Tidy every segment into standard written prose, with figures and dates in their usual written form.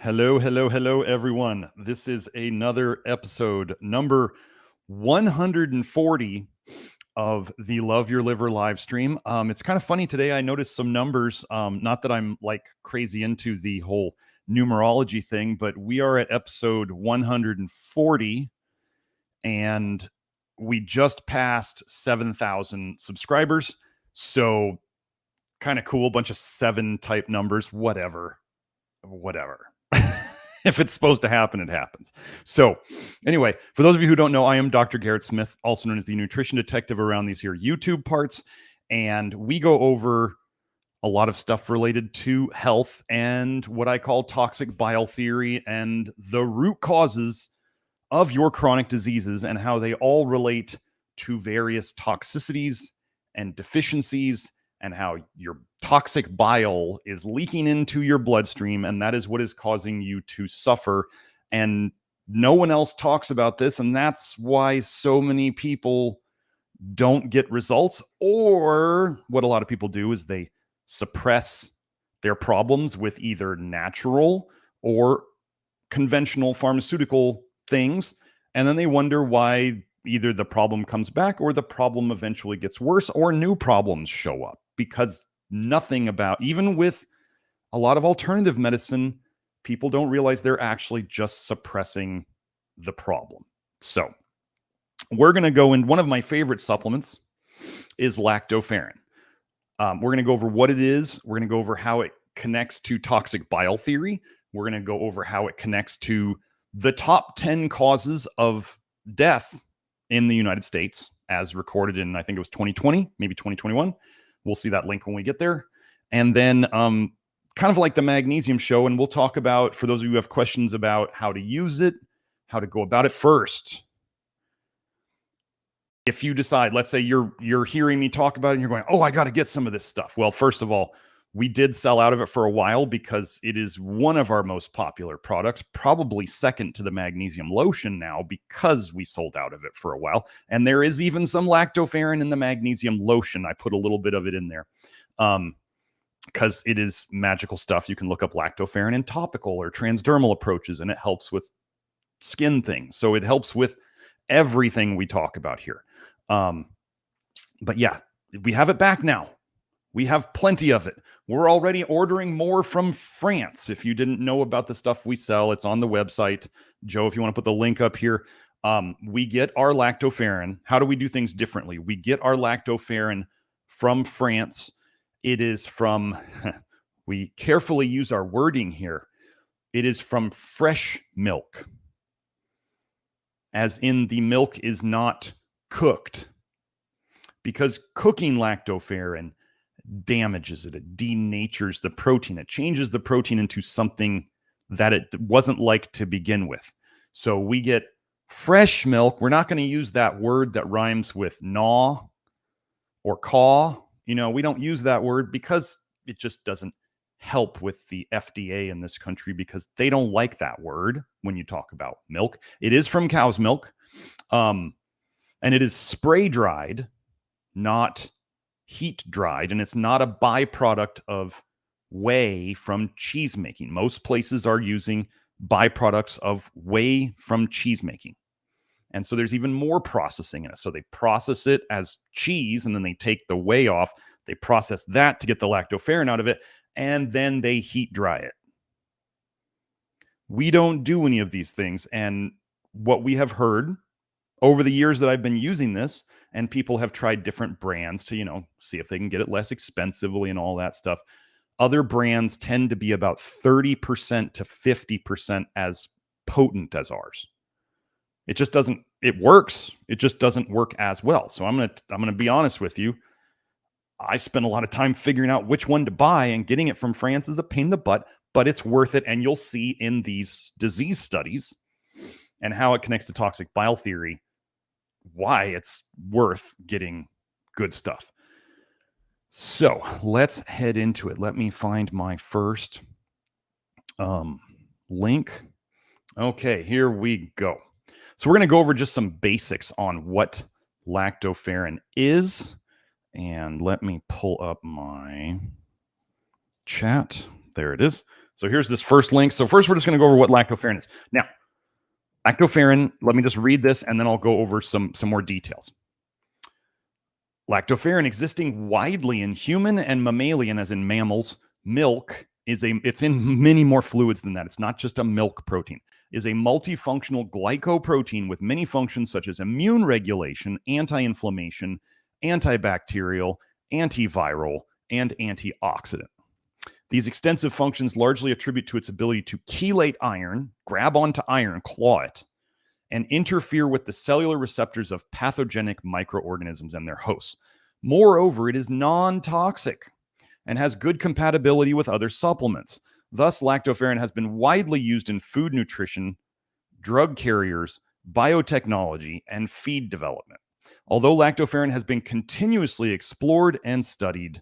Hello, hello, hello, everyone. This is another episode, number 140 of the Love Your Liver live stream. It's kind of funny today. I noticed some numbers. Not that I'm like crazy into the whole numerology thing, but we are at episode 140 and we just passed 7,000 subscribers. So kind of cool, bunch of 7 type numbers, whatever. If it's supposed to happen, it happens. So anyway, for those of you who don't know, I am Dr. Garrett Smith, also known as the nutrition detective around these here YouTube parts. And we go over a lot of stuff related to health and what I call toxic bile theory and the root causes of your chronic diseases and how they all relate to various toxicities and deficiencies and how your toxic bile is leaking into your bloodstream, and that is what is causing you to suffer. And no one else talks about this, and that's why so many people don't get results. Or what a lot of people do is they suppress their problems with either natural or conventional pharmaceutical things, and then they wonder why either the problem comes back or the problem eventually gets worse or new problems show up, because nothing about, even with a lot of alternative medicine, people don't realize they're actually just suppressing the problem. So we're going to go in. One of my favorite supplements is Lactoferrin. We're going to go over what it is. We're going to go over how it connects to toxic bile theory. We're going to go over how it connects to the top 10 causes of death in the United States, as recorded in, I think it was 2020, maybe 2021. We'll see that link when we get there. And then kind of like the magnesium show, and we'll talk about, for those of you who have questions about how to use it, how to go about it first. If you decide, let's say you're hearing me talk about it and you're going, oh, I got to get some of this stuff. Well, first of all, we did sell out of it for a while because it is one of our most popular products, probably second to the magnesium lotion now, because we sold out of it for a while. And there is even some lactoferrin in the magnesium lotion. I put a little bit of it in there because it is magical stuff. You can look up lactoferrin in topical or transdermal approaches, and it helps with skin things. So it helps with everything we talk about here. But yeah, we have it back now. We have plenty of it. We're already ordering more from France. If you didn't know about the stuff we sell, it's on the website. Joe, if you want to put the link up here, we get our lactoferrin. How do we do things differently? We get our lactoferrin from France. It is from, we carefully use our wording here. It is from fresh milk, as in the milk is not cooked, because cooking lactoferrin damages it. It denatures the protein. It changes the protein into something that it wasn't like to begin with. So we get fresh milk. We're not going to use that word that rhymes with gnaw or caw. You know, we don't use that word because it just doesn't help with the FDA in this country, because they don't like that word when you talk about milk. It is from cow's milk. And it is spray dried, not heat dried, and it's not a byproduct of whey from cheese making. Most places are using byproducts of whey from cheese making. And so there's even more processing in it. So they process it as cheese, and then they take the whey off. They process that to get the lactoferrin out of it, and then they heat dry it. We don't do any of these things. And what we have heard over the years that I've been using this, and people have tried different brands to, you know, see if they can get it less expensively and all that stuff. Other brands tend to be about 30% to 50% as potent as ours. It just doesn't, it works. It just doesn't work as well. So I'm going to be honest with you. I spent a lot of time figuring out which one to buy, and getting it from France is a pain in the butt, but it's worth it. And you'll see in these disease studies and how it connects to toxic bile theory why it's worth getting good stuff. So let's head into it. Let me find my first link. Okay, here we go. So we're going to go over just some basics on what lactoferrin is. And let me pull up my chat. There it is. So here's this first link. So first, we're just going to go over what lactoferrin is. Now, lactoferrin, let me just read this, and then I'll go over some more details. Lactoferrin, existing widely in human and mammalian, as in mammals, milk, it's in many more fluids than that. It's not just a milk protein. Is a multifunctional glycoprotein with many functions such as immune regulation, anti-inflammation, antibacterial, antiviral, and antioxidant. These extensive functions largely attribute to its ability to chelate iron, grab onto iron, claw it, and interfere with the cellular receptors of pathogenic microorganisms and their hosts. Moreover, it is non-toxic and has good compatibility with other supplements. Thus, lactoferrin has been widely used in food nutrition, drug carriers, biotechnology, and feed development. Although lactoferrin has been continuously explored and studied.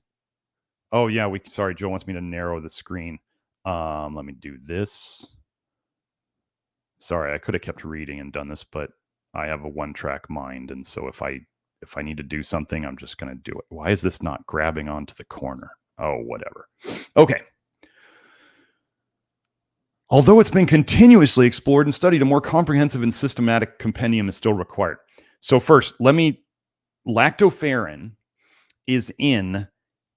Oh yeah, sorry, Joe wants me to narrow the screen. Let me do this. Sorry, I could have kept reading and done this, but I have a one-track mind, and so if I need to do something, I'm just going to do it. Why is this not grabbing onto the corner? Oh, whatever. Okay. Although it's been continuously explored and studied, a more comprehensive and systematic compendium is still required. So first, lactoferrin is in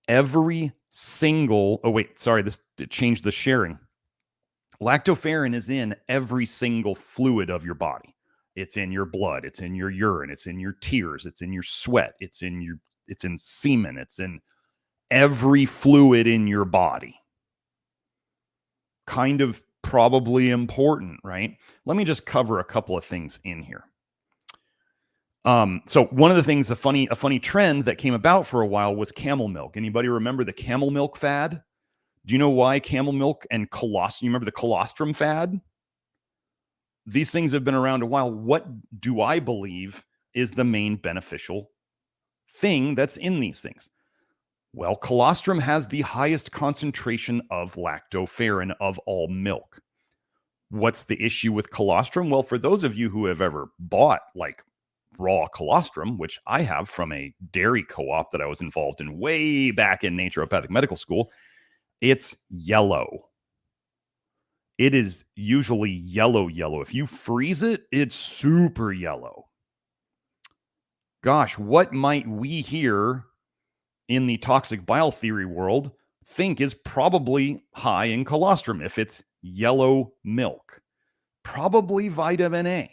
every single, this changed the sharing. Lactoferrin is in every single fluid of your body. It's in your blood, it's in your urine, it's in your tears, it's in your sweat, it's in semen, it's in every fluid in your body. Kind of probably important, right? Let me just cover a couple of things in here. So one of the things, a funny trend that came about for a while was camel milk. Anybody remember the camel milk fad? Do you know why camel milk and colostrum? You remember the colostrum fad? These things have been around a while. What do I believe is the main beneficial thing that's in these things? Well, colostrum has the highest concentration of lactoferrin of all milk. What's the issue with colostrum? Well, for those of you who have ever bought like raw colostrum, which I have from a dairy co-op that I was involved in way back in naturopathic medical school, it's yellow. It is usually yellow. If you freeze it, it's super yellow. Gosh, what might we here in the toxic bile theory world think is probably high in colostrum if it's yellow milk? Probably vitamin A.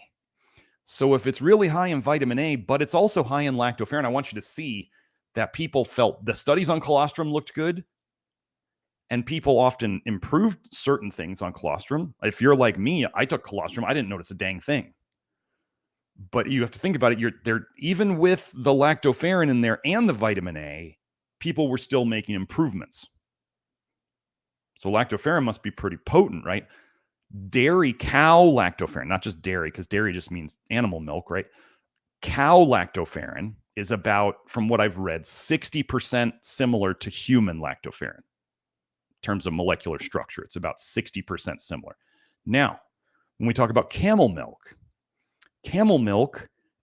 So if it's really high in vitamin A, but it's also high in lactoferrin, I want you to see that people felt the studies on colostrum looked good, and people often improved certain things on colostrum. If you're like me, I took colostrum. I didn't notice a dang thing. But you have to think about it. They're even with the lactoferrin in there and the vitamin A, people were still making improvements. So lactoferrin must be pretty potent, right? Dairy cow lactoferrin, not just dairy, because dairy just means animal milk, right? Cow lactoferrin is about, from what I've read, 60% similar to human lactoferrin. In terms of molecular structure, it's about 60% similar. Now, when we talk about camel milk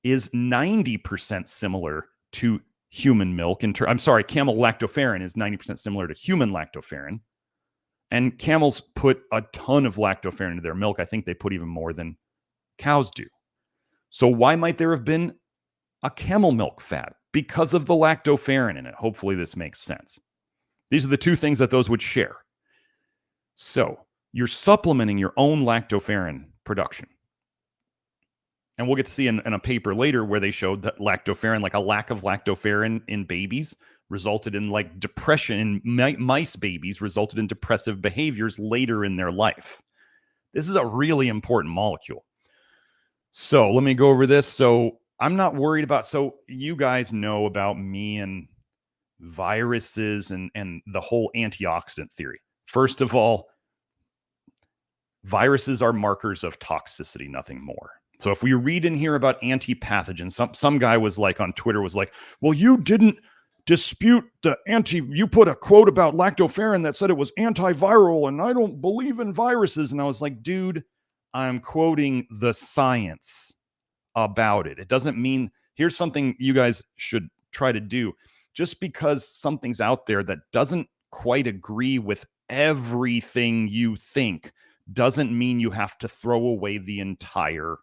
is 90% similar to human milk. Camel lactoferrin is 90% similar to human lactoferrin. And camels put a ton of lactoferrin into their milk. I think they put even more than cows do. So why might there have been a camel milk fad? Because of the lactoferrin in it. Hopefully this makes sense. These are the two things that those would share. So you're supplementing your own lactoferrin production. And we'll get to see in a paper later where they showed that lactoferrin, like a lack of lactoferrin in babies, resulted in like depression in mice babies, resulted in depressive behaviors later in their life. This is a really important molecule. So let me go over this. So I'm not worried about, so you guys know about me and viruses and the whole antioxidant theory. First of all, viruses are markers of toxicity, nothing more. So if we read in here about antipathogens, some guy was like on Twitter was like, well, you didn't dispute you put a quote about lactoferrin that said it was antiviral and I don't believe in viruses. And I was like, dude, I'm quoting the science about it. It doesn't mean, here's something you guys should try to do. Just because something's out there that doesn't quite agree with everything you think doesn't mean you have to throw away the entire.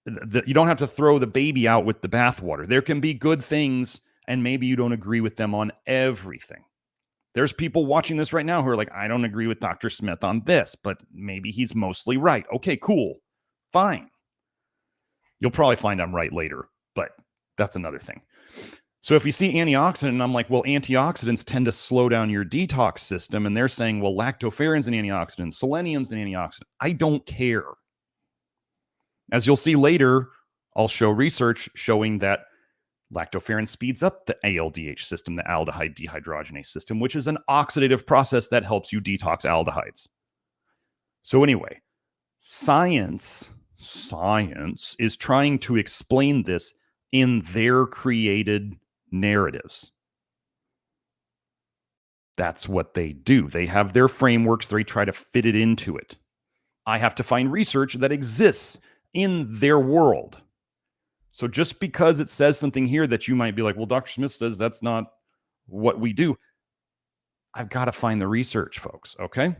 You don't have to throw the baby out with the bathwater. There can be good things, and maybe you don't agree with them on everything. There's people watching this right now who are like, I don't agree with Dr. Smith on this, but maybe he's mostly right. Okay, cool. Fine. You'll probably find I'm right later, but that's another thing. So if you see antioxidant, and I'm like, well, antioxidants tend to slow down your detox system, and they're saying, well, lactoferrin's an antioxidant, selenium's an antioxidant. I don't care. As you'll see later, I'll show research showing that lactoferrin speeds up the ALDH system, the aldehyde dehydrogenase system, which is an oxidative process that helps you detox aldehydes. So anyway, science is trying to explain this in their created narratives. That's what they do. They have their frameworks. They try to fit it into it. I have to find research that exists in their world. So just because it says something here that you might be like, well, Dr. Smith says that's not what we do. I've got to find the research, folks. Okay.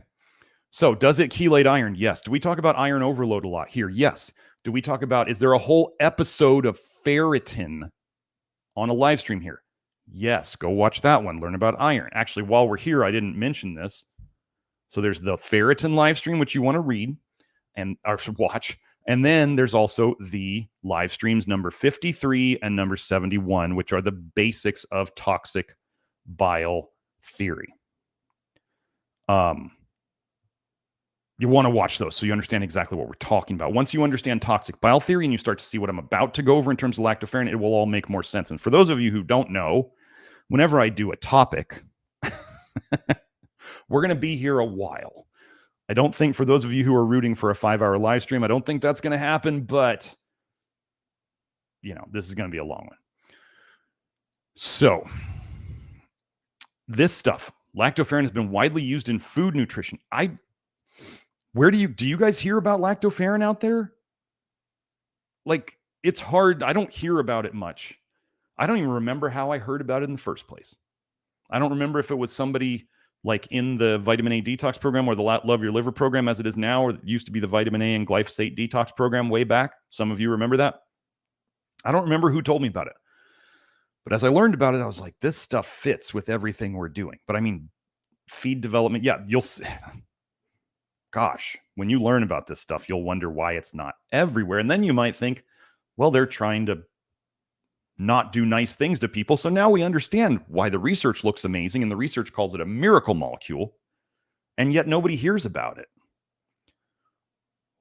So does it chelate iron? Yes. Do we talk about iron overload a lot here? Yes. Do we talk about, is there a whole episode of ferritin on a live stream here? Yes. Go watch that one. Learn about iron. Actually, while we're here, I didn't mention this. So there's the ferritin live stream, which you want to read and or watch. And then there's also the live streams number 53 and number 71, which are the basics of toxic bile theory. You want to watch those so you understand exactly what we're talking about. Once you understand toxic bile theory and you start to see what I'm about to go over in terms of lactoferrin, it will all make more sense. And for those of you who don't know, whenever I do a topic, we're going to be here a while. I don't think for those of you who are rooting for a 5-hour live stream, I don't think that's going to happen, but this is going to be a long one. So this stuff, lactoferrin, has been widely used in food nutrition. Do you guys hear about lactoferrin out there? Like, it's hard. I don't hear about it much. I don't even remember how I heard about it in the first place. I don't remember if it was somebody like in the vitamin A detox program or the Love Your Liver program as it is now, or it used to be the vitamin A and glyphosate detox program way back. Some of you remember that. I don't remember who told me about it. But as I learned about it, I was like, this stuff fits with everything we're doing. But I mean, feed development, yeah, you'll see. Gosh, when you learn about this stuff, you'll wonder why it's not everywhere. And then you might think, well, they're trying to not do nice things to people. So now we understand why the research looks amazing and the research calls it a miracle molecule, and yet nobody hears about it.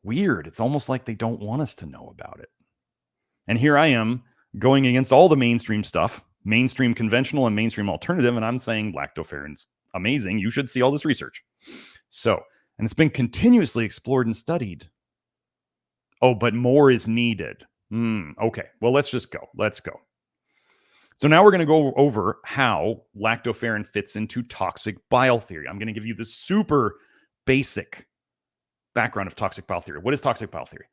Weird. It's almost like they don't want us to know about it. And here I am going against all the mainstream stuff, mainstream conventional and mainstream alternative, and I'm saying lactoferrin's amazing. You should see all this research. So, and it's been continuously explored and studied. Oh, but more is needed. Okay, well, let's just go. Let's go. So now we're going to go over how lactoferrin fits into toxic bile theory. I'm going to give you the super basic background of toxic bile theory. What is toxic bile theory?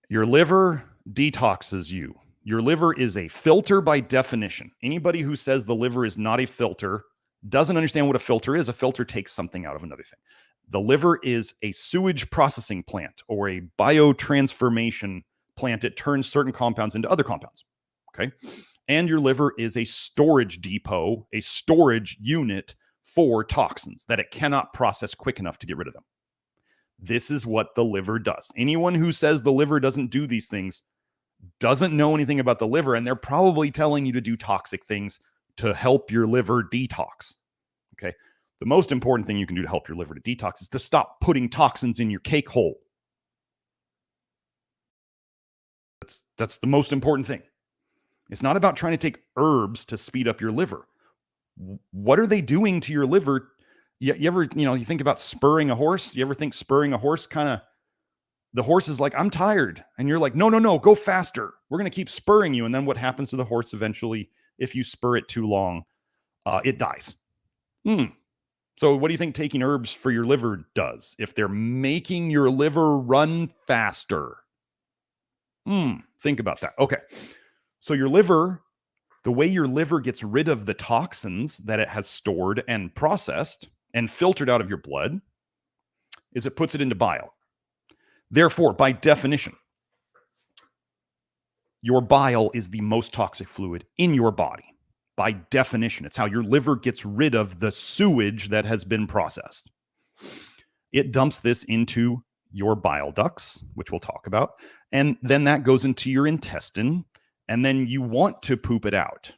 Your liver detoxes you. Your liver is a filter by definition. Anybody who says the liver is not a filter doesn't understand what a filter is. A filter takes something out of another thing. The liver is a sewage processing plant or a biotransformation plant. It turns certain compounds into other compounds. Okay. And your liver is a storage depot, a storage unit for toxins that it cannot process quick enough to get rid of them. This is what the liver does. Anyone who says the liver doesn't do these things doesn't know anything about the liver, and they're probably telling you to do toxic things to help your liver detox. Okay. The most important thing you can do to help your liver to detox is to stop putting toxins in your cake hole. That's the most important thing. It's not about trying to take herbs to speed up your liver. What are they doing to your liver? You ever, you think about spurring a horse? You ever think spurring a horse the horse is like, I'm tired. And you're like, no, go faster. We're going to keep spurring you. And then what happens to the horse eventually, if you spur it too long, it dies. So what do you think taking herbs for your liver does? If they're making your liver run faster. Think about that. Okay. So your liver The way your liver gets rid of the toxins that it has stored and processed and filtered out of your blood is it puts it into bile. Therefore, by definition, your bile is the most toxic fluid in your body. By definition, it's how your liver gets rid of the sewage that has been processed. It dumps this into your bile ducts, which we'll talk about, and then that goes into your intestine, and then you want to poop it out.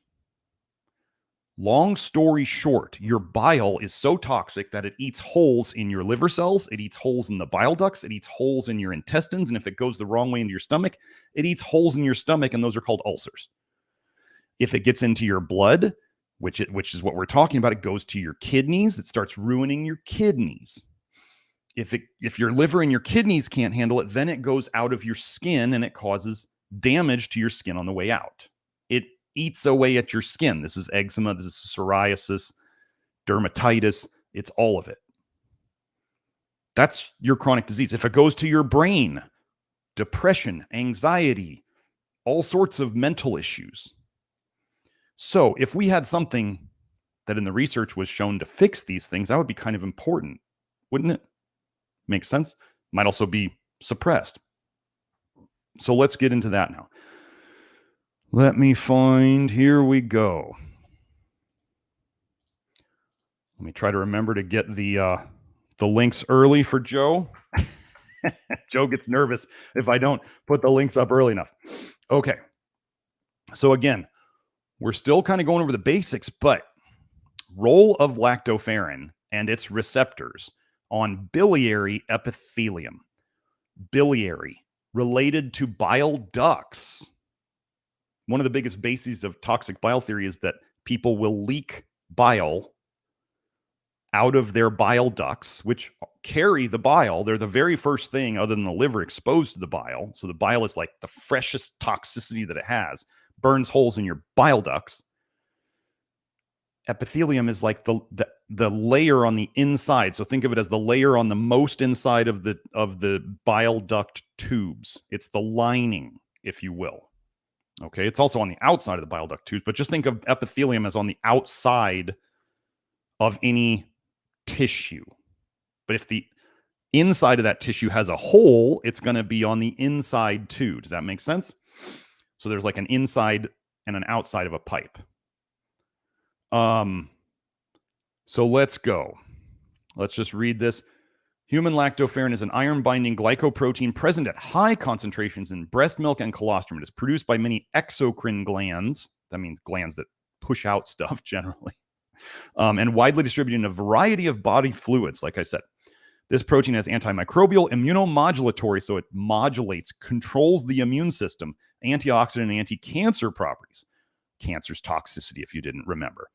Long story short, your bile is so toxic that it eats holes in your liver cells, it eats holes in the bile ducts, it eats holes in your intestines, and if it goes the wrong way into your stomach, it eats holes in your stomach, and those are called ulcers. If it gets into your blood, which is what we're talking about, it goes to your kidneys, it starts ruining your kidneys. If your liver and your kidneys can't handle it, then it goes out of your skin and it causes damage to your skin on the way out. It eats away at your skin. This is eczema, this is psoriasis, dermatitis, it's all of it. That's your chronic disease. If it goes to your brain, depression, anxiety, all sorts of mental issues. So if we had something that in the research was shown to fix these things, that would be kind of important, wouldn't it? Makes sense? Might also be suppressed. So let's get into that now. Let me find, here we go. Let me try to remember to get the links early for Joe. Joe gets nervous if I don't put the links up early enough. Okay. So again, we're still kind of going over the basics, but role of lactoferrin and its receptors on biliary epithelium. Biliary, related to bile ducts. One of the biggest bases of toxic bile theory is that people will leak bile out of their bile ducts, which carry the bile. They're the very first thing other than the liver exposed to the bile. So the bile is like the freshest toxicity that it has, burns holes in your bile ducts. Epithelium is like the layer on the inside. So think of it as the layer on the most inside of the bile duct tubes. It's the lining, if you will. Okay, it's also on the outside of the bile duct tubes, but just think of epithelium as on the outside of any tissue. But if the inside of that tissue has a hole, it's going to be on the inside too. Does that make sense? So there's like an inside and an outside of a pipe. So let's go. Let's just read this. Human lactoferrin is an iron-binding glycoprotein present at high concentrations in breast milk and colostrum. It is produced by many exocrine glands. That means glands that push out stuff generally. And widely distributed in a variety of body fluids, like I said. This protein has antimicrobial, immunomodulatory, so it modulates, controls the immune system, antioxidant and anti-cancer properties. Cancer's toxicity, if you didn't remember.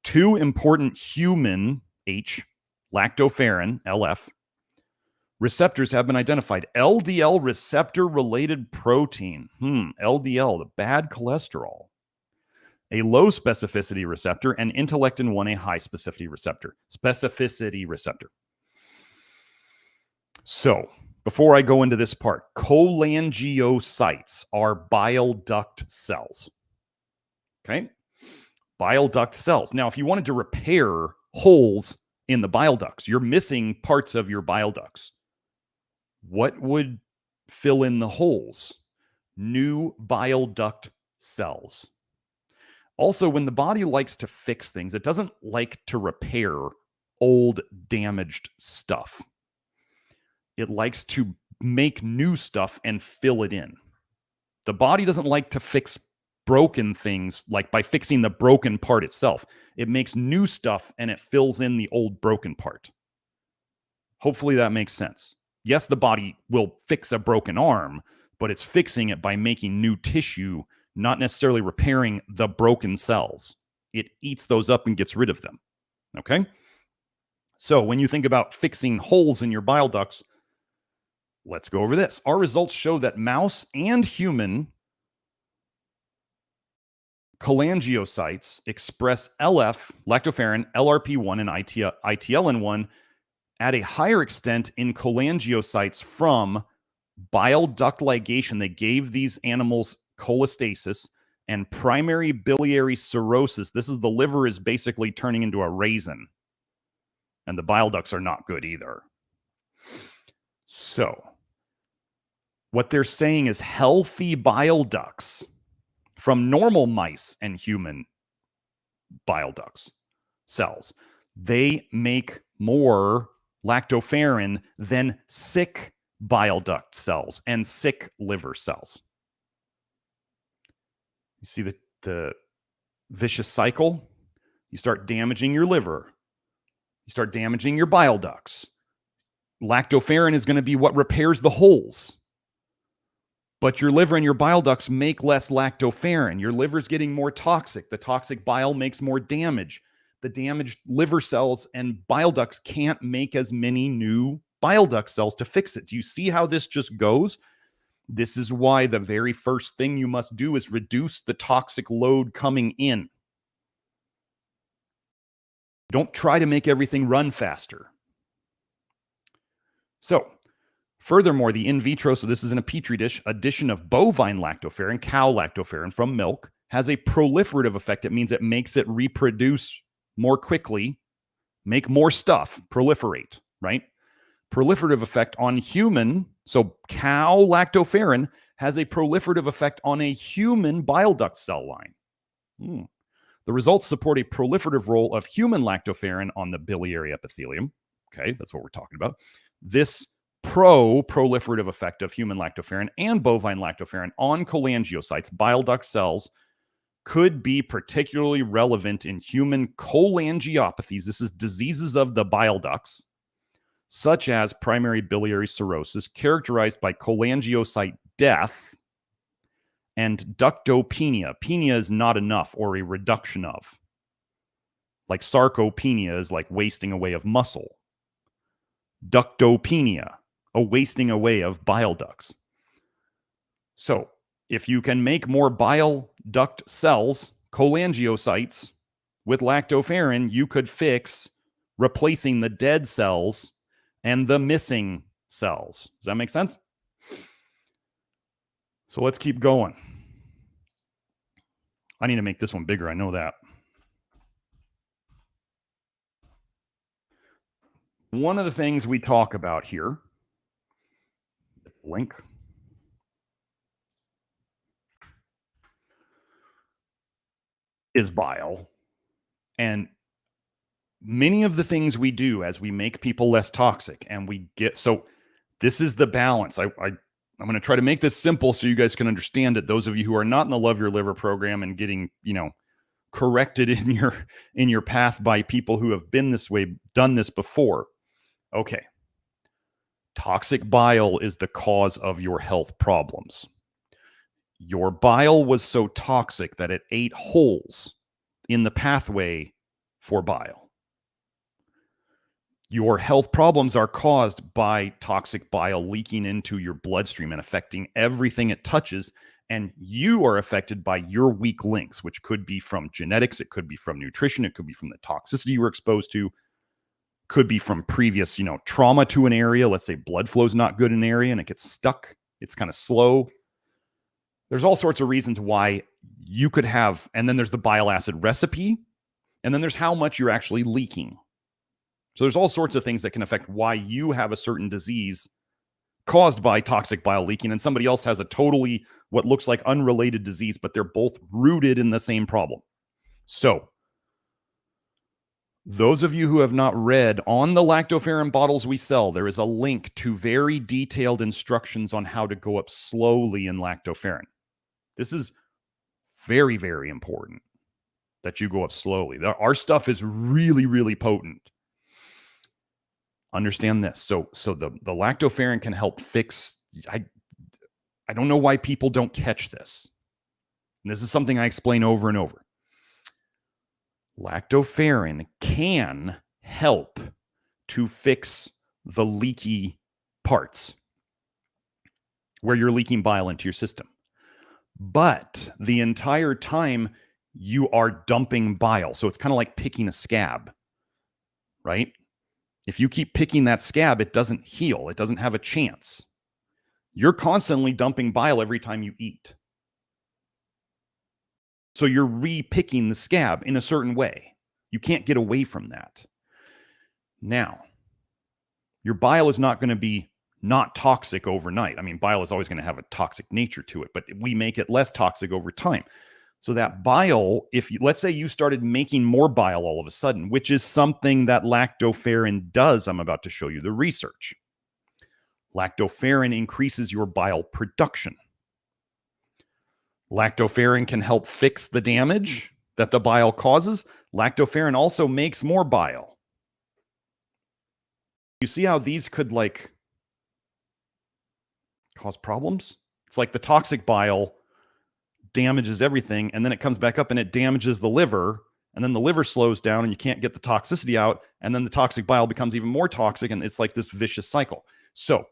Two important human, lactoferrin, LF, receptors have been identified. LDL receptor-related protein. LDL, the bad cholesterol. A low specificity receptor, and interleukin-1, a high specificity receptor. So, before I go into this part, cholangiocytes are bile duct cells. Okay? Bile duct cells. Now, if you wanted to repair holes in the bile ducts, you're missing parts of your bile ducts. What would fill in the holes? New bile duct cells. Also, when the body likes to fix things, it doesn't like to repair old, damaged stuff. It likes to make new stuff and fill it in. The body doesn't like to fix broken things like by fixing the broken part itself. It makes new stuff and it fills in the old broken part. Hopefully that makes sense. Yes, the body will fix a broken arm, but it's fixing it by making new tissue, not necessarily repairing the broken cells. It eats those up and gets rid of them. Okay? So when you think about fixing holes in your bile ducts, let's go over this. Our results show that mouse and human cholangiocytes express LF, lactoferrin, LRP1, and ITLN1 at a higher extent in cholangiocytes from bile duct ligation. They gave these animals cholestasis, And primary biliary cirrhosis, this is the liver is basically turning into a raisin. And the bile ducts are not good either. So what they're saying is healthy bile ducts from normal mice and human bile ducts cells, they make more lactoferrin than sick bile duct cells and sick liver cells. You see the vicious cycle? You start damaging your liver. You start damaging your bile ducts. Lactoferrin is going to be what repairs the holes. But your liver and your bile ducts make less lactoferrin. Your liver's getting more toxic. The toxic bile makes more damage. The damaged liver cells and bile ducts can't make as many new bile duct cells to fix it. Do you see how this just goes? This is why the very first thing you must do is reduce the toxic load coming in. Don't try to make everything run faster. So, furthermore, the in vitro, so this is in a petri dish, addition of bovine lactoferrin, cow lactoferrin from milk, has a proliferative effect. It means it makes it reproduce more quickly, make more stuff, proliferate, right? Proliferative effect on human, so cow lactoferrin has a proliferative effect on a human bile duct cell line. The results support a proliferative role of human lactoferrin on the biliary epithelium. Okay, that's what we're talking about. This proliferative effect of human lactoferrin and bovine lactoferrin on cholangiocytes, bile duct cells, could be particularly relevant in human cholangiopathies. This is diseases of the bile ducts, such as primary biliary cirrhosis, characterized by cholangiocyte death and ductopenia. Penia is not enough or a reduction of. Like sarcopenia is like wasting away of muscle. Ductopenia, a wasting away of bile ducts. So, if you can make more bile duct cells, cholangiocytes, with lactoferrin, you could fix replacing the dead cells and the missing cells. Does that make sense? So let's keep going. I need to make this one bigger. I know that. One of the things we talk about here, link, is bile. And many of the things we do as we make people less toxic and we get, so this is the balance. I'm going to try to make this simple so you guys can understand it. Those of you who are not in the Love Your Liver program and getting, corrected in your path by people who have been this way, done this before. Okay. Toxic bile is the cause of your health problems. Your bile was so toxic that it ate holes in the pathway for bile. Your health problems are caused by toxic bile leaking into your bloodstream and affecting everything it touches. And you are affected by your weak links, which could be from genetics. It could be from nutrition. It could be from the toxicity you were exposed to. Could be from previous, trauma to an area. Let's say blood flow is not good in an area and it gets stuck. It's kind of slow. There's all sorts of reasons why you could have, and then there's the bile acid recipe, and then there's how much you're actually leaking. So there's all sorts of things that can affect why you have a certain disease caused by toxic bile leaking, and somebody else has a totally what looks like unrelated disease, but they're both rooted in the same problem. So those of you who have not read, on the lactoferrin bottles we sell, there is a link to very detailed instructions on how to go up slowly in lactoferrin. This is very, very important that you go up slowly. Our stuff is really, really potent. Understand this. So the lactoferrin can help fix, I don't know why people don't catch this. And this is something I explain over and over. Lactoferrin can help to fix the leaky parts where you're leaking bile into your system. But the entire time you are dumping bile. So it's kind of like picking a scab, right? If you keep picking that scab, it doesn't heal. It doesn't have a chance. You're constantly dumping bile every time you eat. So you're re-picking the scab in a certain way. You can't get away from that. Now, your bile is not going to be not toxic overnight. I mean, bile is always going to have a toxic nature to it, but we make it less toxic over time. So that bile, if you, let's say you started making more bile all of a sudden, which is something that lactoferrin does, I'm about to show you the research. Lactoferrin increases your bile production. Lactoferrin can help fix the damage that the bile causes. Lactoferrin also makes more bile. You see how these could like cause problems? It's like the toxic bile damages everything, and then it comes back up and it damages the liver, and then the liver slows down and you can't get the toxicity out, and then the toxic bile becomes even more toxic, and it's like this vicious cycle. So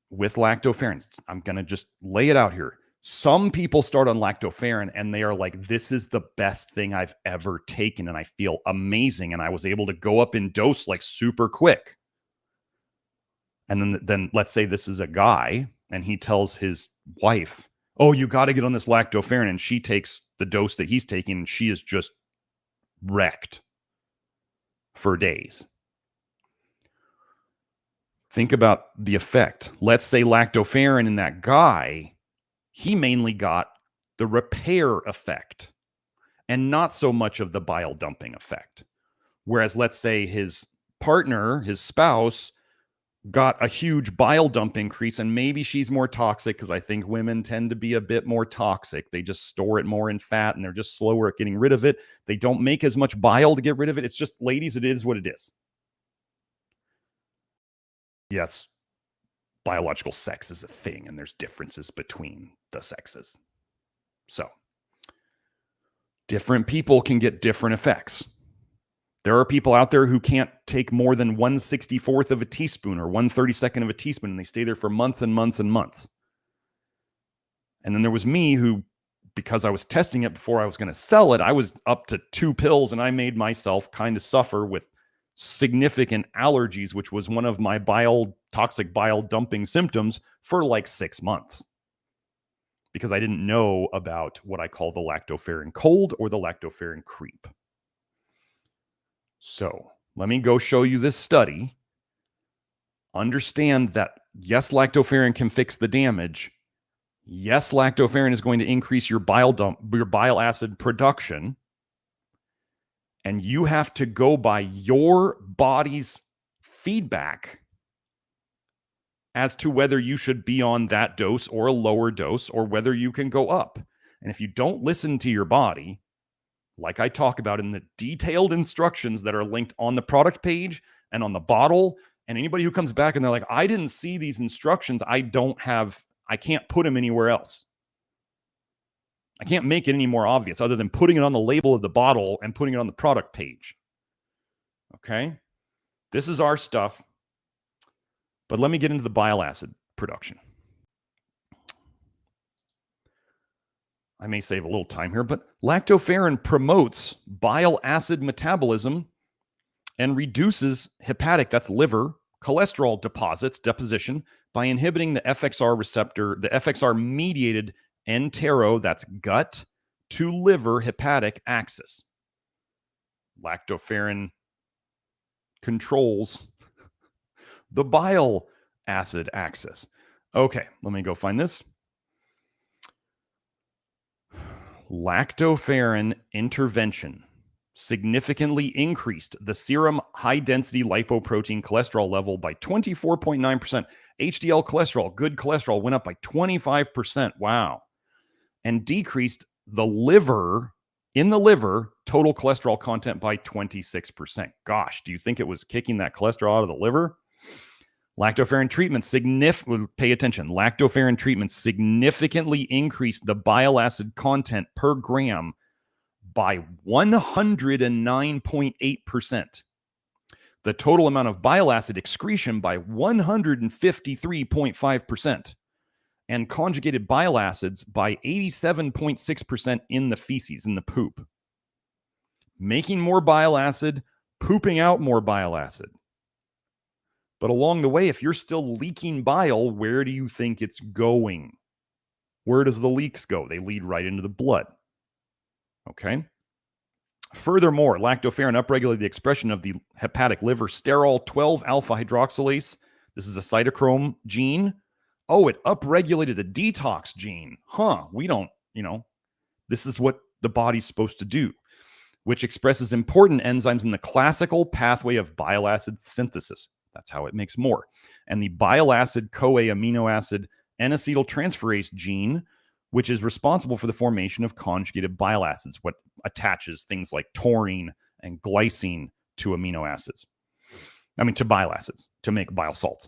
with lactoferrin, I'm going to just lay it out here. Some people start on lactoferrin and they are like, this is the best thing I've ever taken and I feel amazing, and I was able to go up in dose like super quick. And then let's say this is a guy and he tells his wife, oh, you got to get on this lactoferrin, and she takes the dose that he's taking and she is just wrecked for days. Think about the effect. Let's say lactoferrin in that guy, he mainly got the repair effect and not so much of the bile dumping effect. Whereas let's say his partner, his spouse, got a huge bile dump increase, and maybe she's more toxic, because I think women tend to be a bit more toxic. They just store it more in fat and they're just slower at getting rid of it. They don't make as much bile to get rid of it. It's just, ladies, it is what it is. Yes, biological sex is a thing and there's differences between the sexes. So different people can get different effects. There are people out there who can't take more than 1/64th of a teaspoon or 1/32nd of a teaspoon, and they stay there for months and months and months. And then there was me who, because I was testing it before I was going to sell it, I was up to 2 pills, and I made myself kind of suffer with significant allergies, which was one of my toxic bile dumping symptoms for like 6 months, because I didn't know about what I call the lactoferrin cold or the lactoferrin creep. So let me go show you this study. Understand that, yes, lactoferrin can fix the damage. Yes, lactoferrin is going to increase your bile acid production. And you have to go by your body's feedback as to whether you should be on that dose or a lower dose, or whether you can go up. And if you don't listen to your body, like I talk about in the detailed instructions that are linked on the product page and on the bottle, and anybody who comes back and they're like, I didn't see these instructions, I can't put them anywhere else. I can't make it any more obvious other than putting it on the label of the bottle and putting it on the product page. Okay? This is our stuff. But let me get into the bile acid production. I may save a little time here, but lactoferrin promotes bile acid metabolism and reduces hepatic, that's liver, cholesterol deposition by inhibiting the FXR receptor, the FXR mediated entero, that's gut to liver hepatic axis. Lactoferrin controls the bile acid axis. Okay, let me go find this. Lactoferrin intervention significantly increased the serum high-density lipoprotein cholesterol level by 24.9%. HDL cholesterol, good cholesterol, went up by 25%. Wow. And decreased the liver, total cholesterol content by 26%. Gosh, do you think it was kicking that cholesterol out of the liver? Lactoferrin treatment pay attention. Lactoferrin treatment significantly increased the bile acid content per gram by 109.8%. The total amount of bile acid excretion by 153.5%. And conjugated bile acids by 87.6% in the feces, in the poop. Making more bile acid, pooping out more bile acid. But along the way, if you're still leaking bile, where do you think it's going? Where does the leaks go? They lead right into the blood. Okay. Furthermore, lactoferrin upregulated the expression of the hepatic liver sterol 12 alpha hydroxylase. This is a cytochrome gene. Oh, it upregulated a detox gene. We don't, this is what the body's supposed to do, which expresses important enzymes in the classical pathway of bile acid synthesis. That's how it makes more. And the bile acid-CoA amino acid N-acetyltransferase gene, which is responsible for the formation of conjugated bile acids, what attaches things like taurine and glycine to amino acids. To bile acids, to make bile salts.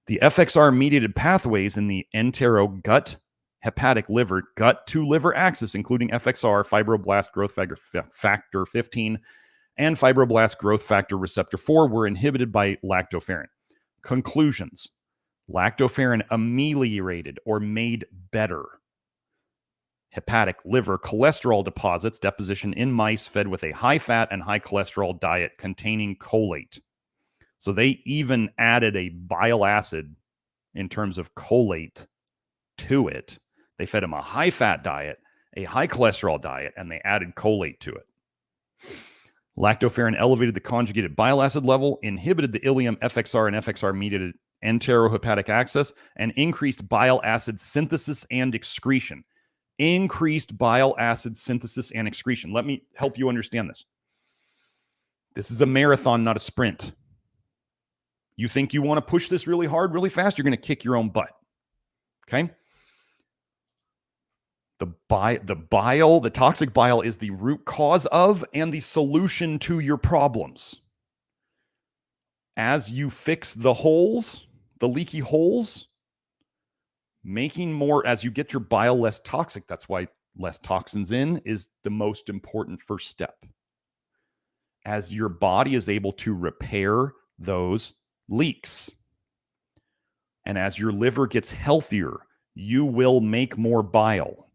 The FXR-mediated pathways in the entero-gut, hepatic liver, gut-to-liver axis, including FXR, fibroblast growth factor 15, and fibroblast growth factor receptor 4, were inhibited by lactoferrin. Conclusions. Lactoferrin ameliorated or made better hepatic liver cholesterol deposits deposition in mice fed with a high-fat and high-cholesterol diet containing cholate. So they even added a bile acid in terms of cholate to it. They fed them a high-fat diet, a high-cholesterol diet, and they added cholate to it. Lactoferrin elevated the conjugated bile acid level, inhibited the ileum FXR and FXR-mediated enterohepatic axis, and increased bile acid synthesis and excretion. Increased bile acid synthesis and excretion. Let me help you understand this. This is a marathon, not a sprint. You think you want to push this really hard, really fast, you're going to kick your own butt. Okay? The toxic bile is the root cause of and the solution to your problems. As you fix the holes, the leaky holes, as you get your bile less toxic, that's why less toxins in is the most important first step. As your body is able to repair those leaks, and as your liver gets healthier, you will make more bile.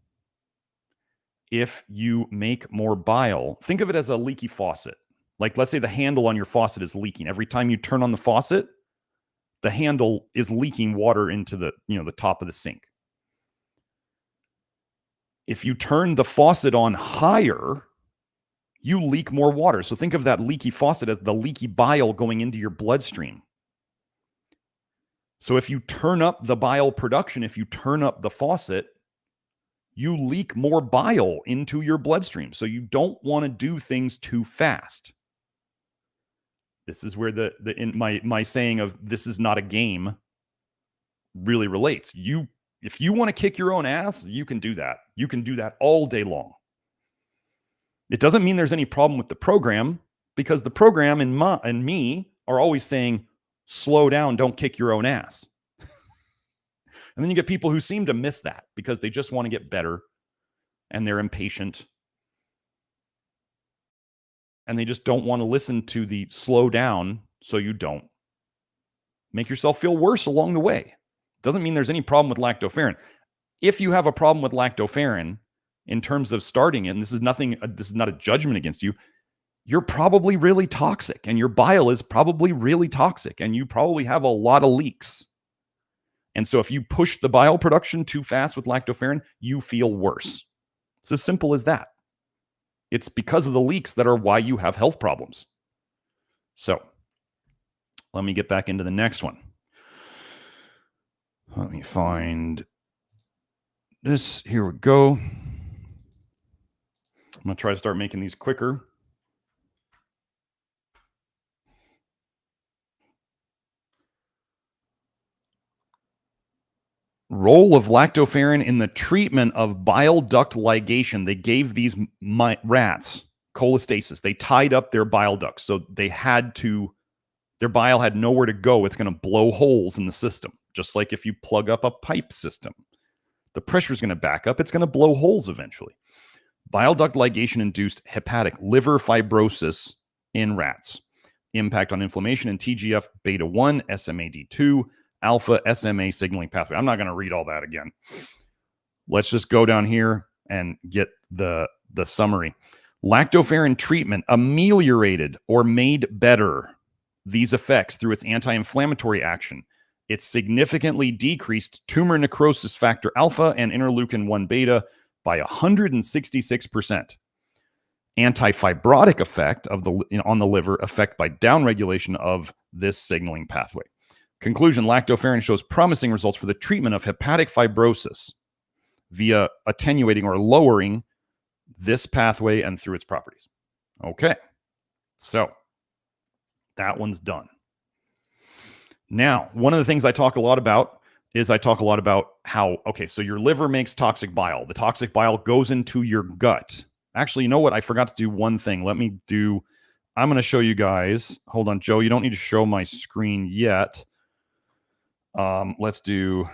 If you make more bile, think of it as a leaky faucet. Like, let's say the handle on your faucet is leaking. Every time you turn on the faucet, the handle is leaking water into the top of the sink. If you turn the faucet on higher, you leak more water. So think of that leaky faucet as the leaky bile going into your bloodstream. So if you turn up the bile production, if you turn up the faucet, you leak more bile into your bloodstream. So you don't want to do things too fast. This is where my saying of this is not a game really relates. If you want to kick your own ass, you can do that. You can do that all day long. It doesn't mean there's any problem with the program, because the program and me are always saying, slow down, don't kick your own ass. And then you get people who seem to miss that because they just want to get better and they're impatient. And they just don't want to listen to the slow down so you don't make yourself feel worse along the way. Doesn't mean there's any problem with lactoferrin. If you have a problem with lactoferrin in terms of starting it, and this is not a judgment against you, you're probably really toxic and your bile is probably really toxic and you probably have a lot of leaks. And so if you push the bile production too fast with lactoferrin, you feel worse. It's as simple as that. It's because of the leaks that are why you have health problems. So let me get back into the next one. Let me find this. Here we go. I'm going to try to start making these quicker. Role of lactoferrin in the treatment of bile duct ligation. They gave these rats cholestasis. They tied up their bile ducts. So their bile had nowhere to go. It's going to blow holes in the system. Just like if you plug up a pipe system, the pressure is going to back up. It's going to blow holes eventually. Bile duct ligation induced hepatic liver fibrosis in rats. Impact on inflammation and TGF beta 1, SMAD2, alpha SMA signaling pathway. I'm not going to read all that again. Let's just go down here and get the summary. Lactoferrin treatment ameliorated or made better these effects through its anti-inflammatory action, It significantly decreased tumor necrosis factor alpha and interleukin 1 beta by 166%. Antifibrotic effect on the liver effect by downregulation of this signaling pathway. Conclusion, lactoferrin shows promising results for the treatment of hepatic fibrosis via attenuating or lowering this pathway and through its properties. Okay, so that one's done. Now, one of the things I talk a lot about how, okay, so your liver makes toxic bile. The toxic bile goes into your gut. Actually, you know what? I forgot to do one thing. I'm going to show you guys. Hold on, Joe. You don't need to show my screen yet. Let's do...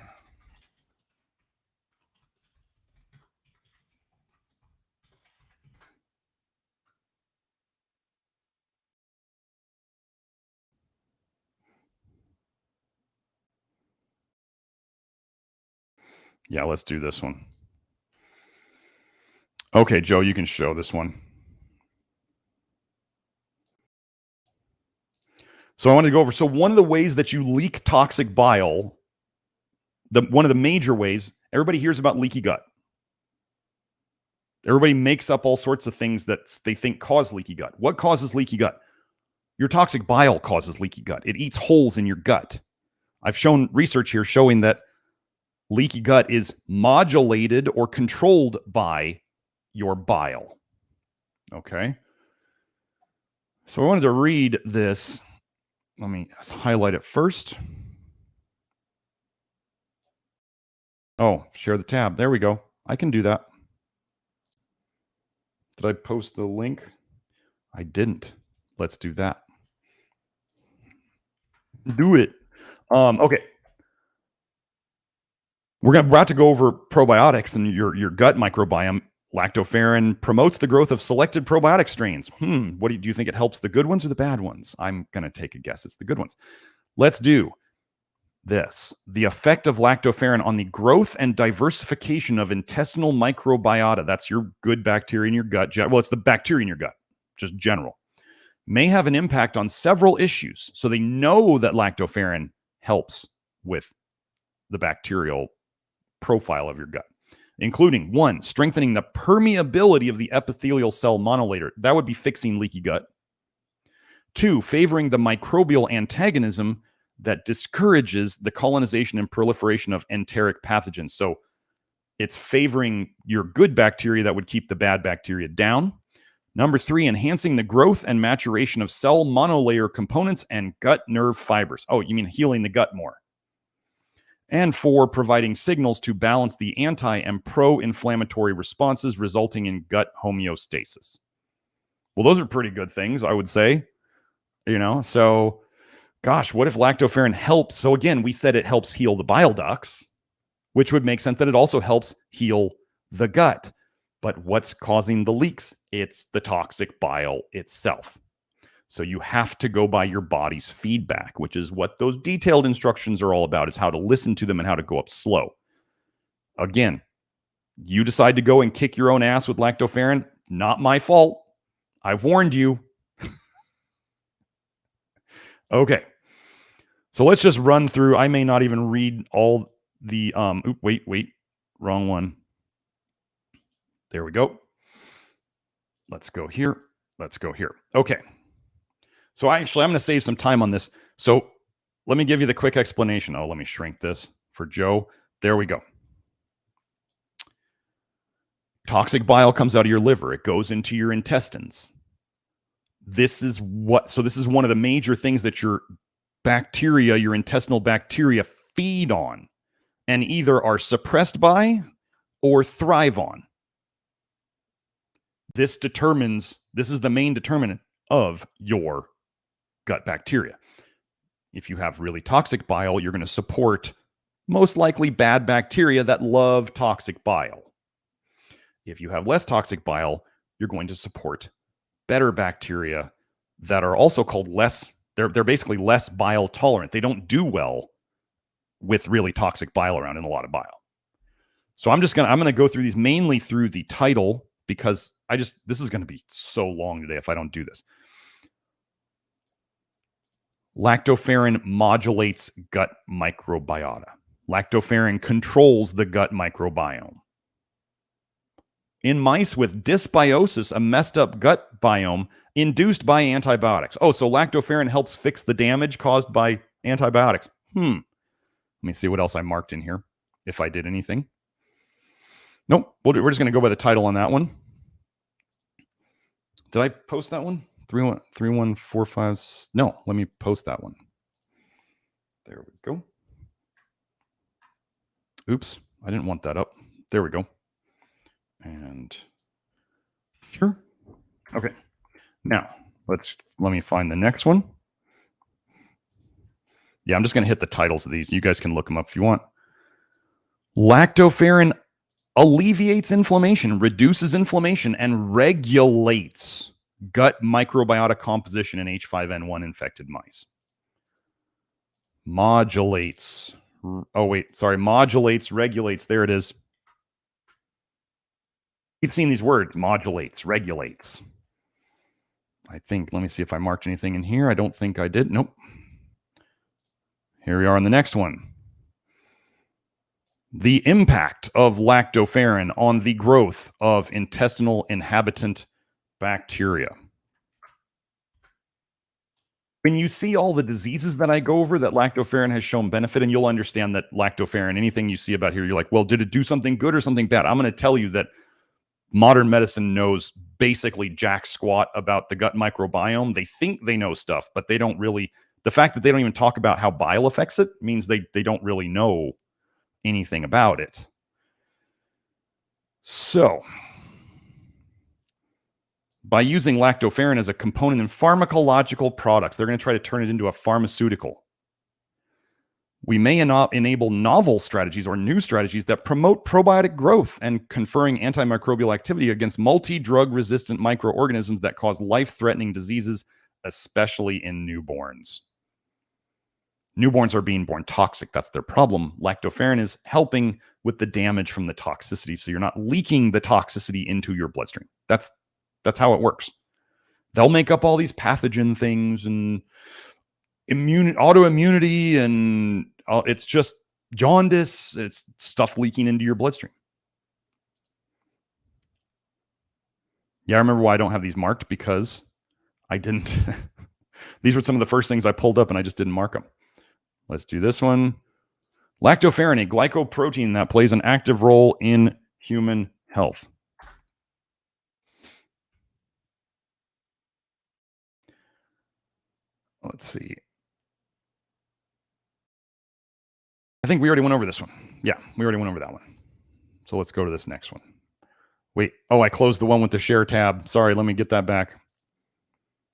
Yeah, let's do this one. Okay, Joe, you can show this one. So I wanted to go over, so one of the ways that you leak toxic bile, one of the major ways, everybody hears about leaky gut. Everybody makes up all sorts of things that they think cause leaky gut. What causes leaky gut? Your toxic bile causes leaky gut. It eats holes in your gut. I've shown research here showing that leaky gut is modulated or controlled by your bile. Okay. So I wanted to read this. Let me highlight it first. Oh, share the tab. There we go. I can do that. Did I post the link? I didn't. Let's do that. Do it. Okay. We're about to go over probiotics and your gut microbiome. Lactoferrin promotes the growth of selected probiotic strains. What do you think it helps, the good ones or the bad ones? I'm going to take a guess. It's the good ones. Let's do this. The effect of lactoferrin on the growth and diversification of intestinal microbiota. That's your good bacteria in your gut. Well, it's the bacteria in your gut, just general. May have an impact on several issues. So they know that lactoferrin helps with the bacterial profile of your gut, including 1, strengthening the permeability of the epithelial cell monolayer. That would be fixing leaky gut. 2, favoring the microbial antagonism that discourages the colonization and proliferation of enteric pathogens. So it's favoring your good bacteria that would keep the bad bacteria down. Number 3, enhancing the growth and maturation of cell monolayer components and gut nerve fibers. Oh, you mean healing the gut more. And 4, providing signals to balance the anti- and pro-inflammatory responses, resulting in gut homeostasis. Well, those are pretty good things, I would say. So, gosh, what if lactoferrin helps? So again, we said it helps heal the bile ducts, which would make sense that it also helps heal the gut. But what's causing the leaks? It's the toxic bile itself. So you have to go by your body's feedback, which is what those detailed instructions are all about, is how to listen to them and how to go up slow. Again, you decide to go and kick your own ass with lactoferrin, not my fault. I've warned you. Okay. So let's just run through. I may not even read all the, wait, wrong one. There we go. Let's go here. Okay. So I'm going to save some time on this. So let me give you the quick explanation. Oh, let me shrink this for Joe. There we go. Toxic bile comes out of your liver. It goes into your intestines. This is one of the major things that your bacteria, your intestinal bacteria, feed on and either are suppressed by or thrive on. This is the main determinant of your gut bacteria. If you have really toxic bile, you're going to support most likely bad bacteria that love toxic bile. If you have less toxic bile, you're going to support better bacteria that are also called they're basically less bile tolerant. They don't do well with really toxic bile around and a lot of bile. So I'm going to go through these mainly through the title, because this is going to be so long today if I don't do this. Lactoferrin modulates gut microbiota. Lactoferrin controls the gut microbiome. In mice with dysbiosis, a messed up gut biome induced by antibiotics. Oh, so lactoferrin helps fix the damage caused by antibiotics. Let me see what else I marked in here, if I did anything. Nope, we're just going to go by the title on that one. Did I post that one? 3145. No, let me post that one. There we go. Oops, I didn't want that up. There we go. And sure. Okay. Now, let me find the next one. Yeah, I'm just going to hit the titles of these. You guys can look them up if you want. Lactoferrin alleviates inflammation, reduces inflammation, and regulates gut microbiota composition in H5N1 infected mice. Modulates. Modulates, regulates. There it is. Keep seeing these words. Modulates, regulates. I think, let me see if I marked anything in here. I don't think I did. Nope. Here we are on the next one. The impact of lactoferrin on the growth of intestinal inhabitant bacteria. When you see all the diseases that I go over that lactoferrin has shown benefit, and you'll understand that lactoferrin, anything you see about here, you're like, well, did it do something good or something bad? I'm going to tell you that modern medicine knows basically jack squat about the gut microbiome. They think they know stuff, but they don't really. The fact that they don't even talk about how bile affects it means they don't really know anything about it. So, by using lactoferrin as a component in pharmacological products, they're going to try to turn it into a pharmaceutical. We may enable novel strategies or new strategies that promote probiotic growth and conferring antimicrobial activity against multi-drug resistant microorganisms that cause life-threatening diseases, especially in newborns. Newborns are being born toxic. That's their problem. Lactoferrin is helping with the damage from the toxicity, so you're not leaking the toxicity into your bloodstream. That's how it works. They'll make up all these pathogen things and autoimmunity, and it's just jaundice. It's stuff leaking into your bloodstream. Yeah, I remember why I don't have these marked, because I didn't. These were some of the first things I pulled up, and I just didn't mark them. Let's do this one. Lactoferrin, a glycoprotein that plays an active role in human health. Let's see. I think we already went over this one. Yeah, we already went over that one. So let's go to this next one. Wait. Oh, I closed the one with the share tab. Sorry, let me get that back.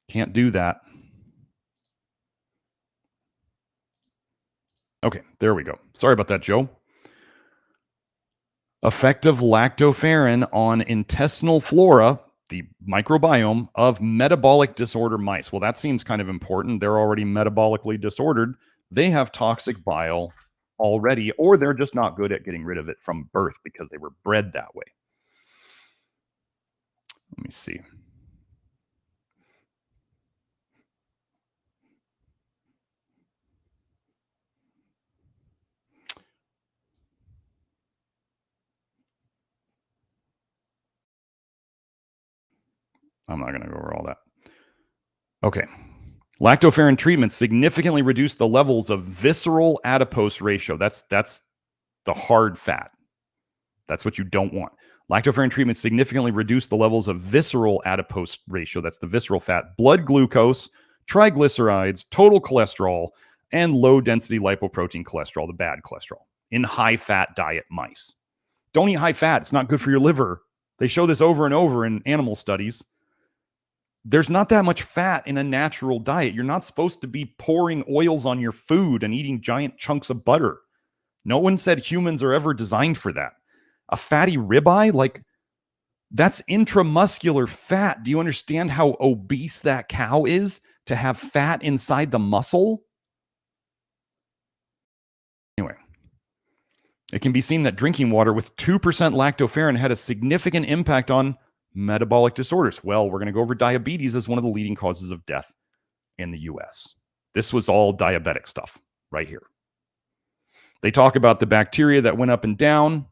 Can't do that. Okay, there we go. Sorry about that, Joe. Effect of lactoferrin on intestinal flora, the microbiome of metabolic disorder mice. Well, that seems kind of important. They're already metabolically disordered. They have toxic bile already, or they're just not good at getting rid of it from birth because they were bred that way. Let me see. I'm not going to go over all that. Okay. Lactoferrin treatment significantly reduced the levels of visceral adipose ratio. That's the hard fat. That's what you don't want. Lactoferrin treatment significantly reduced the levels of visceral adipose ratio. That's the visceral fat, blood glucose, triglycerides, total cholesterol, and low-density lipoprotein cholesterol, the bad cholesterol, in high-fat diet mice. Don't eat high fat. It's not good for your liver. They show this over and over in animal studies. There's not that much fat in a natural diet. You're not supposed to be pouring oils on your food and eating giant chunks of butter. No one said humans are ever designed for that. A fatty ribeye, like, that's intramuscular fat. Do you understand how obese that cow is to have fat inside the muscle? Anyway, it can be seen that drinking water with 2% lactoferrin had a significant impact on metabolic disorders. Well, we're going to go over diabetes as one of the leading causes of death in the US. This was all diabetic stuff right here. They talk about the bacteria that went up and down.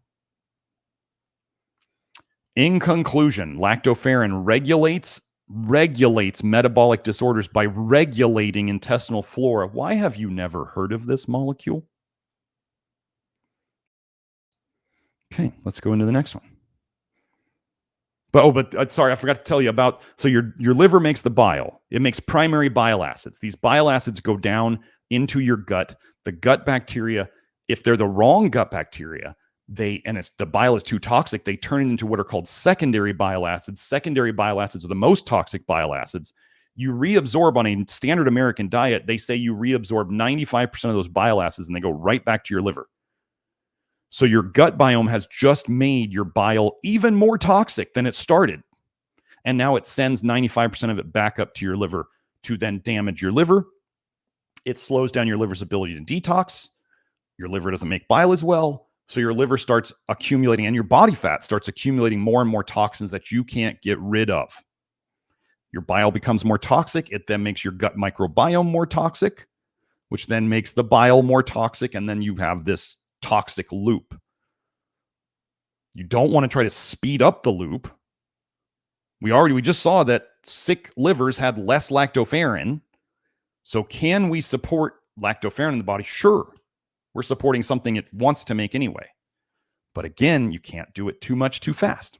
In conclusion, lactoferrin regulates metabolic disorders by regulating intestinal flora. Why have you never heard of this molecule? Okay, let's go into the next one. But sorry, I forgot to tell you about, so your liver makes the bile. It makes primary bile acids. These bile acids go down into your gut. The gut bacteria, if they're the wrong gut bacteria, the bile is too toxic, they turn it into what are called secondary bile acids. Secondary bile acids are the most toxic bile acids. You reabsorb on a standard American diet, they say you reabsorb 95% of those bile acids and they go right back to your liver. So your gut biome has just made your bile even more toxic than it started. And now it sends 95% of it back up to your liver to then damage your liver. It slows down your liver's ability to detox. Your liver doesn't make bile as well. So your liver starts accumulating, and your body fat starts accumulating more and more toxins that you can't get rid of. Your bile becomes more toxic. It then makes your gut microbiome more toxic, which then makes the bile more toxic. And then you have this toxic loop. You don't want to try to speed up the loop. We just saw that sick livers had less lactoferrin. So can we support lactoferrin in the body? Sure. We're supporting something it wants to make anyway. But again, you can't do it too much too fast.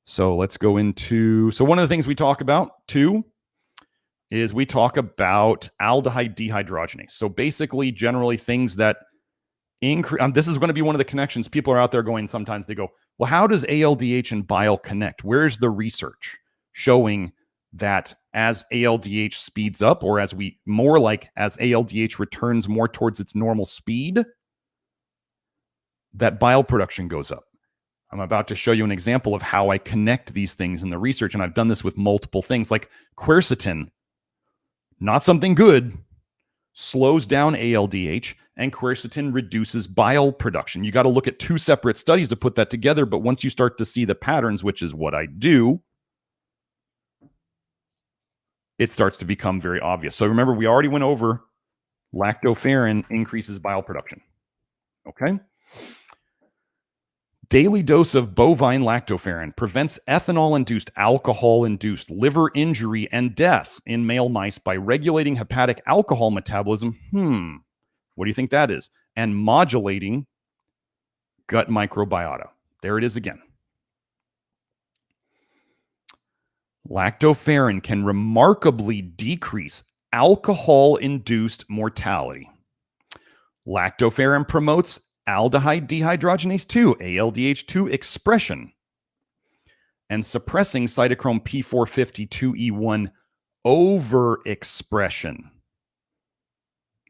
So let's go into, so one of the things we talk about too is we talk about aldehyde dehydrogenase. So basically, generally things that increase, this is going to be one of the connections. People are out there going, sometimes they go, well, how does ALDH and bile connect? Where's the research showing that as ALDH speeds up, or as ALDH returns more towards its normal speed, that bile production goes up? I'm about to show you an example of how I connect these things in the research, and I've done this with multiple things, like quercetin, not something good, slows down ALDH, and quercetin reduces bile production. You got to look at two separate studies to put that together, but once you start to see the patterns, which is what I do, it starts to become very obvious. So remember, we already went over lactoferrin increases bile production. Okay? Daily dose of bovine lactoferrin prevents ethanol-induced, alcohol-induced liver injury and death in male mice by regulating hepatic alcohol metabolism. What do you think that is? And modulating gut microbiota. There it is again. Lactoferrin can remarkably decrease alcohol-induced mortality. Lactoferrin promotes aldehyde dehydrogenase 2, ALDH2 expression, and suppressing cytochrome P452E1 overexpression.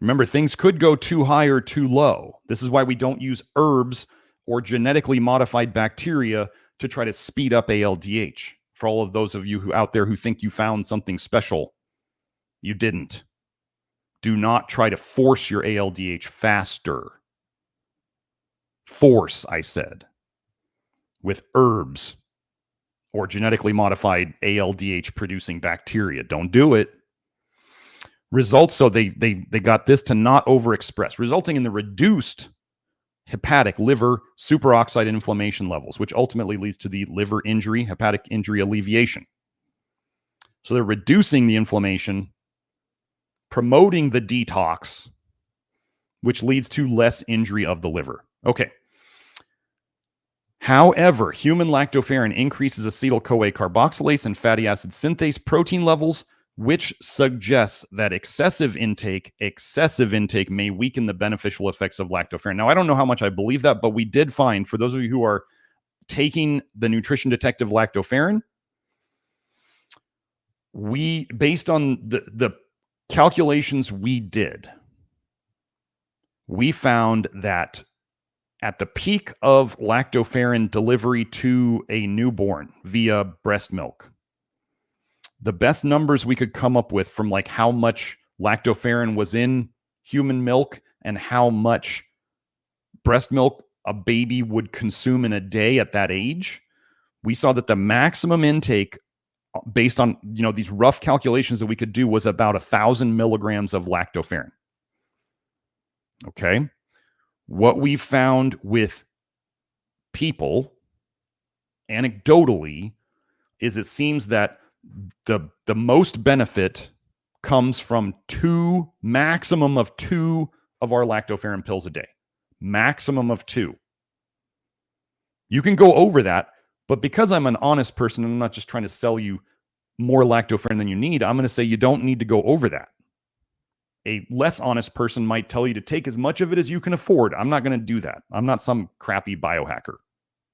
Remember, things could go too high or too low. This is why we don't use herbs or genetically modified bacteria to try to speed up ALDH. For all of those of you out there who think you found something special, you didn't. Do not try to force your ALDH faster. Force, I said, with herbs or genetically modified ALDH producing bacteria. Don't do it. Results, so they got this to not overexpress, resulting in the reduced hepatic liver superoxide inflammation levels, which ultimately leads to the liver injury, hepatic injury alleviation. So they're reducing the inflammation, promoting the detox, which leads to less injury of the liver. Okay. However, human lactoferrin increases acetyl-CoA carboxylase and fatty acid synthase protein levels, which suggests that excessive intake may weaken the beneficial effects of lactoferrin. Now, I don't know how much I believe that, but we did find, for those of you who are taking the Nutrition Detective lactoferrin, based on the calculations we did, we found that at the peak of lactoferrin delivery to a newborn via breast milk, the best numbers we could come up with from like how much lactoferrin was in human milk and how much breast milk a baby would consume in a day at that age, we saw that the maximum intake based on, these rough calculations that we could do, was about 1,000 milligrams of lactoferrin. Okay. What we found with people, anecdotally, is it seems that the most benefit comes from maximum of two of our lactoferrin pills a day. Maximum of 2. You can go over that, but because I'm an honest person and I'm not just trying to sell you more lactoferrin than you need, I'm going to say you don't need to go over that. A less honest person might tell you to take as much of it as you can afford. I'm not going to do that. I'm not some crappy biohacker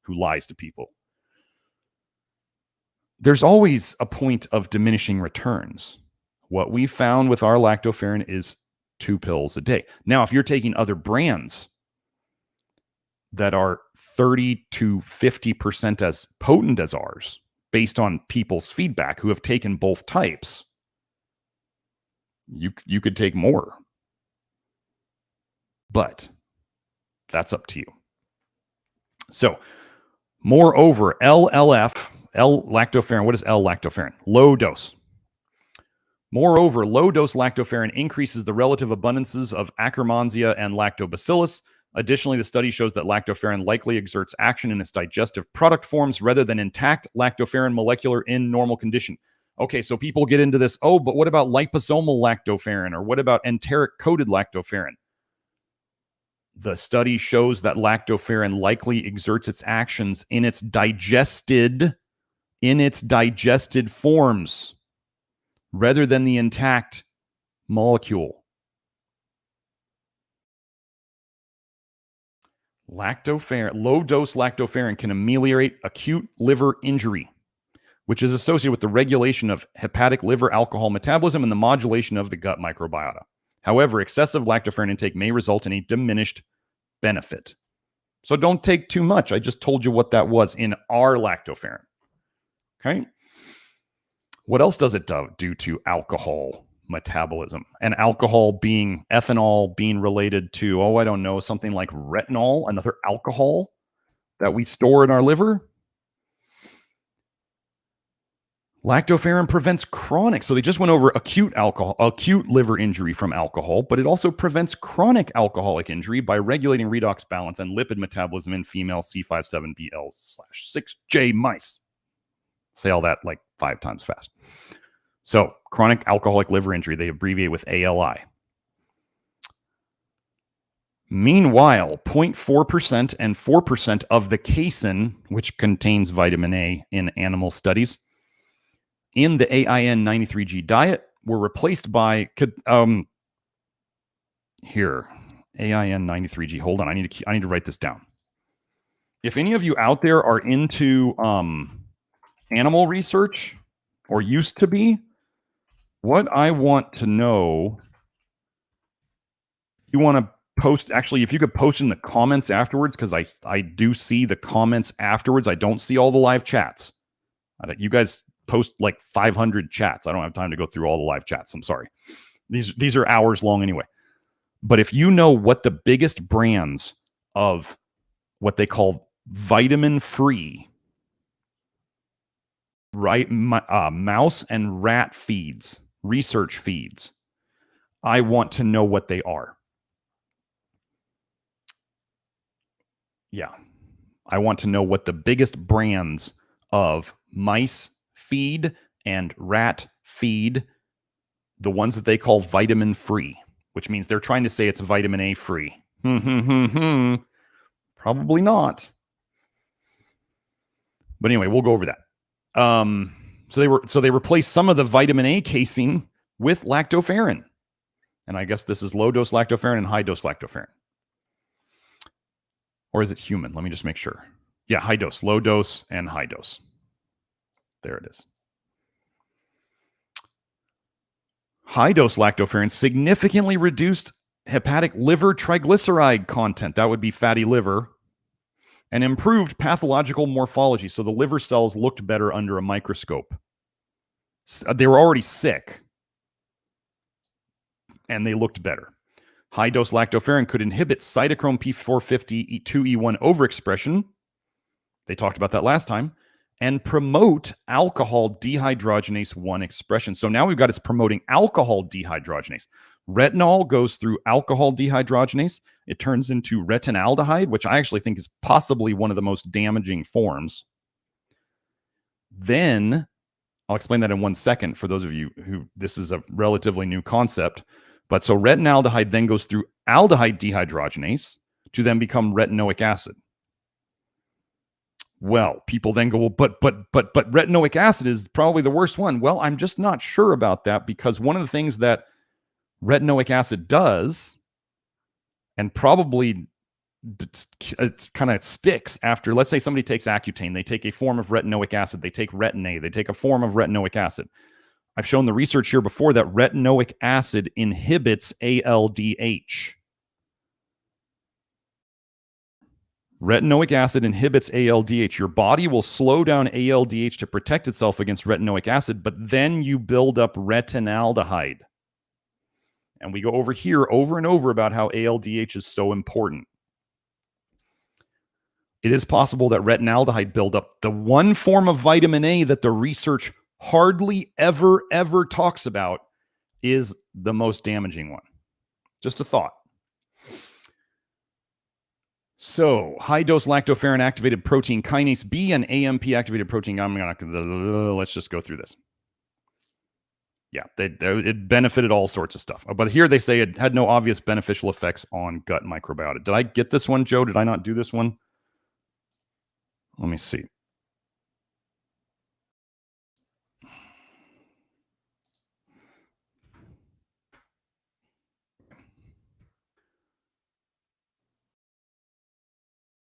who lies to people. There's always a point of diminishing returns. What we found with our lactoferrin is 2 pills a day. Now, if you're taking other brands that are 30 to 50% as potent as ours, based on people's feedback who have taken both types, you could take more. But that's up to you. So, moreover, L-lactoferrin, what is L-lactoferrin? Low dose. Moreover, low-dose lactoferrin increases the relative abundances of Akkermansia and lactobacillus. Additionally, the study shows that lactoferrin likely exerts action in its digestive product forms rather than intact lactoferrin molecular in normal condition. Okay, so people get into this, but what about liposomal lactoferrin, or what about enteric-coated lactoferrin? The study shows that lactoferrin likely exerts its actions in its digested forms rather than the intact molecule. Low-dose lactoferrin can ameliorate acute liver injury, which is associated with the regulation of hepatic liver alcohol metabolism and the modulation of the gut microbiota. However, excessive lactoferrin intake may result in a diminished benefit. So don't take too much. I just told you what that was in our lactoferrin. Okay? What else does it do to alcohol metabolism? And alcohol being ethanol being related to, I don't know, something like retinol, another alcohol that we store in our liver. Lactoferrin prevents chronic. So they just went over acute liver injury from alcohol, but it also prevents chronic alcoholic injury by regulating redox balance and lipid metabolism in female C57BL/6J mice. Say all that like 5 times fast. So chronic alcoholic liver injury, they abbreviate with ALI. Meanwhile, 0.4% and 4% of the casein, which contains vitamin A in animal studies, in the AIN93G diet were replaced by AIN93G. Hold on, I need to write this down. If any of you out there are into animal research, or used to be, what I want to know, you want to post, actually, if you could post in the comments afterwards, because I do see the comments afterwards. I don't see all the live chats. You guys post like 500 chats. I don't have time to go through all the live chats. I'm sorry. These are hours long anyway. But if you know what the biggest brands of what they call vitamin-free, mouse and rat feeds, research feeds, I want to know what they are. Yeah. I want to know what the biggest brands of mice feed and rat feed, the ones that they call vitamin free, which means they're trying to say it's vitamin A free. Probably not. But anyway, we'll go over that. So they replaced some of the vitamin A casein with lactoferrin. And I guess this is low dose lactoferrin and high dose lactoferrin. Or is it human? Let me just make sure. Yeah, high dose, low dose, and high dose. There it is. High dose lactoferrin significantly reduced hepatic liver triglyceride content. That would be fatty liver. And improved pathological morphology. So the liver cells looked better under a microscope. They were already sick. And they looked better. High-dose lactoferrin could inhibit cytochrome P450 2E1 overexpression. They talked about that last time. and promote alcohol dehydrogenase 1 expression. So now we've got it's promoting alcohol dehydrogenase. Retinol goes through alcohol dehydrogenase. It turns into retinaldehyde, which I actually think is possibly one of the most damaging forms. Then I'll explain that in 1 second for those of you who this is a relatively new concept. But so retinaldehyde then goes through aldehyde dehydrogenase to then become retinoic acid. Well, people then go, well, but retinoic acid is probably the worst one. Well, I'm just not sure about that, because one of the things that retinoic acid does, and probably it's kind of sticks after, let's say somebody takes Accutane, they take a form of retinoic acid, they take Retin-A, they take a form of retinoic acid. I've shown the research here before that retinoic acid inhibits ALDH. Retinoic acid inhibits ALDH. Your body will slow down ALDH to protect itself against retinoic acid, but then you build up retinaldehyde. And we go over here over and over about how ALDH is so important. It is possible that retinaldehyde buildup, the one form of vitamin A that the research hardly ever talks about, is the most damaging one. Just a thought. So, high-dose lactoferrin activated protein kinase B and AMP activated protein. Let's just go through this. Yeah, it benefited all sorts of stuff. But here they say it had no obvious beneficial effects on gut microbiota. Did I get this one, Joe? Did I not do this one? Let me see.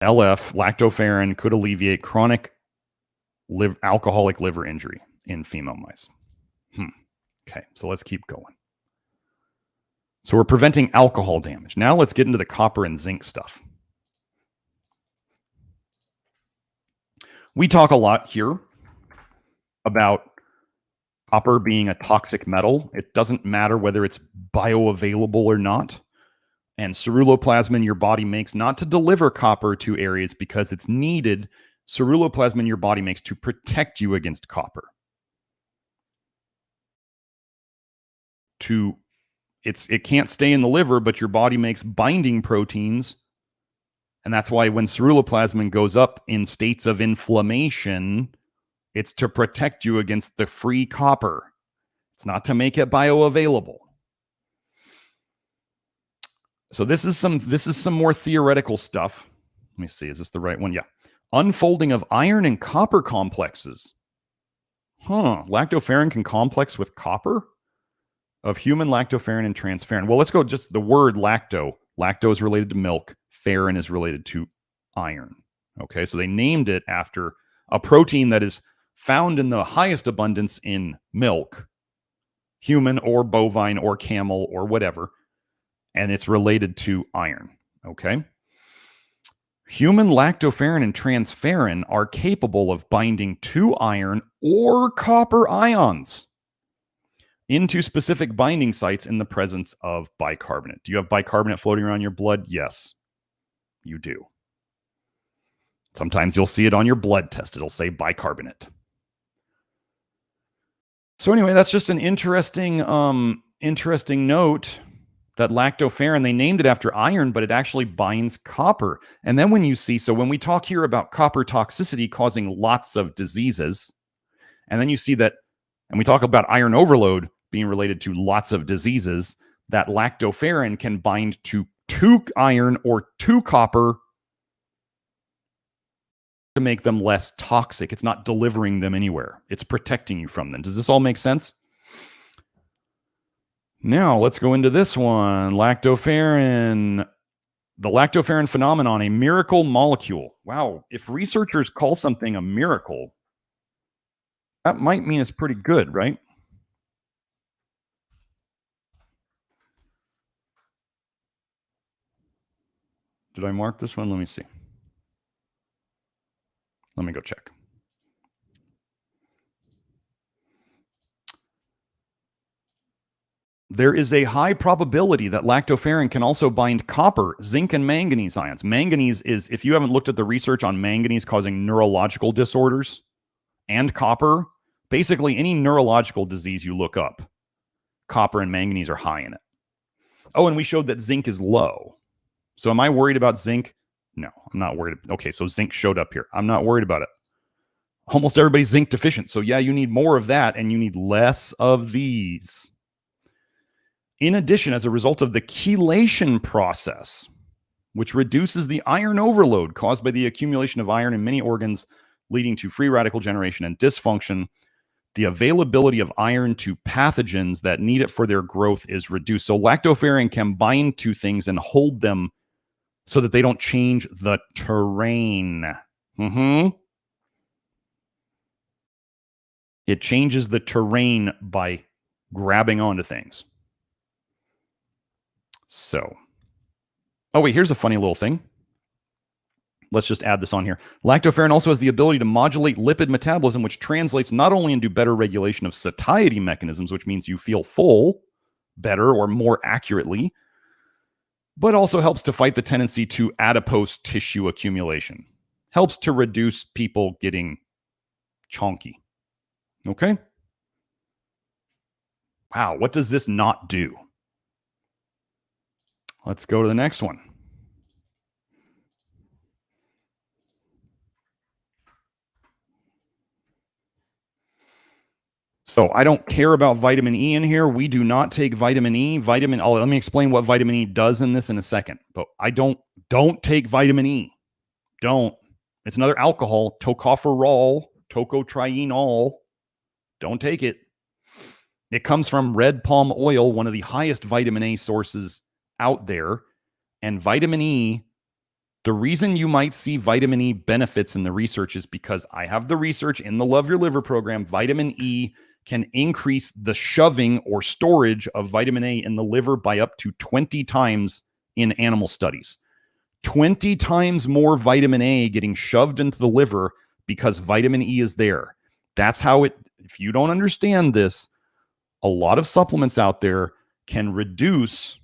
LF, lactoferrin, could alleviate chronic alcoholic liver injury in female mice. Okay, so let's keep going. So we're preventing alcohol damage. Now let's get into the copper and zinc stuff. We talk a lot here about copper being a toxic metal. It doesn't matter whether it's bioavailable or not. And ceruloplasmin in your body makes not to deliver copper to areas because it's needed. Ceruloplasmin in your body makes to protect you against copper. It can't stay in the liver, but your body makes binding proteins. And that's why when ceruloplasmin goes up in states of inflammation, it's to protect you against the free copper. It's not to make it bioavailable. So this is some more theoretical stuff. Let me see, is this the right one? Yeah. Unfolding of iron and copper complexes. Lactoferrin can complex with copper? Of human lactoferrin and transferrin. Well, let's go just the word lacto. Lacto is related to milk. Ferrin is related to iron. Okay, so they named it after a protein that is found in the highest abundance in milk, human or bovine or camel or whatever, and it's related to iron. Okay, human lactoferrin and transferrin are capable of binding to iron or copper ions into specific binding sites in the presence of bicarbonate. Do you have bicarbonate floating around your blood? Yes, you do. Sometimes you'll see it on your blood test. It'll say bicarbonate. So anyway, that's just an interesting note that lactoferrin, they named it after iron, but it actually binds copper. And then when you see, so when we talk here about copper toxicity causing lots of diseases, and then you see that, and we talk about iron overload being related to lots of diseases, that lactoferrin can bind to iron or copper to make them less toxic. It's not delivering them anywhere. It's protecting you from them. Does this all make sense? Now let's go into this one. Lactoferrin. The lactoferrin phenomenon, a miracle molecule. Wow. If researchers call something a miracle, that might mean it's pretty good, right? Did I mark this one? Let me see. Let me go check. There is a high probability that lactoferrin can also bind copper, zinc, and manganese ions. Manganese is, if you haven't looked at the research on manganese causing neurological disorders, and copper. Basically, any neurological disease you look up, copper and manganese are high in it. Oh, and we showed that zinc is low. So am I worried about zinc? No, I'm not worried. Okay, so zinc showed up here. I'm not worried about it. Almost everybody's zinc deficient. So yeah, you need more of that and you need less of these. In addition, as a result of the chelation process, which reduces the iron overload caused by the accumulation of iron in many organs, leading to free radical generation and dysfunction, the availability of iron to pathogens that need it for their growth is reduced. So lactoferrin can bind to things and hold them so that they don't change the terrain. It changes the terrain by grabbing onto things. So, oh wait, here's a funny little thing. Let's just add this on here. Lactoferrin also has the ability to modulate lipid metabolism, which translates not only into better regulation of satiety mechanisms, which means you feel full better or more accurately, but also helps to fight the tendency to adipose tissue accumulation. Helps to reduce people getting chonky. Okay? Wow, what does this not do? Let's go to the next one. So I don't care about vitamin E in here. We do not take vitamin E. Let me explain what vitamin E does in this in a second. But I don't take vitamin E. Don't. It's another alcohol, tocopherol, tocotrienol. Don't take it. It comes from red palm oil, one of the highest vitamin A sources out there. And vitamin E, the reason you might see vitamin E benefits in the research is because I have the research in the Love Your Liver program. Vitamin E can increase the shoving or storage of vitamin A in the liver by up to 20 times in animal studies. 20 times more vitamin A getting shoved into the liver because vitamin E is there. That's how it, if you don't understand this, a lot of supplements out there can reduce.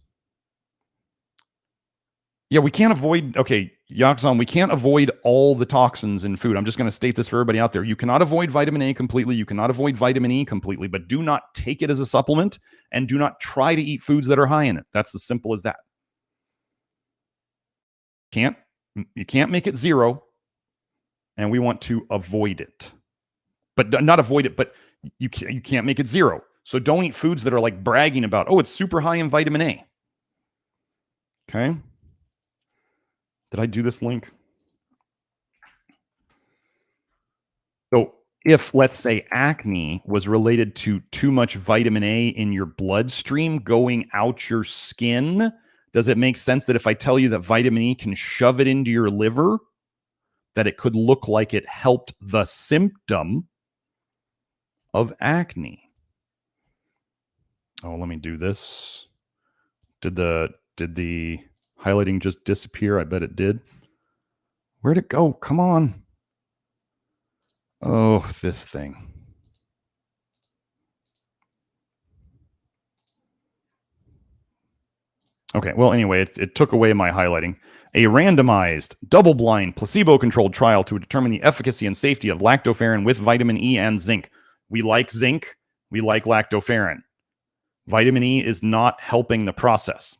Yeah, we can't avoid, okay, Yakzan, we can't avoid all the toxins in food. I'm just going to state this for everybody out there. You cannot avoid vitamin A completely. You cannot avoid vitamin E completely, but do not take it as a supplement and do not try to eat foods that are high in it. That's as simple as that. You can't make it zero, and we want to avoid it. But not avoid it, but you can't make it zero. So don't eat foods that are like bragging about, oh, it's super high in vitamin A. Okay. Did I do this link? So if, let's say, acne was related to too much vitamin A in your bloodstream going out your skin, does it make sense that if I tell you that vitamin E can shove it into your liver, that it could look like it helped the symptom of acne? Oh, let me do this. Did the highlighting just disappear? I bet it did. Where'd it go? Come on. Oh, this thing. Okay, well, anyway, it took away my highlighting. A randomized, double-blind, placebo-controlled trial to determine the efficacy and safety of lactoferrin with vitamin E and zinc. We like zinc. We like lactoferrin. Vitamin E is not helping the process.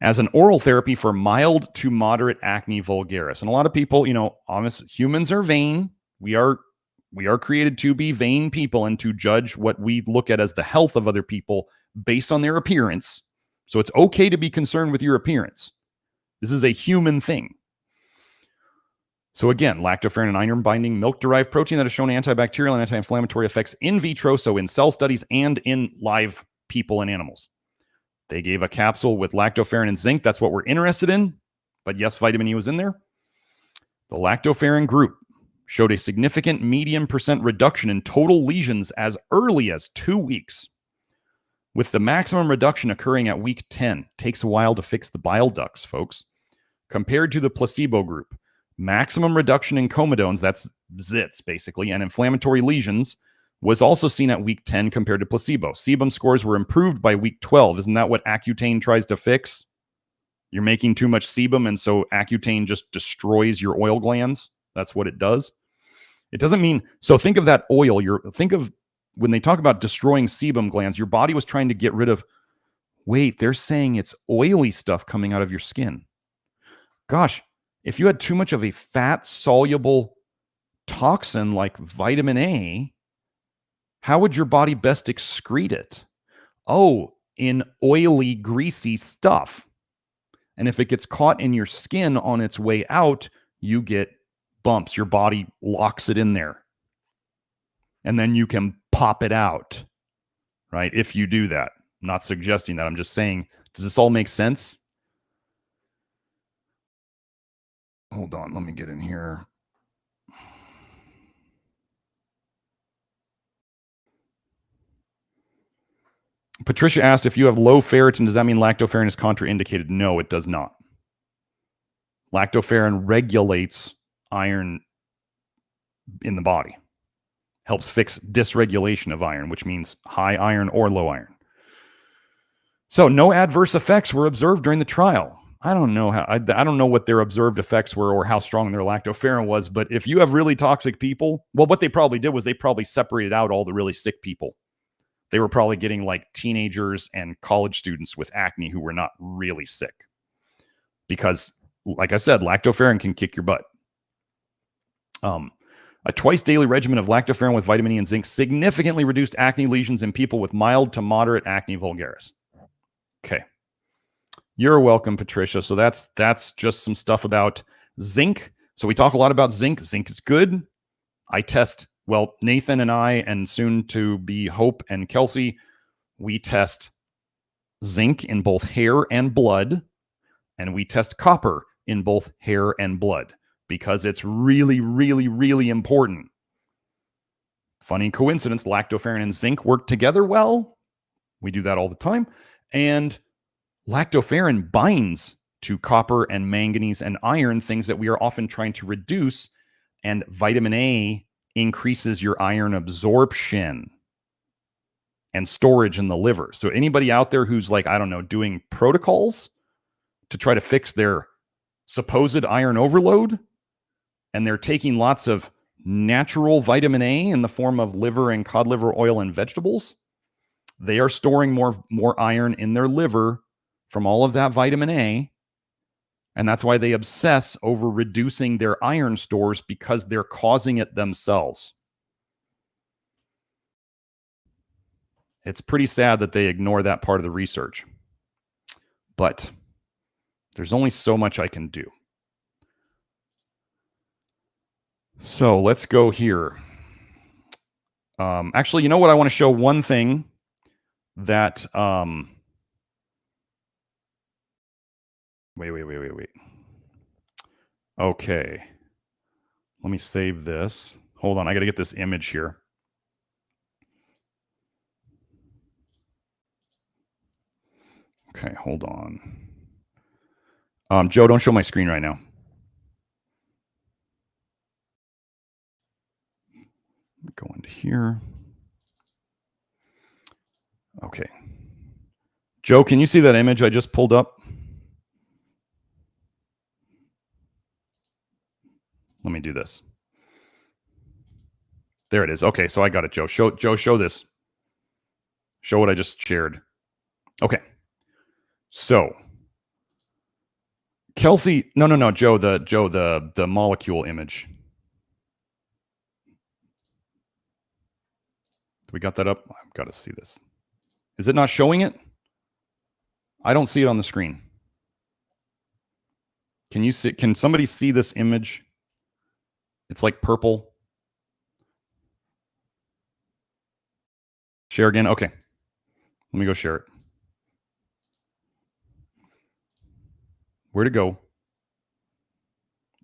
As an oral therapy for mild to moderate acne vulgaris. And a lot of people, honest, humans are vain. We are created to be vain people and to judge what we look at as the health of other people based on their appearance. So it's okay to be concerned with your appearance. This is a human thing. So again, lactoferrin, an iron-binding milk-derived protein that has shown antibacterial and anti-inflammatory effects in vitro, so in cell studies and in live people and animals. They gave a capsule with lactoferrin and zinc. That's what we're interested in. But yes, vitamin E was in there. The lactoferrin group showed a significant median % reduction in total lesions as early as 2 weeks, with the maximum reduction occurring at week 10. Takes a while to fix the bile ducts, folks. Compared to the placebo group, maximum reduction in comedones, that's zits basically, and inflammatory lesions was also seen at week 10 compared to placebo. Sebum scores were improved by week 12. Isn't that what Accutane tries to fix? You're making too much sebum, and so Accutane just destroys your oil glands. That's what it does. It doesn't mean, so think of that oil. Think of when they talk about destroying sebum glands, your body was trying to get rid of, wait, they're saying it's oily stuff coming out of your skin. Gosh, if you had too much of a fat soluble toxin like vitamin A, how would your body best excrete it? Oh, in oily, greasy stuff. And if it gets caught in your skin on its way out, you get bumps. Your body locks it in there. And then you can pop it out, right? If you do that. I'm not suggesting that. I'm just saying, does this all make sense? Hold on, let me get in here. Patricia asked, if you have low ferritin, does that mean lactoferrin is contraindicated? No, it does not. Lactoferrin regulates iron in the body, helps fix dysregulation of iron, which means high iron or low iron. So no adverse effects were observed during the trial. I don't know I don't know what their observed effects were or how strong their lactoferrin was, but if you have really toxic people, well, what they probably did was they probably separated out all the really sick people. They were probably getting like teenagers and college students with acne who were not really sick. Because, like I said, lactoferrin can kick your butt. A twice daily regimen of lactoferrin with vitamin E and zinc significantly reduced acne lesions in people with mild to moderate acne vulgaris. Okay. You're welcome, Patricia. So that's just some stuff about zinc. So we talk a lot about zinc. Zinc is good. I test, well, Nathan and I, and soon to be Hope and Kelsey, we test zinc in both hair and blood, and we test copper in both hair and blood because it's really, really, really important. Funny coincidence, lactoferrin and zinc work together well. We do that all the time. And lactoferrin binds to copper and manganese and iron, things that we are often trying to reduce. And vitamin A increases your iron absorption and storage in the liver. So anybody out there who's like, I don't know, doing protocols to try to fix their supposed iron overload, and they're taking lots of natural vitamin A in the form of liver and cod liver oil and vegetables, they are storing more iron in their liver from all of that vitamin A. And that's why they obsess over reducing their iron stores, because they're causing it themselves. It's pretty sad that they ignore that part of the research. But there's only so much I can do. So let's go here. Actually, you know what? I want to show one thing that... Wait. Okay. Let me save this. Hold on. I got to get this image here. Okay, hold on. Joe, don't show my screen right now. Go into here. Okay. Joe, can you see that image I just pulled up? Let me do this. There it is. Okay, so I got it, Joe. Show this. Show what I just shared. Okay. So Kelsey, no, Joe, the molecule image. We got that up? I've got to see this. Is it not showing it? I don't see it on the screen. Can you see? Can somebody see this image? It's like purple. Share again. Okay. Let me go share it. Where'd it go?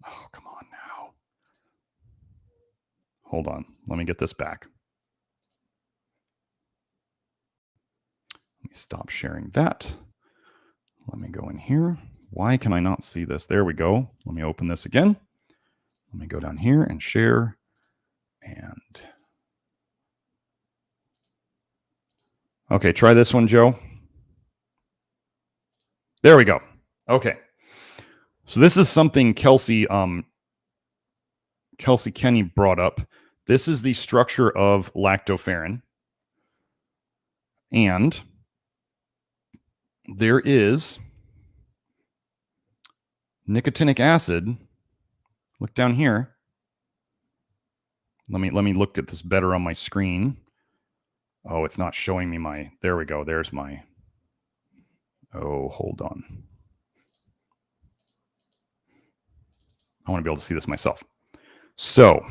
Oh, come on now. Hold on. Let me get this back. Let me stop sharing that. Let me go in here. Why can I not see this? There we go. Let me open this again. Let me go down here and share. And okay, try this one, Joe. There we go. Okay. So this is something Kelsey Kelsey Kenny brought up. This is the structure of lactoferrin. And there is nicotinic acid. Look down here. Let me look at this better on my screen. Oh, it's not showing me my, there we go. There's my, oh, hold on. I want to be able to see this myself. So,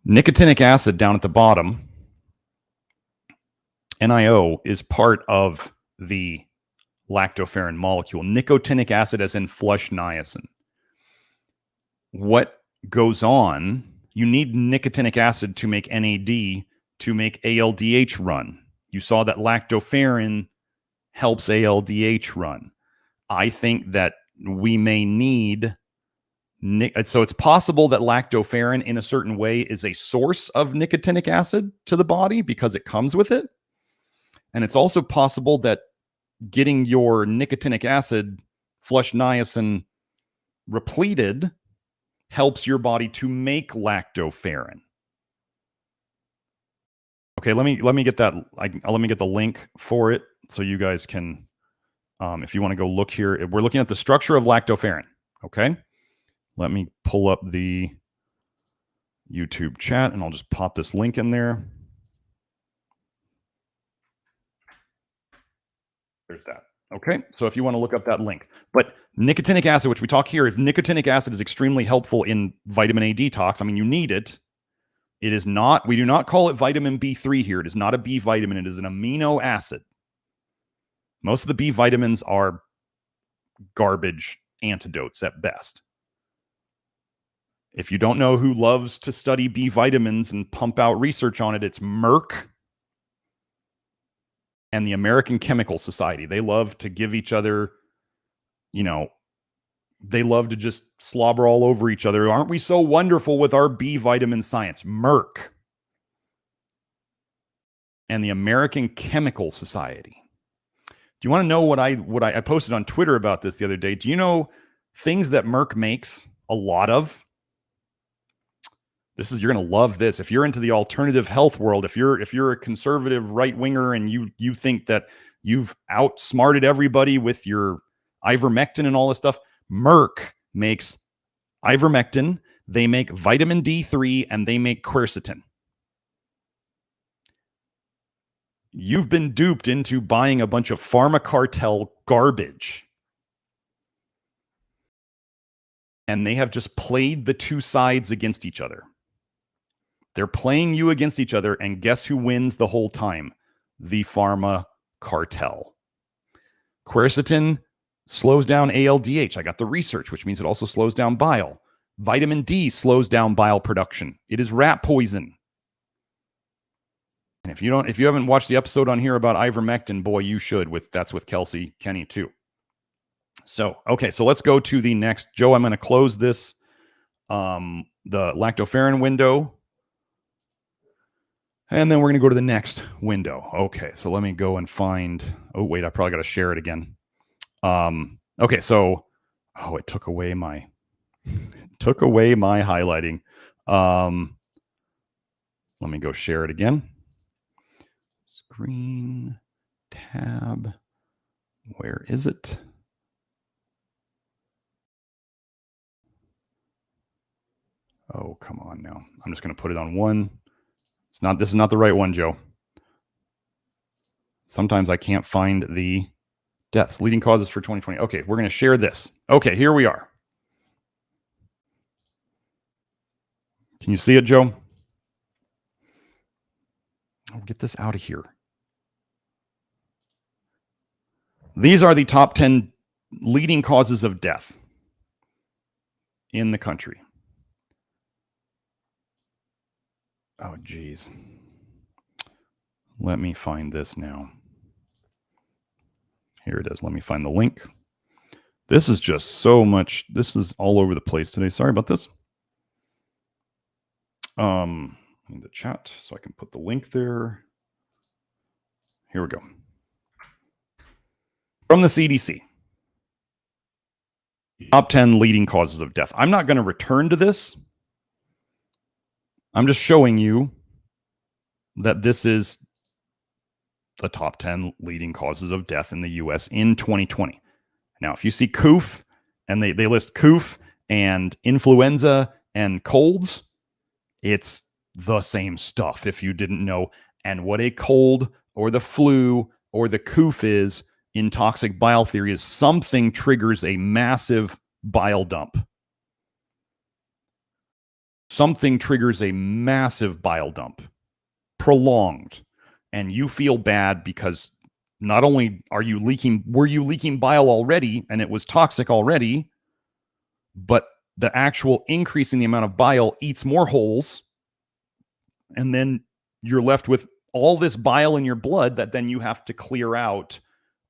nicotinic acid down at the bottom, NiO, is part of the lactoferrin molecule. Nicotinic acid as in flush niacin. What goes on, you need nicotinic acid to make NAD to make ALDH run. You saw that lactoferrin helps ALDH run. I think that we may need, so it's possible that lactoferrin in a certain way is a source of nicotinic acid to the body because it comes with it. And it's also possible that getting your nicotinic acid flush niacin repleted helps your body to make lactoferrin. Okay, let me get that. Let me get the link for it so you guys can, if you want to go look here, we're looking at the structure of lactoferrin. Okay, let me pull up the YouTube chat and I'll just pop this link in there. There's that. Okay, so if you want to look up that link. But nicotinic acid, which we talk here, if nicotinic acid is extremely helpful in vitamin A detox, I mean, you need it. It is not, we do not call it vitamin B3 here. It is not a B vitamin. It is an amino acid. Most of the B vitamins are garbage antidotes at best. If you don't know who loves to study B vitamins and pump out research on it, it's Merck and the American Chemical Society. They love to give each other, you know, they love to just slobber all over each other. Aren't we so wonderful with our B vitamin science? Merck and the American Chemical Society. Do you want to know what I posted on Twitter about this the other day? Do you know things that Merck makes a lot of? You're going to love this. If you're into the alternative health world, if you're a conservative right winger and you think that you've outsmarted everybody with your ivermectin and all this stuff, Merck makes ivermectin, they make vitamin D3, and they make quercetin. You've been duped into buying a bunch of pharma cartel garbage. And they have just played the two sides against each other. They're playing you against each other, and guess who wins the whole time? The pharma cartel. Quercetin slows down ALDH. I got the research, which means it also slows down bile. Vitamin D slows down bile production. It is rat poison. And if you haven't watched the episode on here about ivermectin, boy, you should. That's with Kelsey Kenny too. So, okay, so let's go to the next. Joe, I'm going to close this, the lactoferrin window. And then we're going to go to the next window. Okay, so let me go and find, oh, wait, I probably got to share it again. Okay, so, oh, it took away my highlighting. Let me go share it again. Screen, tab, where is it? Oh, come on now. I'm just going to put it on one. This is not the right one, Joe. Sometimes I can't find the deaths. Leading causes for 2020. Okay, we're going to share this. Okay, here we are. Can you see it, Joe? I'll get this out of here. These are the top 10 leading causes of death in the country. Oh, geez. Let me find this now. Here it is. Let me find the link. This is just so much. This is all over the place today. Sorry about this. In the chat, so I can put the link there. Here we go. From the CDC. Top 10 leading causes of death. I'm not going to return to this I'm just showing you that this is the top 10 leading causes of death in the US in 2020. Now, if you see COOF, and they list COOF and influenza and colds, it's the same stuff if you didn't know. And what a cold or the flu or the COOF is in toxic bile theory is something triggers a massive bile dump. Something triggers a massive bile dump, prolonged, and you feel bad because not only were you leaking bile already and it was toxic already, but the actual increase in the amount of bile eats more holes, and then you're left with all this bile in your blood that then you have to clear out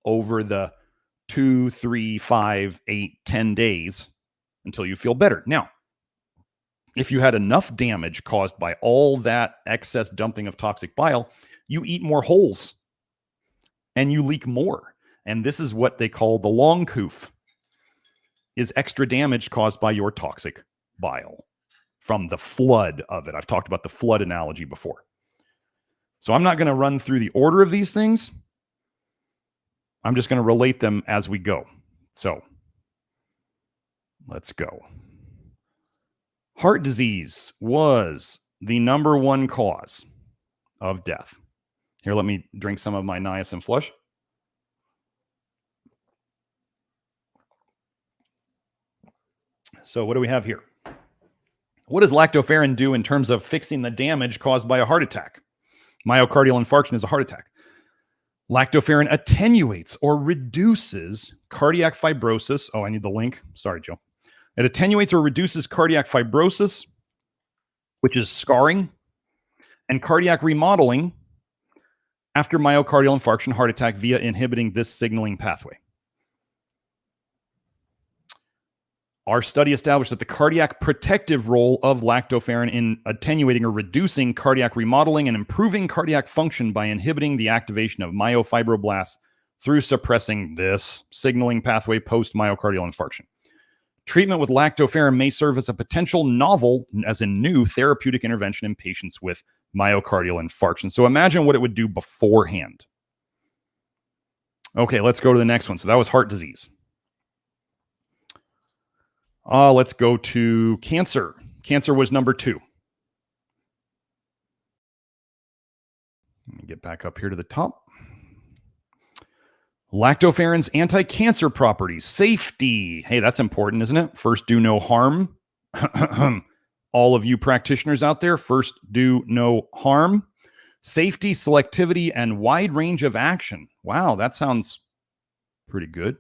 over the 2, 3, 5, 8, 10 days until you feel better. Now, if you had enough damage caused by all that excess dumping of toxic bile, you eat more holes and you leak more. And this is what they call the long COOF, is extra damage caused by your toxic bile from the flood of it. I've talked about the flood analogy before. So I'm not going to run through the order of these things. I'm just going to relate them as we go. So let's go. Heart disease was the number one cause of death. Here, let me drink some of my niacin flush. So what do we have here? What does lactoferrin do in terms of fixing the damage caused by a heart attack? Myocardial infarction is a heart attack. Lactoferrin attenuates or reduces cardiac fibrosis. Oh, I need the link. Sorry, Joe. It attenuates or reduces cardiac fibrosis, which is scarring, and cardiac remodeling after myocardial infarction, heart attack, via inhibiting this signaling pathway. Our study established that the cardiac protective role of lactoferrin in attenuating or reducing cardiac remodeling and improving cardiac function by inhibiting the activation of myofibroblasts through suppressing this signaling pathway post-myocardial infarction. Treatment with lactoferrin may serve as a potential novel, as in new, therapeutic intervention in patients with myocardial infarction. So imagine what it would do beforehand. Okay, let's go to the next one. So that was heart disease. Let's go to cancer. Cancer was number 2. Let me get back up here to the top. Lactoferrin's anti-cancer properties. Safety. Hey, that's important, isn't it? First, do no harm. All of you practitioners out there, first, do no harm. Safety, selectivity, and wide range of action. Wow, that sounds pretty good.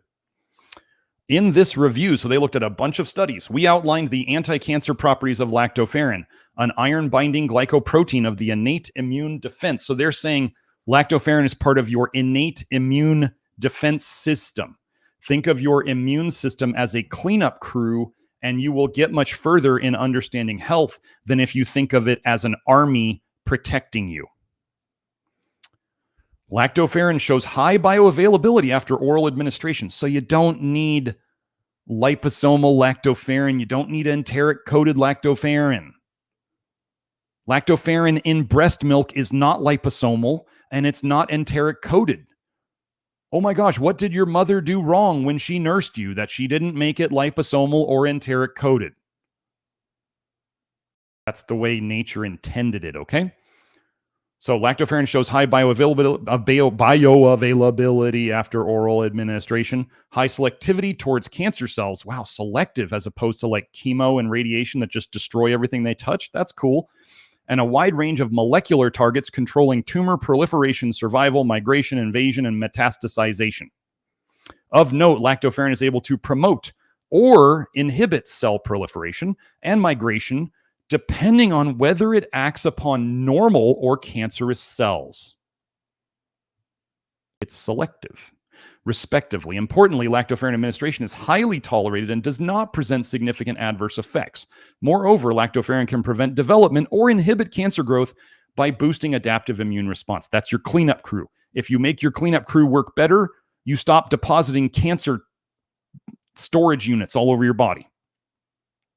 In this review, so they looked at a bunch of studies, we outlined the anti-cancer properties of lactoferrin, an iron-binding glycoprotein of the innate immune defense. So they're saying lactoferrin is part of your innate immune defense system. Think of your immune system as a cleanup crew, and you will get much further in understanding health than if you think of it as an army protecting you. Lactoferrin shows high bioavailability after oral administration. So you don't need liposomal lactoferrin. You don't need enteric-coated lactoferrin. Lactoferrin in breast milk is not liposomal, and it's not enteric-coated. Oh my gosh, what did your mother do wrong when she nursed you that she didn't make it liposomal or enteric-coated? That's the way nature intended it, okay? So lactoferrin shows high bioavailability after oral administration, high selectivity towards cancer cells. Wow, selective as opposed to like chemo and radiation that just destroy everything they touch. That's cool. And a wide range of molecular targets controlling tumor proliferation, survival, migration, invasion, and metastasization. Of note, lactoferrin is able to promote or inhibit cell proliferation and migration depending on whether it acts upon normal or cancerous cells. It's selective, respectively. Importantly, lactoferrin administration is highly tolerated and does not present significant adverse effects. Moreover, lactoferrin can prevent development or inhibit cancer growth by boosting adaptive immune response. That's your cleanup crew. If you make your cleanup crew work better, you stop depositing cancer storage units all over your body.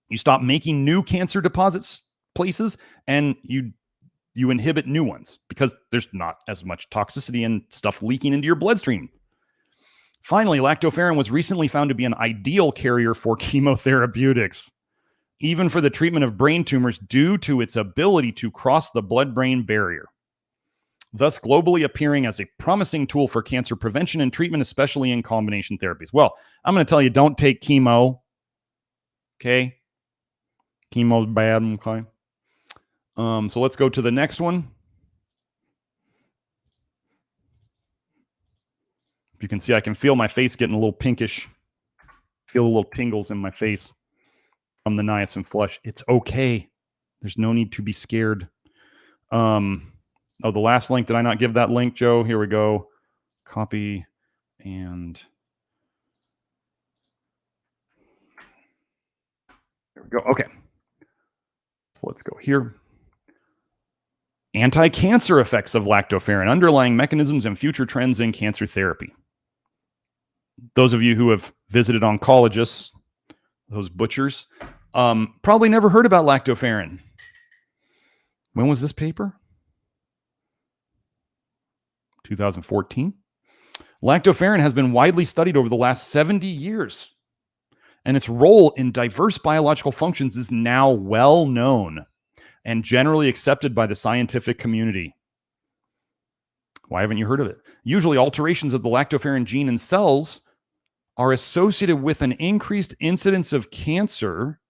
You stop making new cancer deposits places, and you inhibit new ones because there's not as much toxicity and stuff leaking into your bloodstream. Finally, lactoferrin was recently found to be an ideal carrier for chemotherapeutics, even for the treatment of brain tumors, due to its ability to cross the blood-brain barrier, thus globally appearing as a promising tool for cancer prevention and treatment, especially in combination therapies. Well, I'm going to tell you, don't take chemo. Okay? Chemo's bad. Okay? So let's go to the next one. You can see I can feel my face getting a little pinkish. Feel a little tingles in my face from the niacin flush. It's okay. There's no need to be scared. Oh, the last link. Did I not give that link, Joe? Here we go. Copy and there we go. Okay. So let's go here. Anti-cancer effects of lactoferrin, underlying mechanisms and future trends in cancer therapy. Those of you who have visited oncologists, those butchers, probably never heard about lactoferrin. When was this paper? 2014. Lactoferrin has been widely studied over the last 70 years, and its role in diverse biological functions is now well known and generally accepted by the scientific community. Why haven't you heard of it? Usually, alterations of the lactoferrin gene in cells are associated with an increased incidence of cancer.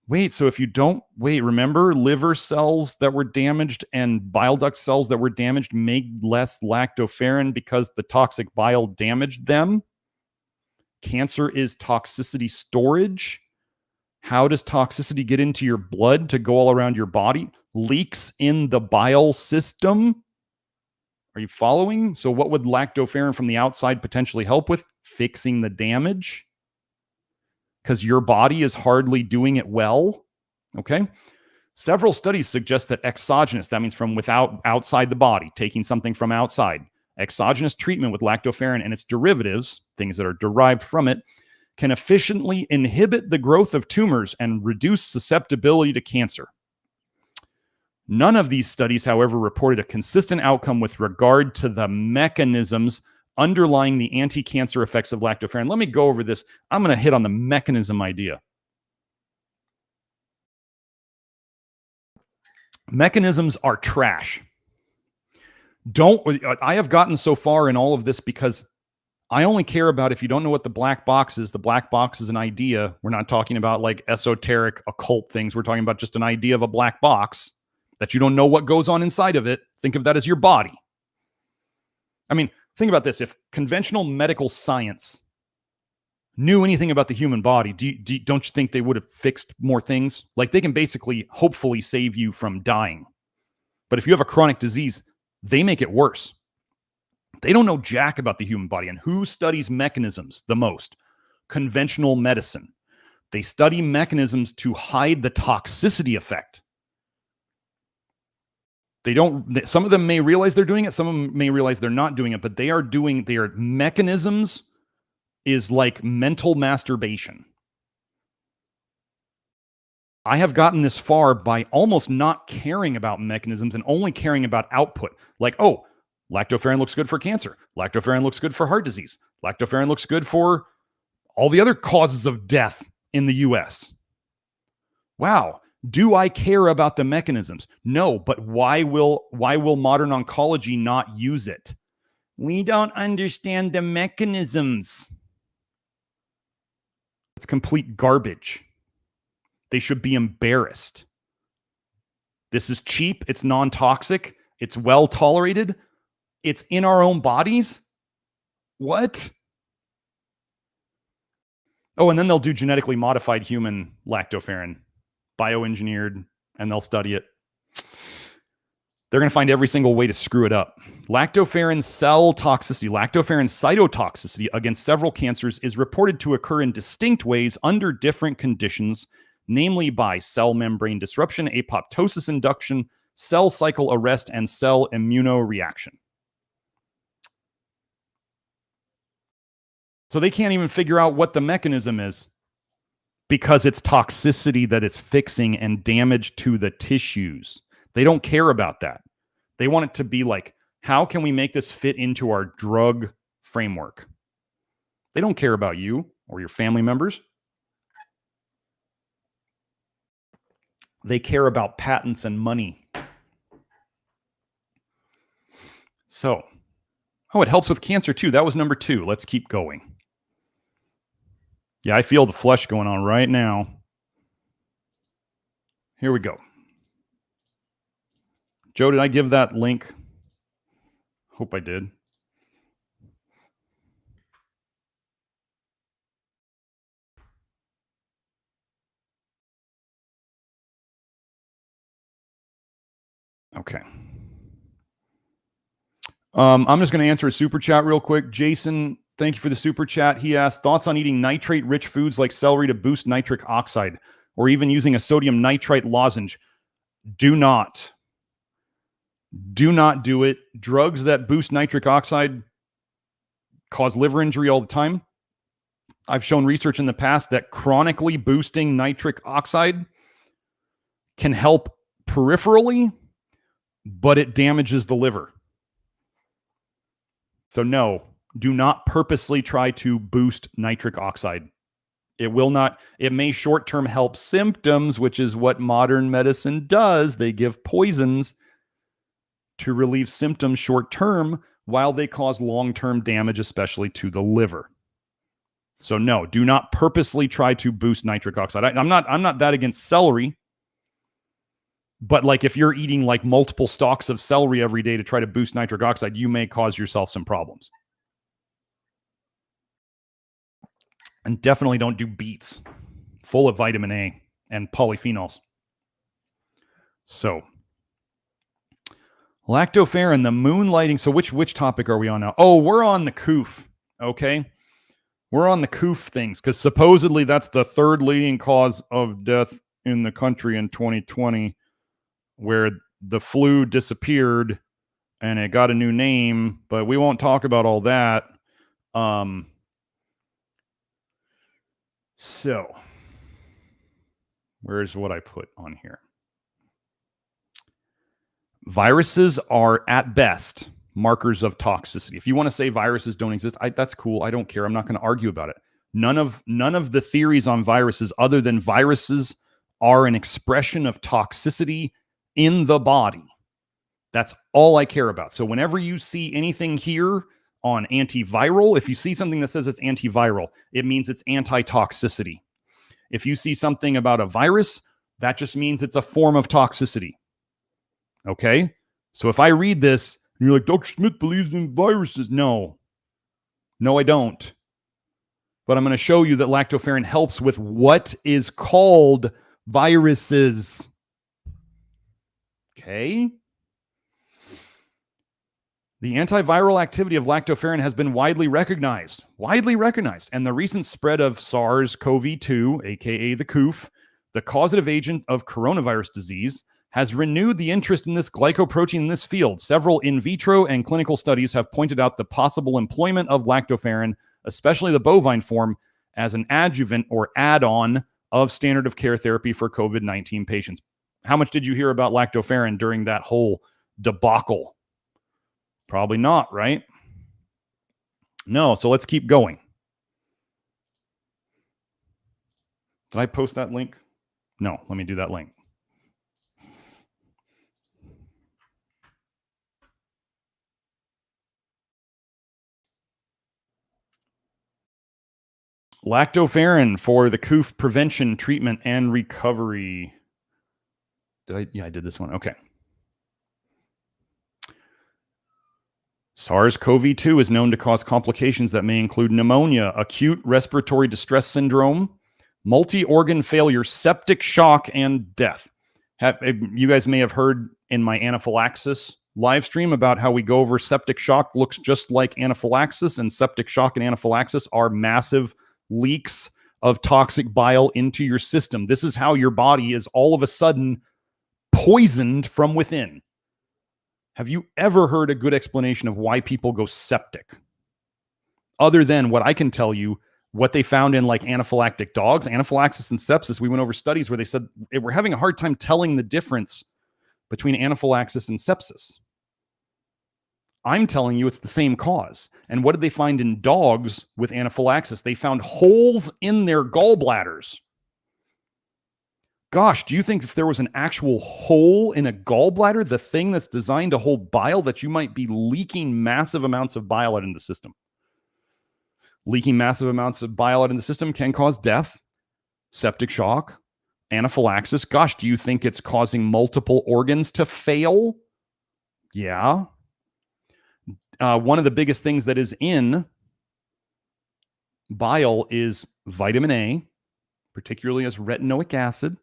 Wait, so if you don't, remember liver cells that were damaged and bile duct cells that were damaged made less lactoferrin because the toxic bile damaged them? Cancer is toxicity storage. How does toxicity get into your blood to go all around your body? Leaks in the bile system. Are you following? So what would lactoferrin from the outside potentially help with? Fixing the damage. Because your body is hardly doing it well. Okay. Several studies suggest that exogenous, that means from outside the body, taking something from outside, exogenous treatment with lactoferrin and its derivatives, things that are derived from it, can efficiently inhibit the growth of tumors and reduce susceptibility to cancer. None of these studies, however, reported a consistent outcome with regard to the mechanisms underlying the anti-cancer effects of lactoferrin. Let me go over this. I'm going to hit on the mechanism idea. Mechanisms are trash. I have gotten so far in all of this because I only care about, if you don't know what the black box is an idea. We're not talking about like esoteric occult things. We're talking about just an idea of a black box that you don't know what goes on inside of it. Think of that as your body. I mean, think about this. If conventional medical science knew anything about the human body, don't you think they would have fixed more things? Like, they can basically, hopefully, save you from dying. But if you have a chronic disease, they make it worse. They don't know jack about the human body. And who studies mechanisms the most? Conventional medicine. They study mechanisms to hide the toxicity effect. Some of them may realize they're doing it. Some of them may realize they're not doing it, but their mechanisms is like mental masturbation. I have gotten this far by almost not caring about mechanisms and only caring about output. Like, oh, lactoferrin looks good for cancer. Lactoferrin looks good for heart disease. Lactoferrin looks good for all the other causes of death in the US. Wow. Do I care about the mechanisms? No, but why will modern oncology not use it? We don't understand the mechanisms. It's complete garbage. They should be embarrassed. This is cheap. It's non-toxic. It's well tolerated. It's in our own bodies. What? Oh, and then they'll do genetically modified human lactoferrin, bioengineered, and they'll study it. They're going to find every single way to screw it up. Lactoferrin cell toxicity, lactoferrin cytotoxicity against several cancers is reported to occur in distinct ways under different conditions, namely by cell membrane disruption, apoptosis induction, cell cycle arrest, and cell immunoreaction. So they can't even figure out what the mechanism is. because it's toxicity that it's fixing and damage to the tissues. They don't care about that. They want it to be like, how can we make this fit into our drug framework? They don't care about you or your family members. They care about patents and money. So, it helps with cancer too. That was number 2. Let's keep going. Yeah, I feel the flush going on right now. Here we go. Joe, did I give that link? Hope I did. Okay. I'm just going to answer a super chat real quick. Jason, thank you for the super chat. He asked, thoughts on eating nitrate-rich foods like celery to boost nitric oxide, or even using a sodium nitrite lozenge. Do not do it. Drugs that boost nitric oxide cause liver injury all the time. I've shown research in the past that chronically boosting nitric oxide can help peripherally, but it damages the liver. So no, do not purposely try to boost nitric oxide. It will not. It may short-term help symptoms, which is what modern medicine does. They give poisons to relieve symptoms short-term while they cause long-term damage, especially to the liver. So no, do not purposely try to boost nitric oxide. I'm not that against celery. But like if you're eating like multiple stalks of celery every day to try to boost nitric oxide, you may cause yourself some problems. And definitely don't do beets, full of vitamin A and polyphenols. So, lactoferrin, the moonlighting. So which topic are we on now? Oh, we're on the COOF, okay? We're on the COOF things because supposedly that's the 3rd leading cause of death in the country in 2020. Where the flu disappeared and it got a new name, but we won't talk about all that. So, where's what I put on here? Viruses are, at best, markers of toxicity. If you want to say viruses don't exist, that's cool. I don't care. I'm not going to argue about it. None of the theories on viruses, other than viruses are an expression of toxicity in the body. That's all I care about. So whenever you see anything here on antiviral, if you see something that says it's antiviral, it means it's anti-toxicity. If you see something about a virus, that just means it's a form of toxicity. Okay? So if I read this, and you're like, Dr. Smith believes in viruses. No, I don't. But I'm going to show you that lactoferrin helps with what is called viruses. Okay. The antiviral activity of lactoferrin has been widely recognized. And the recent spread of SARS-CoV-2, aka the COOF, the causative agent of coronavirus disease, has renewed the interest in this glycoprotein in this field. Several in vitro and clinical studies have pointed out the possible employment of lactoferrin, especially the bovine form, as an adjuvant or add-on of standard of care therapy for COVID-19 patients. How much did you hear about lactoferrin during that whole debacle? Probably not, right? No, so let's keep going. Did I post that link? No, let me do that link. Lactoferrin for the COOF prevention, treatment, and recovery. Yeah, I did this one. Okay. SARS-CoV-2 is known to cause complications that may include pneumonia, acute respiratory distress syndrome, multi-organ failure, septic shock, and death. You guys may have heard in my anaphylaxis live stream about how we go over septic shock looks just like anaphylaxis, and septic shock and anaphylaxis are massive leaks of toxic bile into your system. This is how your body is all of a sudden poisoned from within. Have you ever heard a good explanation of why people go septic? Other than what I can tell you, what they found in like anaphylactic dogs, anaphylaxis and sepsis. We went over studies where they said we're having a hard time telling the difference between anaphylaxis and sepsis. I'm telling you it's the same cause. And what did they find in dogs with anaphylaxis? They found holes in their gallbladders. Gosh, do you think if there was an actual hole in a gallbladder, the thing that's designed to hold bile, that you might be leaking massive amounts of bile out in the system? Leaking massive amounts of bile out in the system can cause death, septic shock, anaphylaxis. Gosh, do you think it's causing multiple organs to fail? Yeah. One of the biggest things that is in bile is vitamin A, particularly as retinoic acid.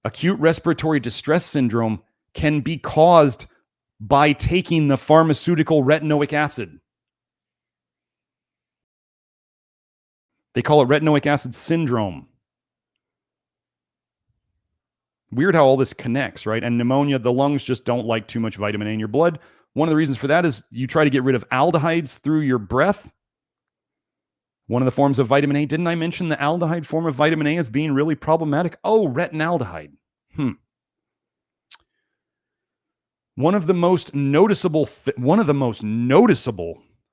Acute respiratory distress syndrome can be caused by taking the pharmaceutical retinoic acid. They call it retinoic acid syndrome. Weird how all this connects, right? And pneumonia, the lungs just don't like too much vitamin A in your blood. One of the reasons for that is you try to get rid of aldehydes through your breath. One of the forms of vitamin A, didn't I mention the aldehyde form of vitamin A as being really problematic? Oh, retinaldehyde. One of the most noticeable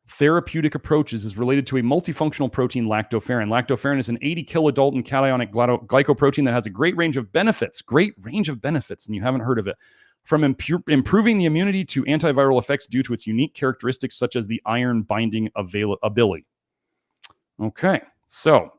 therapeutic approaches is related to a multifunctional protein, lactoferrin. Lactoferrin is an 80 kilodalton cationic glycoprotein that has a great range of benefits, and you haven't heard of it. From improving the immunity to antiviral effects due to its unique characteristics, such as the iron binding ability. Okay, so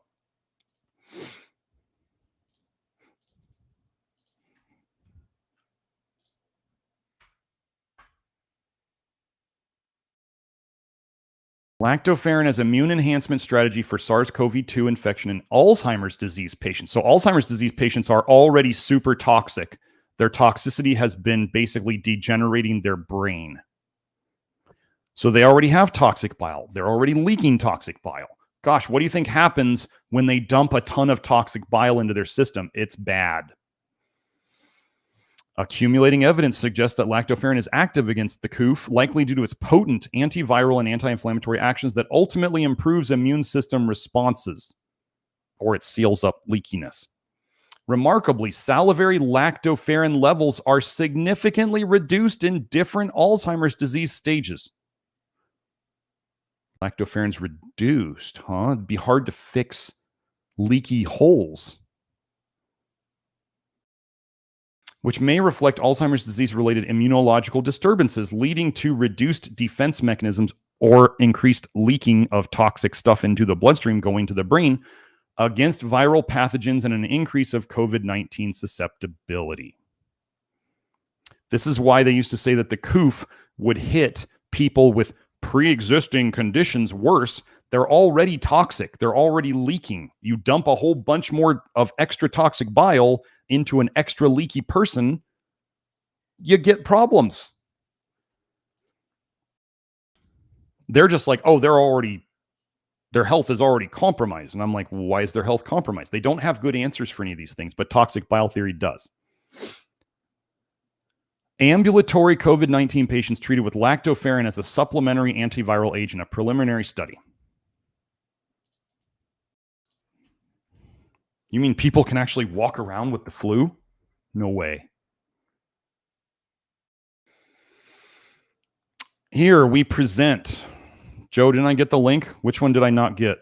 lactoferrin as immune enhancement strategy for SARS-CoV-2 infection in Alzheimer's disease patients. So Alzheimer's disease patients are already super toxic. Their toxicity has been basically degenerating their brain. So they already have toxic bile. They're already leaking toxic bile. Gosh, what do you think happens when they dump a ton of toxic bile into their system? It's bad. Accumulating evidence suggests that lactoferrin is active against the CoV, likely due to its potent antiviral and anti-inflammatory actions that ultimately improves immune system responses, or it seals up leakiness. Remarkably, salivary lactoferrin levels are significantly reduced in different Alzheimer's disease stages. Lactoferrin's reduced, huh? It'd be hard to fix leaky holes, which may reflect Alzheimer's disease-related immunological disturbances, leading to reduced defense mechanisms or increased leaking of toxic stuff into the bloodstream going to the brain against viral pathogens and an increase of COVID-19 susceptibility. This is why they used to say that the CoV would hit people with pre-existing conditions worse. They're already toxic. They're already leaking. You dump a whole bunch more of extra toxic bile into an extra leaky person, you get problems. They're just like, oh, their health is already compromised. And I'm like, why is their health compromised? They don't have good answers for any of these things, but toxic bile theory does. Ambulatory COVID-19 patients treated with lactoferrin as a supplementary antiviral agent, a preliminary study. You mean people can actually walk around with the flu? No way. Here we present. Joe, didn't I get the link? Which one did I not get?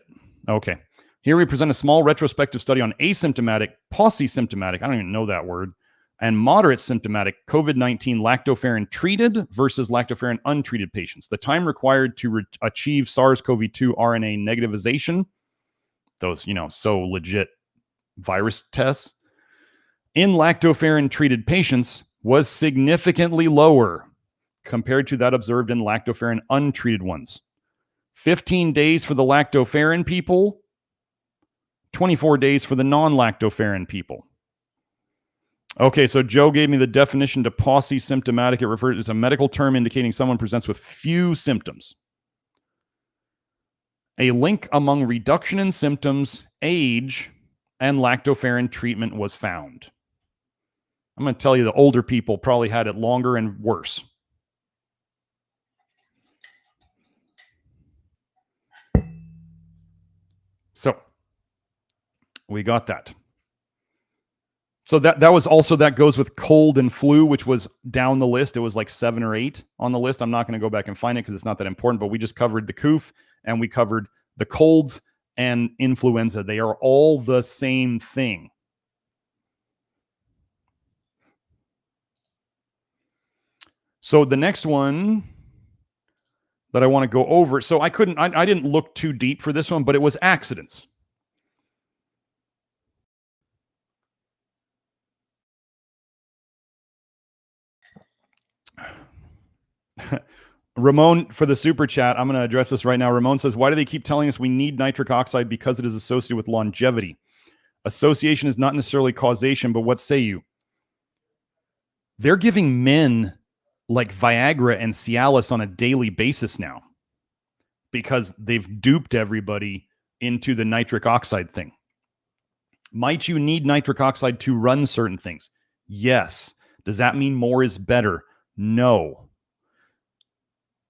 Okay. Here we present a small retrospective study on asymptomatic, paucisymptomatic, I don't even know that word, and moderate symptomatic COVID-19 lactoferrin treated versus lactoferrin untreated patients. The time required to achieve SARS-CoV-2 RNA negativization, those, so legit virus tests, in lactoferrin treated patients was significantly lower compared to that observed in lactoferrin untreated ones. 15 days for the lactoferrin people, 24 days for the non-lactoferrin people. Okay, so Joe gave me the definition to paucisymptomatic. It refers to a medical term indicating someone presents with few symptoms. A link among reduction in symptoms, age, and lactoferrin treatment was found. I'm going to tell you the older people probably had it longer and worse. We got that. So that was also, that goes with cold and flu, which was down the list. It was like 7 or 8 on the list. I'm not going to go back and find it because it's not that important, but we just covered the coof and we covered the colds and influenza. They are all the same thing. So the next one that I want to go over, so I didn't look too deep for this one, but it was accidents. Ramon, for the super chat, I'm going to address this right now. Ramon says, why do they keep telling us we need nitric oxide? Because it is associated with longevity. Association is not necessarily causation, but what say you? They're giving men like Viagra and Cialis on a daily basis now because they've duped everybody into the nitric oxide thing. Might you need nitric oxide to run certain things? Yes. Does that mean more is better? No.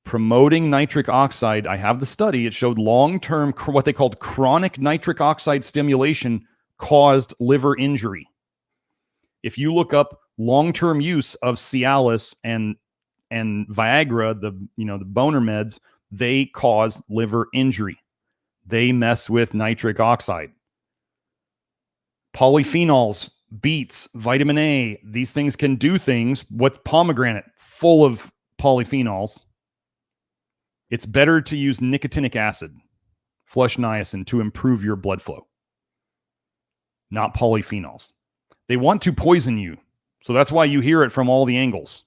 Promoting nitric oxide, I have the study, it showed long-term, what they called chronic nitric oxide stimulation caused liver injury. If you look up long-term use of Cialis and Viagra, the boner meds, they cause liver injury. They mess with nitric oxide. Polyphenols, beets, vitamin A, these things can do things. What's pomegranate? Full of polyphenols. It's better to use nicotinic acid, flush niacin, to improve your blood flow, not polyphenols. They want to poison you. So that's why you hear it from all the angles.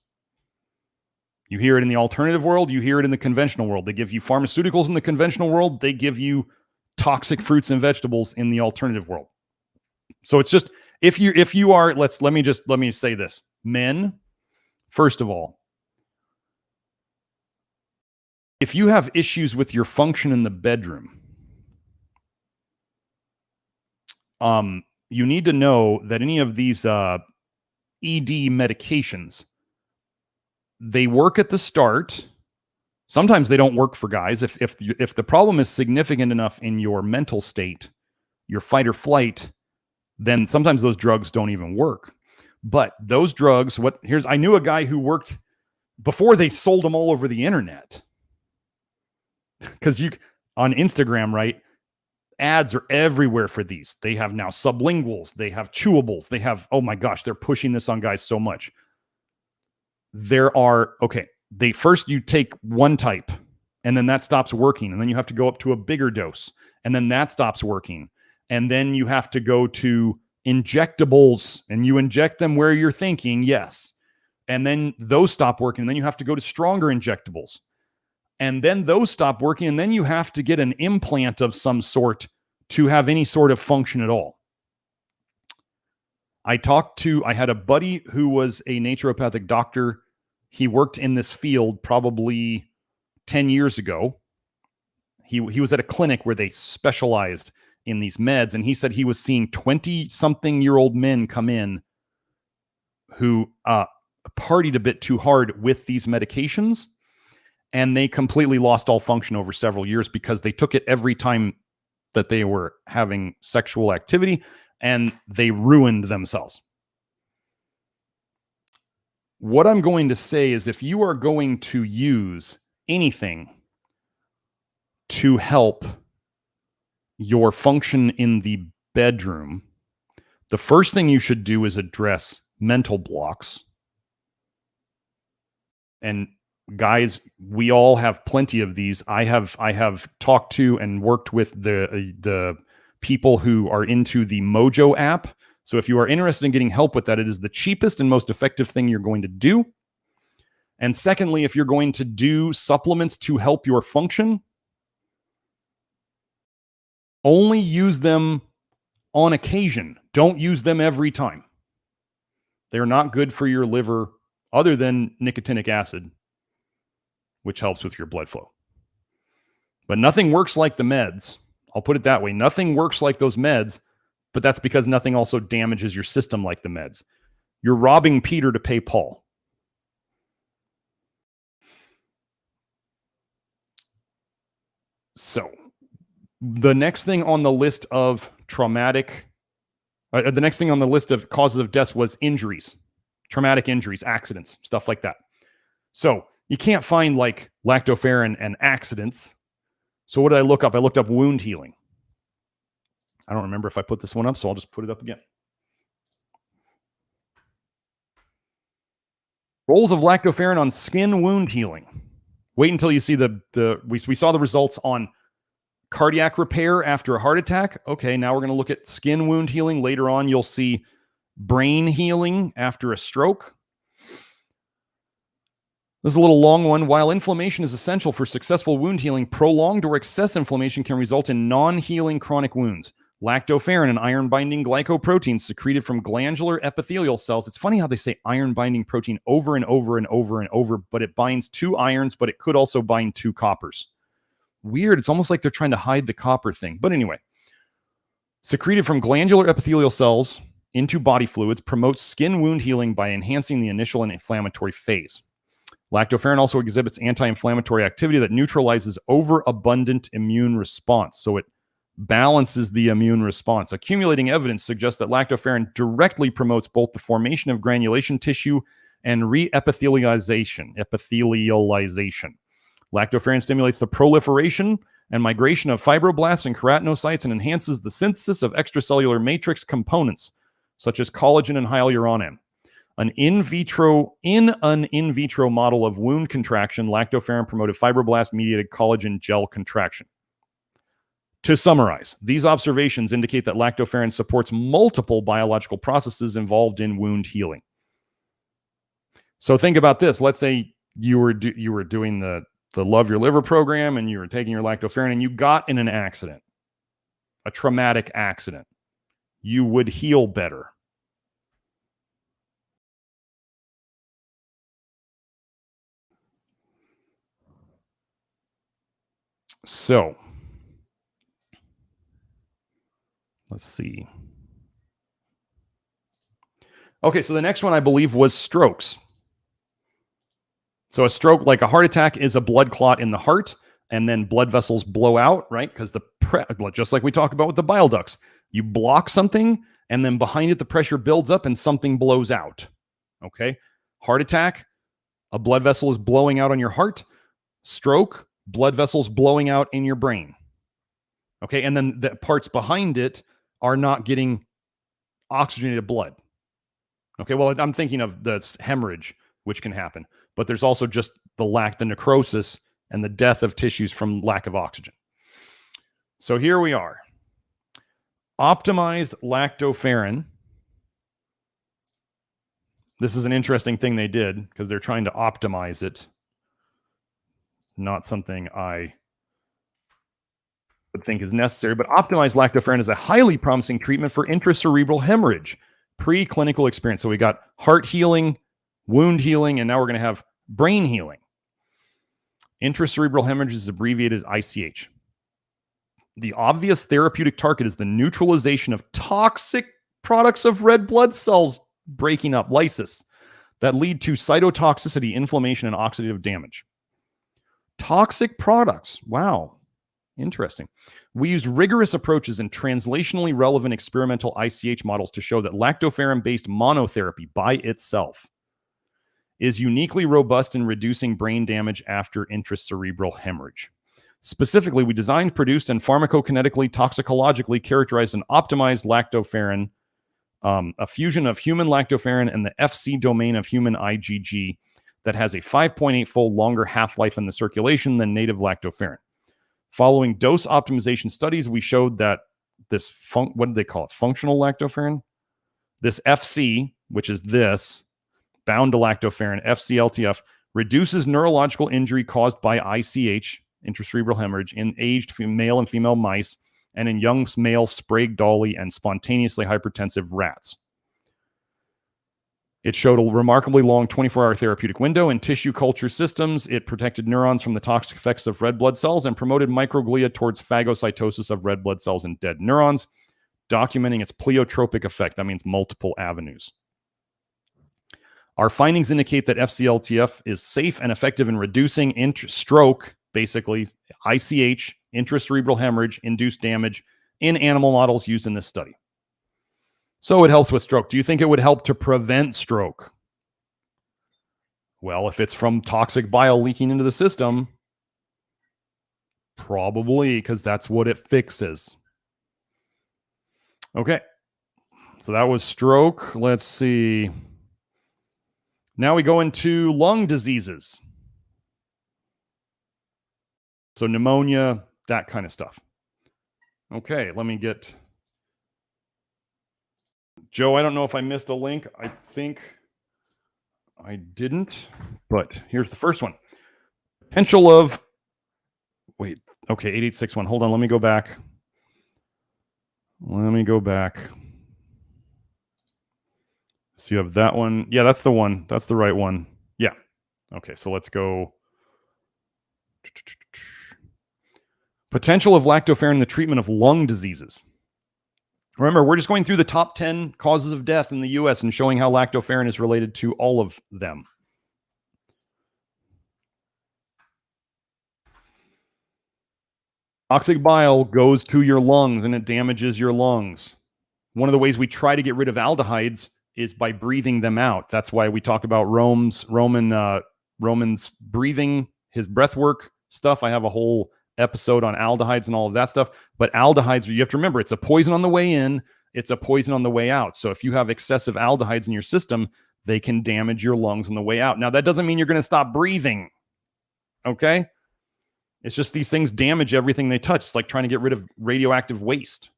You hear it in the alternative world. You hear it in the conventional world. They give you pharmaceuticals in the conventional world. They give you toxic fruits and vegetables in the alternative world. So it's just, if you are, let me say this. Men, first of all, if you have issues with your function in the bedroom, you need to know that any of these ED medications, they work at the start. Sometimes they don't work for guys. If the problem is significant enough in your mental state, your fight or flight, then sometimes those drugs don't even work. But those drugs, I knew a guy who worked before they sold them all over the internet. Because on Instagram, right? Ads are everywhere for these. They have now sublinguals, they have chewables, they have, oh my gosh, they're pushing this on guys so much. First you take one type and then that stops working. And then you have to go up to a bigger dose and then that stops working. And then you have to go to injectables and you inject them where you're thinking, yes. And then those stop working. And then you have to go to stronger injectables. And then those stop working. And then you have to get an implant of some sort to have any sort of function at all. I had a buddy who was a naturopathic doctor. He worked in this field probably 10 years ago. He was at a clinic where they specialized in these meds. And he said he was seeing 20-something-year-old men come in who partied a bit too hard with these medications. And they completely lost all function over several years because they took it every time that they were having sexual activity and they ruined themselves. What I'm going to say is if you are going to use anything to help your function in the bedroom, the first thing you should do is address mental blocks. And guys, we all have plenty of these. I have talked to and worked with the people who are into the Mojo app. So if you are interested in getting help with that, it is the cheapest and most effective thing you're going to do. And secondly, if you're going to do supplements to help your function, only use them on occasion. Don't use them every time. They're not good for your liver other than nicotinic acid, which helps with your blood flow. But nothing works like the meds. I'll put it that way. Nothing works like those meds, but that's because nothing also damages your system like the meds. You're robbing Peter to pay Paul. So the next thing on the list of traumatic The next thing on the list of causes of death was injuries, traumatic injuries, accidents, stuff like that. So you can't find like lactoferrin and accidents. So what did I look up? I looked up wound healing. I don't remember if I put this one up, so I'll just put it up again. Roles of lactoferrin on skin wound healing. Wait until you see we saw the results on cardiac repair after a heart attack. Okay, now we're going to look at skin wound healing. Later on, you'll see brain healing after a stroke. This is a little long one. While inflammation is essential for successful wound healing, prolonged or excess inflammation can result in non-healing chronic wounds. Lactoferrin, an iron-binding glycoprotein secreted from glandular epithelial cells. It's funny how they say iron-binding protein over and over and over and over, but it binds 2 irons, but it could also bind 2 coppers. Weird. It's almost like they're trying to hide the copper thing. But anyway, secreted from glandular epithelial cells into body fluids, promotes skin wound healing by enhancing the initial and inflammatory phase. Lactoferrin also exhibits anti-inflammatory activity that neutralizes overabundant immune response. So it balances the immune response. Accumulating evidence suggests that lactoferrin directly promotes both the formation of granulation tissue and re-epithelialization. Lactoferrin stimulates the proliferation and migration of fibroblasts and keratinocytes and enhances the synthesis of extracellular matrix components, such as collagen and hyaluronan. In an in vitro model of wound contraction, lactoferrin promoted fibroblast-mediated collagen gel contraction. To summarize, these observations indicate that lactoferrin supports multiple biological processes involved in wound healing. So think about this. Let's say you were doing the Love Your Liver program and you were taking your lactoferrin and you got in an accident, a traumatic accident. You would heal better. So, let's see. Okay, so the next one I believe was strokes. So a stroke, like a heart attack, is a blood clot in the heart, and then blood vessels blow out, right? Because just like we talked about with the bile ducts, you block something, and then behind it, the pressure builds up and something blows out. Okay? Heart attack, a blood vessel is blowing out on your heart. Stroke, blood vessels blowing out in your brain. Okay? And then the parts behind it are not getting oxygenated blood. Okay? Well, I'm thinking of the hemorrhage, which can happen. But there's also just the necrosis and the death of tissues from lack of oxygen. So here we are. Optimized lactoferrin. This is an interesting thing they did because they're trying to optimize it. Not something I would think is necessary, but optimized lactoferrin is a highly promising treatment for intracerebral hemorrhage. Preclinical experience. So we got heart healing, wound healing, and now we're going to have brain healing. Intracerebral hemorrhage is abbreviated ICH. The obvious therapeutic target is the neutralization of toxic products of red blood cells breaking up, lysis, that lead to cytotoxicity, inflammation, and oxidative damage. Toxic products. Wow. Interesting. We used rigorous approaches in translationally relevant experimental ICH models to show that lactoferrin-based monotherapy by itself is uniquely robust in reducing brain damage after intracerebral hemorrhage. Specifically, we designed, produced, and pharmacokinetically, toxicologically characterized an optimized lactoferrin, a fusion of human lactoferrin and the FC domain of human IgG that has a 5.8-fold longer half-life in the circulation than native lactoferrin. Following dose optimization studies, we showed that this, what did they call it? Functional lactoferrin? This FC, which is this, bound to lactoferrin, FCLTF, reduces neurological injury caused by ICH, intracerebral hemorrhage, in aged male and female mice and in young male Sprague-Dawley and spontaneously hypertensive rats. It showed a remarkably long 24-hour therapeutic window in tissue culture systems. It protected neurons from the toxic effects of red blood cells and promoted microglia towards phagocytosis of red blood cells and dead neurons, documenting its pleiotropic effect. That means multiple avenues. Our findings indicate that FCLTF is safe and effective in reducing stroke, basically ICH, intracerebral hemorrhage, induced damage in animal models used in this study. So it helps with stroke. Do you think it would help to prevent stroke? Well, if it's from toxic bile leaking into the system, probably, because that's what it fixes. Okay. So that was stroke. Let's see. Now we go into lung diseases. So pneumonia, that kind of stuff. Okay, let me get... Joe, I don't know if I missed a link. I think I didn't, but here's the first one. Potential of... Wait, okay, 8861. Hold on, let me go back. So you have that one. Yeah, that's the one. That's the right one. Yeah. Okay, so let's go. Potential of lactoferrin in the treatment of lung diseases. Remember, we're just going through the top 10 causes of death in the US and showing how lactoferrin is related to all of them. Toxic bile goes to your lungs and it damages your lungs. One of the ways we try to get rid of aldehydes is by breathing them out. That's why we talk about Roman's breathing, his breath work stuff. I have a whole episode on aldehydes and all of that stuff. But aldehydes, you have to remember, it's a poison on the way in, it's a poison on the way out. So if you have excessive aldehydes in your system, they can damage your lungs on the way out. Now, that doesn't mean you're going to stop breathing. Okay? It's just these things damage everything they touch. It's like trying to get rid of radioactive waste.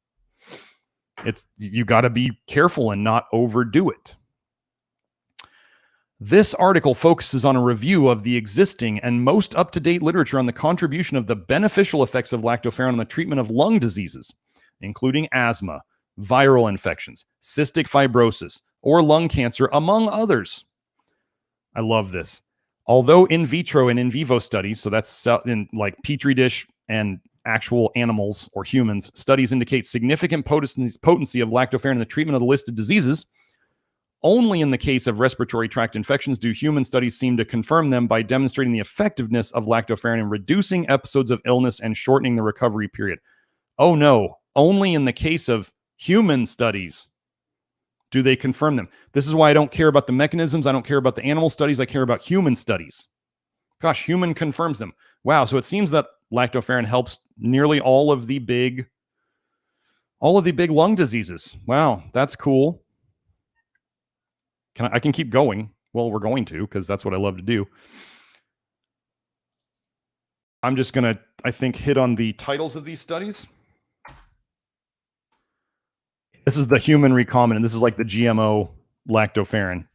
You got to be careful and not overdo it. This article focuses on a review of the existing and most up-to-date literature on the contribution of the beneficial effects of lactoferrin on the treatment of lung diseases, including asthma, viral infections, cystic fibrosis, or lung cancer, among others. I love this. Although in vitro and in vivo studies, so that's in like petri dish and actual animals or humans, studies indicate significant potency of lactoferrin in the treatment of the listed diseases. Only in the case of respiratory tract infections do human studies seem to confirm them by demonstrating the effectiveness of lactoferrin in reducing episodes of illness and shortening the recovery period. Oh no, only in the case of human studies do they confirm them. This is why I don't care about the mechanisms. I don't care about the animal studies. I care about human studies. Gosh, human confirms them. Wow, so it seems that lactoferrin helps nearly all of the big lung diseases. Wow, that's cool. I can keep going. Well, we're going to, because that's what I love to do. I'm just going to, I think, hit on the titles of these studies. This is the human recombinant. This is like the GMO lactoferrin.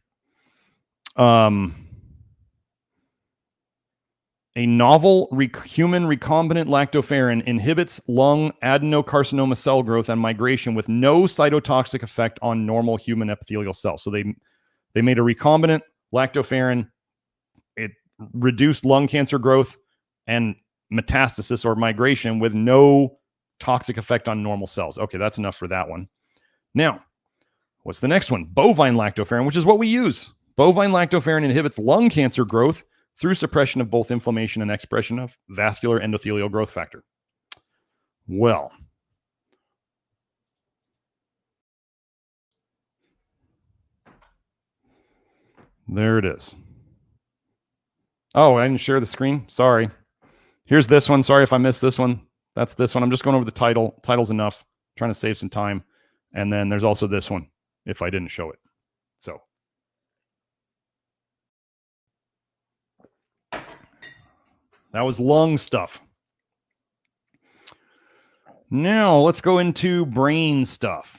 A novel human recombinant lactoferrin inhibits lung adenocarcinoma cell growth and migration with no cytotoxic effect on normal human epithelial cells. So they made a recombinant lactoferrin. It reduced lung cancer growth and metastasis or migration with no toxic effect on normal cells. Okay, that's enough for that one. Now, what's the next one? Bovine lactoferrin, which is what we use. Bovine lactoferrin inhibits lung cancer growth through suppression of both inflammation and expression of vascular endothelial growth factor. Well, there it is. Oh, I didn't share the screen. Sorry. Here's this one. Sorry if I missed this one. That's this one. I'm just going over the title. Title's enough. I'm trying to save some time. And then there's also this one, if I didn't show it. So that was lung stuff. Now let's go into brain stuff.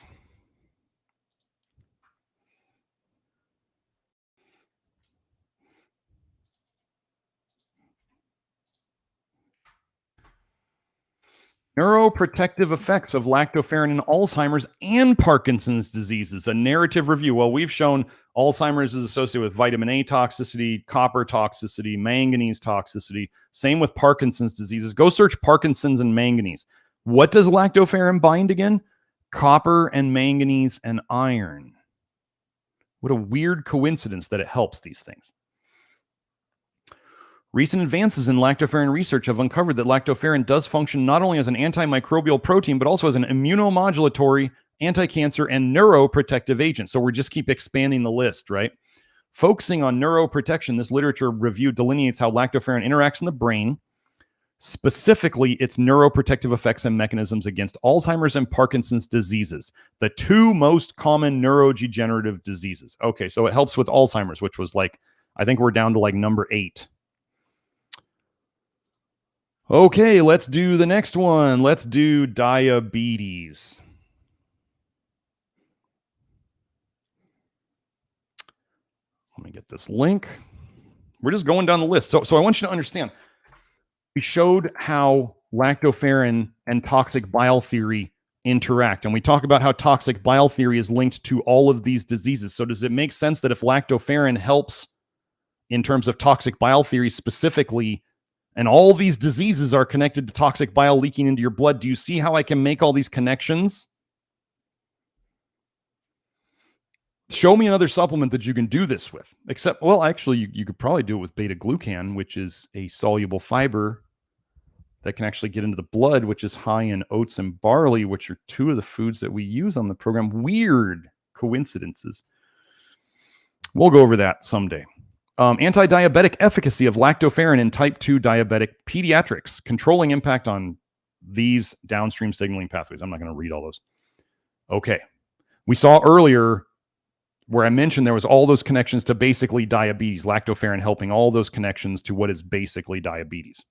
Neuroprotective effects of lactoferrin in Alzheimer's and Parkinson's diseases, a narrative review. Well, we've shown Alzheimer's is associated with vitamin A toxicity, copper toxicity, manganese toxicity. Same with Parkinson's diseases. Go search Parkinson's and manganese. What does lactoferrin bind again? Copper and manganese and iron. What a weird coincidence that it helps these things. Recent advances in lactoferrin research have uncovered that lactoferrin does function not only as an antimicrobial protein, but also as an immunomodulatory anti-cancer, and neuroprotective agents. So we just keep expanding the list, right? Focusing on neuroprotection, this literature review delineates how lactoferrin interacts in the brain, specifically its neuroprotective effects and mechanisms against Alzheimer's and Parkinson's diseases, the two most common neurodegenerative diseases. Okay, so it helps with Alzheimer's, which was like, I think we're down to like number 8. Okay, let's do the next one. Let's do diabetes. Let me get this link. We're just going down the list. So I want you to understand. We showed how lactoferrin and toxic bile theory interact. And we talk about how toxic bile theory is linked to all of these diseases. So does it make sense that if lactoferrin helps in terms of toxic bile theory specifically, and all these diseases are connected to toxic bile leaking into your blood, do you see how I can make all these connections? Show me another supplement that you can do this with. Except, well, actually, you could probably do it with beta-glucan, which is a soluble fiber that can actually get into the blood, which is high in oats and barley, which are two of the foods that we use on the program. Weird coincidences. We'll go over that someday. Anti-diabetic efficacy of lactoferrin in type 2 diabetic pediatrics, controlling impact on these downstream signaling pathways. I'm not going to read all those. Okay. We saw earlier where I mentioned there was all those connections to basically diabetes, lactoferrin helping all those connections to what is basically diabetes.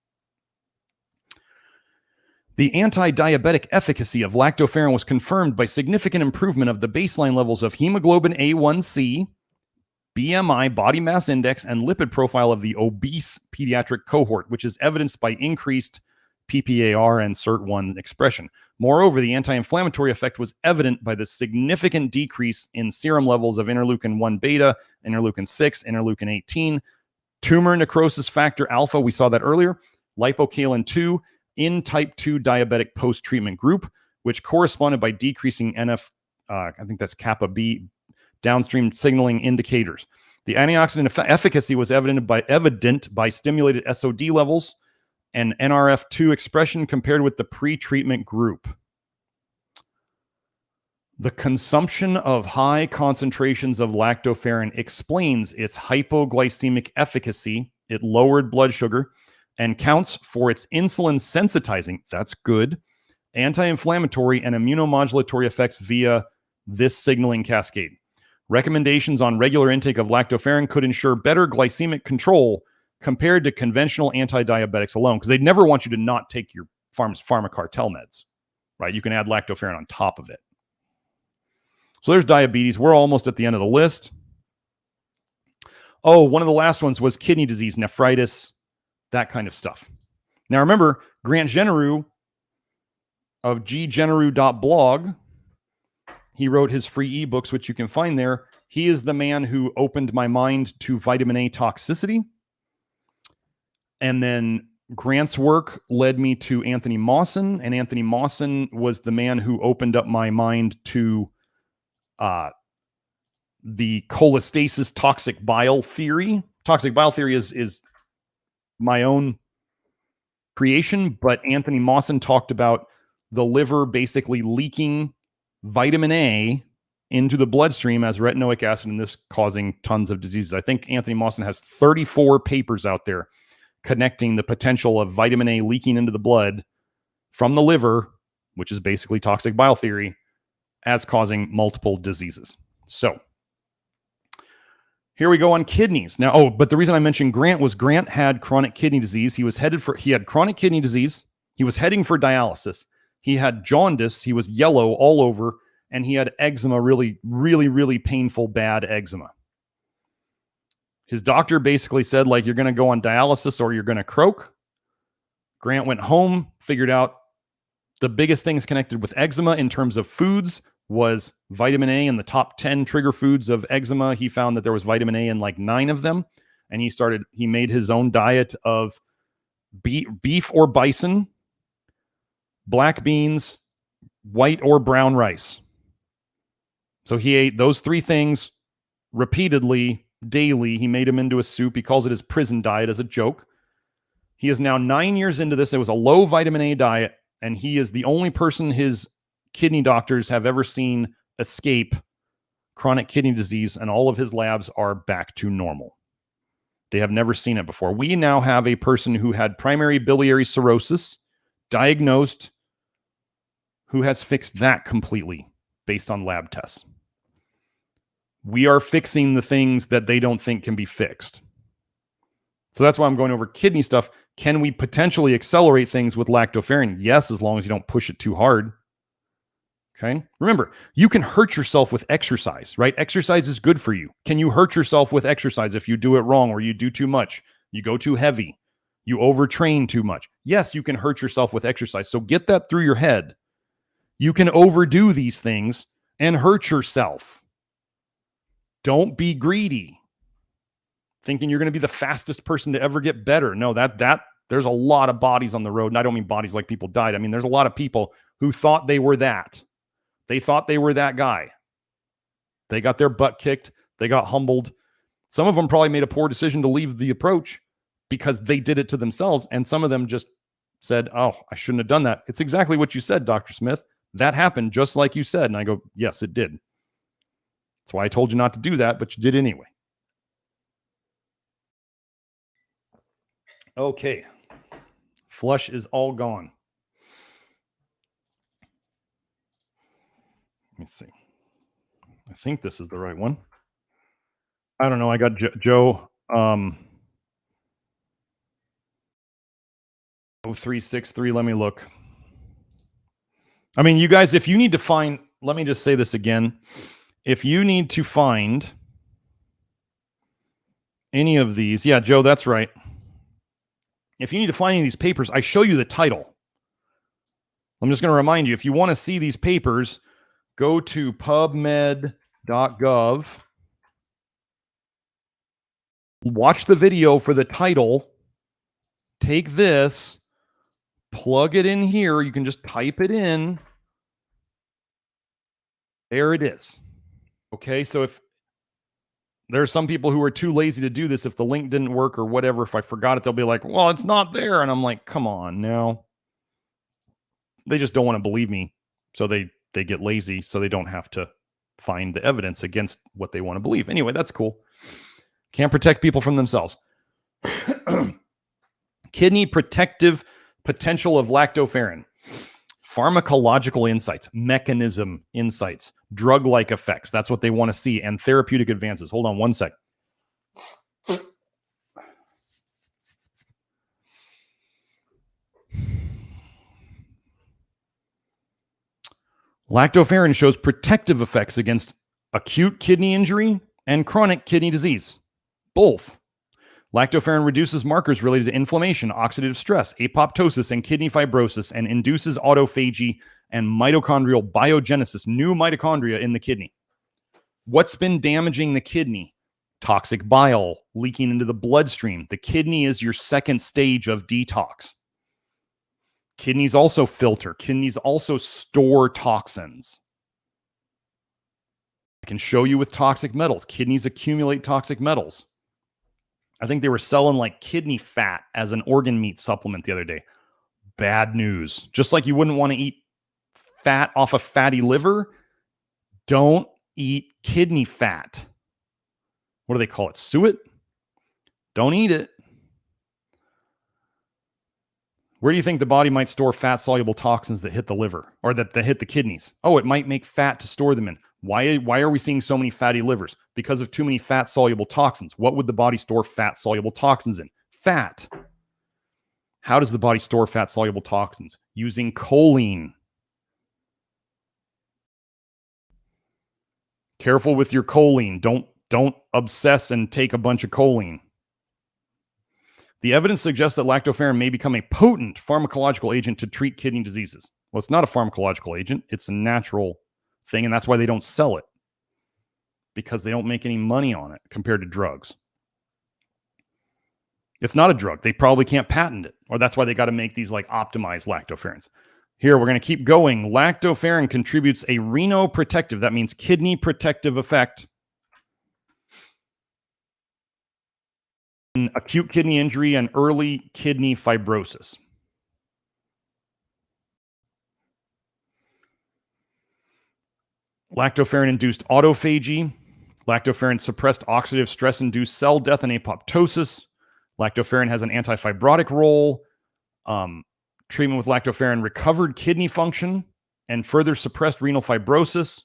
The anti-diabetic efficacy of lactoferrin was confirmed by significant improvement of the baseline levels of hemoglobin A1C, BMI, body mass index, and lipid profile of the obese pediatric cohort, which is evidenced by increased PPAR and SIRT1 expression. Moreover, the anti-inflammatory effect was evident by the significant decrease in serum levels of interleukin-1 beta, interleukin-6, interleukin-18, tumor necrosis factor alpha, we saw that earlier, lipocalin-2 in type 2 diabetic post-treatment group, which corresponded by decreasing I think that's kappa B, downstream signaling indicators. The antioxidant efficacy was evident by stimulated SOD levels and NRF2 expression compared with the pre-treatment group. The consumption of high concentrations of lactoferrin explains its hypoglycemic efficacy. It lowered blood sugar and counts for its insulin sensitizing, that's good, anti-inflammatory and immunomodulatory effects via this signaling cascade. Recommendations on regular intake of lactoferrin could ensure better glycemic control compared to conventional anti-diabetics alone, because they'd never want you to not take your pharma cartel meds, right? You can add lactoferrin on top of it. So there's diabetes. We're almost at the end of the list. Oh, one of the last ones was kidney disease, nephritis, that kind of stuff. Now remember, Grant Genereux of ggeneru.blog, he wrote his free ebooks, which you can find there. He is the man who opened my mind to vitamin A toxicity. And then Grant's work led me to Anthony Mawson, and Anthony Mawson was the man who opened up my mind to the cholestasis toxic bile theory. Toxic bile theory is my own creation, but Anthony Mawson talked about the liver basically leaking vitamin A into the bloodstream as retinoic acid, and this causing tons of diseases. I think Anthony Mawson has 34 papers out there connecting the potential of vitamin A leaking into the blood from the liver, which is basically toxic bile theory, as causing multiple diseases. So here we go on kidneys. Now, but the reason I mentioned Grant was Grant had chronic kidney disease. He had chronic kidney disease. He was heading for dialysis. He had jaundice. He was yellow all over, and he had eczema, really, really, really painful, bad eczema. His doctor basically said, like, you're going to go on dialysis or you're going to croak. Grant went home, figured out the biggest things connected with eczema in terms of foods was vitamin A in the top 10 trigger foods of eczema. He found that there was vitamin A in like 9 of them. And he made his own diet of beef or bison, black beans, white or brown rice. So he ate those 3 things repeatedly, daily. He made them into a soup. He calls it his prison diet as a joke. He is now 9 years into this. It was a low vitamin A diet, and he is the only person his kidney doctors have ever seen escape chronic kidney disease, and all of his labs are back to normal. They have never seen it before. We now have a person who had primary biliary cirrhosis diagnosed, who has fixed that completely based on lab tests. We are fixing the things that they don't think can be fixed. So that's why I'm going over kidney stuff. Can we potentially accelerate things with lactoferrin? Yes, as long as you don't push it too hard. Okay. Remember, you can hurt yourself with exercise, right? Exercise is good for you. Can you hurt yourself with exercise if you do it wrong or you do too much? You go too heavy. You overtrain too much. Yes, you can hurt yourself with exercise. So get that through your head. You can overdo these things and hurt yourself. Don't be greedy, thinking you're going to be the fastest person to ever get better. No, there's a lot of bodies on the road. And I don't mean bodies like people died. I mean, there's a lot of people who thought they were that. They thought they were that guy. They got their butt kicked. They got humbled. Some of them probably made a poor decision to leave the approach because they did it to themselves. And some of them just said, oh, I shouldn't have done that. It's exactly what you said, Dr. Smith. That happened just like you said. And I go, yes, it did. That's why I told you not to do that, but you did anyway. Okay. Flush is all gone. Let me see. I think this is the right one. I don't know. I got Joe 0363. Let me look. I mean, you guys, if you need to find, let me just say this again. If you need to find any of these, yeah, Joe, that's right. If you need to find any of these papers, I show you the title. I'm just going to remind you, if you want to see these papers, go to pubmed.gov. Watch the video for the title. Take this, plug it in here. You can just type it in. There it is. Okay, so if there are some people who are too lazy to do this, if the link didn't work or whatever, if I forgot it, they'll be like, well, it's not there. And I'm like, come on now. They just don't want to believe me. So they get lazy so they don't have to find the evidence against what they want to believe. Anyway, that's cool. Can't protect people from themselves. Kidney protective potential of lactoferrin. Pharmacological insights, mechanism insights, drug-like effects. That's what they want to see. And therapeutic advances. Hold on one sec. Lactoferrin shows protective effects against acute kidney injury and chronic kidney disease. Both. Lactoferrin reduces markers related to inflammation, oxidative stress, apoptosis, and kidney fibrosis, and induces autophagy and mitochondrial biogenesis, new mitochondria in the kidney. What's been damaging the kidney? Toxic bile leaking into the bloodstream. The kidney is your second stage of detox. Kidneys also filter. Kidneys also store toxins. I can show you with toxic metals. Kidneys accumulate toxic metals. I think they were selling like kidney fat as an organ meat supplement the other day. Bad news. Just like you wouldn't want to eat fat off a fatty liver, don't eat kidney fat. What do they call it? Suet? Don't eat it. Where do you think the body might store fat-soluble toxins that hit the liver or that hit the kidneys? Oh, it might make fat to store them in. Why are we seeing so many fatty livers? Because of too many fat-soluble toxins. What would the body store fat-soluble toxins in? Fat. How does the body store fat-soluble toxins? Using choline. Careful with your choline. Don't obsess and take a bunch of choline. The evidence suggests that lactoferrin may become a potent pharmacological agent to treat kidney diseases. Well, it's not a pharmacological agent. It's a natural thing, and that's why they don't sell it, because they don't make any money on it compared to drugs. It's not a drug. They probably can't patent it, or that's why they got to make these like optimized lactoferrins. Here, we're going to keep going. Lactoferrin contributes a renoprotective, that means kidney protective effect in acute kidney injury and early kidney fibrosis. Lactoferrin-induced autophagy. Lactoferrin suppressed oxidative stress-induced cell death and apoptosis. Lactoferrin has an antifibrotic role. Treatment with lactoferrin recovered kidney function and further suppressed renal fibrosis.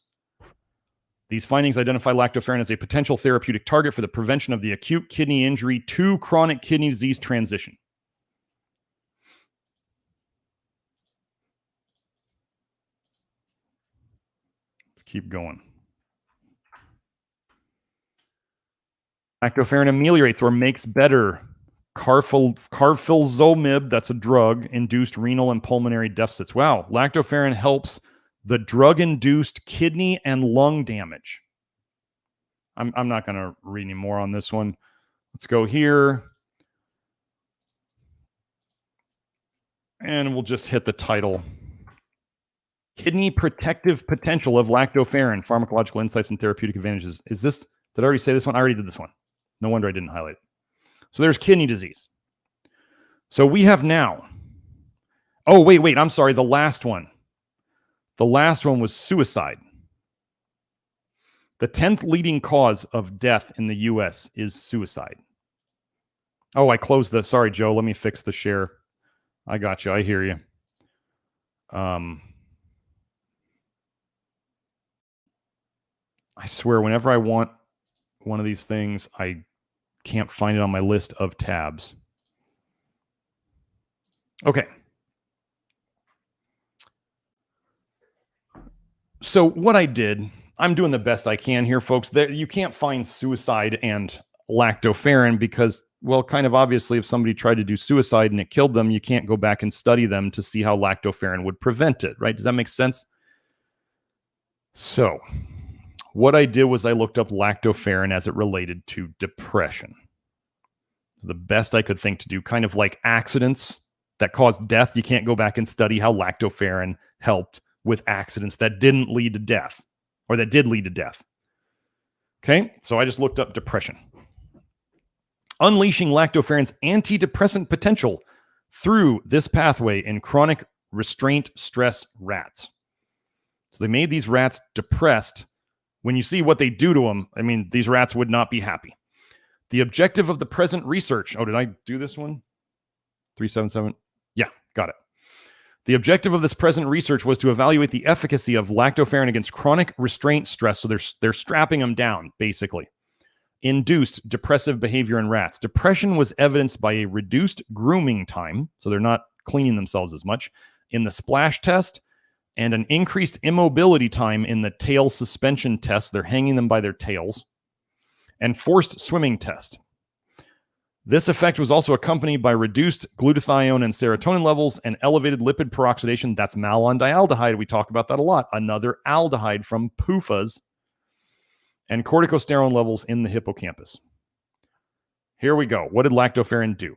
These findings identify lactoferrin as a potential therapeutic target for the prevention of the acute kidney injury to chronic kidney disease transition. Let's keep going. Lactoferrin ameliorates or makes better carfilzomib, that's a drug, induced renal and pulmonary deficits. Wow, lactoferrin helps the drug-induced kidney and lung damage. I'm not going to read any more on this one. Let's go here. And we'll just hit the title. Kidney protective potential of lactoferrin, pharmacological insights and therapeutic advantages. Is this, did I already say this one? I already did this one. No wonder I didn't highlight it. So there's kidney disease. So we have now, oh, wait, I'm sorry, the last one. The last one was suicide. The 10th leading cause of death in the US is suicide. Oh, I closed the, sorry, Joe, let me fix the share. I got you, I hear you. I swear, whenever I want one of these things, I can't find it on my list of tabs. Okay. So what I did, I'm doing the best I can here, folks. You can't find suicide and lactoferrin because, well, kind of obviously, if somebody tried to do suicide and it killed them, you can't go back and study them to see how lactoferrin would prevent it, right? Does that make sense? So what I did was I looked up lactoferrin as it related to depression. The best I could think to do, kind of like accidents that caused death. You can't go back and study how lactoferrin helped with accidents that didn't lead to death or that did lead to death. Okay, so I just looked up depression. Unleashing lactoferrin's antidepressant potential through this pathway in chronic restraint stress rats. So they made these rats depressed. When you see what they do to them, I mean, these rats would not be happy. The objective of the present research. Oh, did I do this one? 377. Yeah, got it. The objective of this present research was to evaluate the efficacy of lactoferrin against chronic restraint stress. So they're strapping them down, basically. Induced depressive behavior in rats. Depression was evidenced by a reduced grooming time, so they're not cleaning themselves as much, in the splash test, and an increased immobility time in the tail suspension test. They're hanging them by their tails. And forced swimming test. This effect was also accompanied by reduced glutathione and serotonin levels and elevated lipid peroxidation. That's malondialdehyde. We talk about that a lot. Another aldehyde from PUFAs. And corticosterone levels in the hippocampus. Here we go. What did lactoferrin do?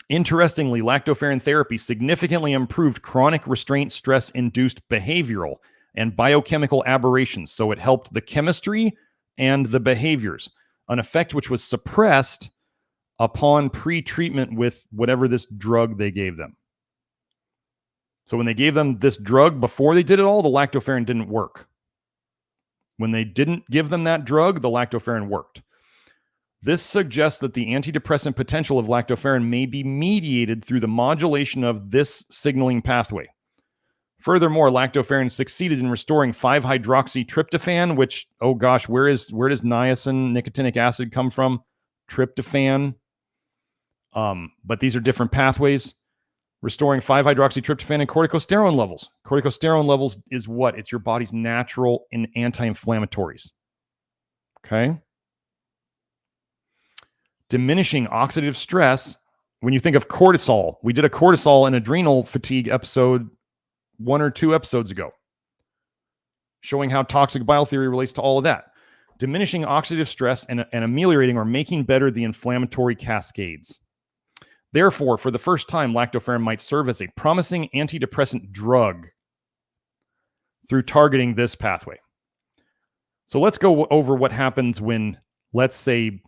Interestingly, lactoferrin therapy significantly improved chronic restraint stress-induced behavioral and biochemical aberrations. So it helped the chemistry and the behaviors, an effect which was suppressed upon pre-treatment with whatever this drug they gave them. So when they gave them this drug before they did it all, the lactoferrin didn't work. When they didn't give them that drug, the lactoferrin worked. This suggests that the antidepressant potential of lactoferrin may be mediated through the modulation of this signaling pathway. Furthermore, lactoferrin succeeded in restoring 5-hydroxytryptophan, which, oh gosh, where does niacin, nicotinic acid come from? Tryptophan. But these are different pathways. Restoring 5-hydroxytryptophan and corticosterone levels. Corticosterone levels is what? It's your body's natural anti-inflammatories. Okay? Diminishing oxidative stress. When you think of cortisol, we did a cortisol and adrenal fatigue episode 1 or 2 episodes ago, showing how toxic bile theory relates to all of that. Diminishing oxidative stress and ameliorating or making better the inflammatory cascades. Therefore, for the first time, lactoferrin might serve as a promising antidepressant drug through targeting this pathway. So let's go over what happens when, let's say,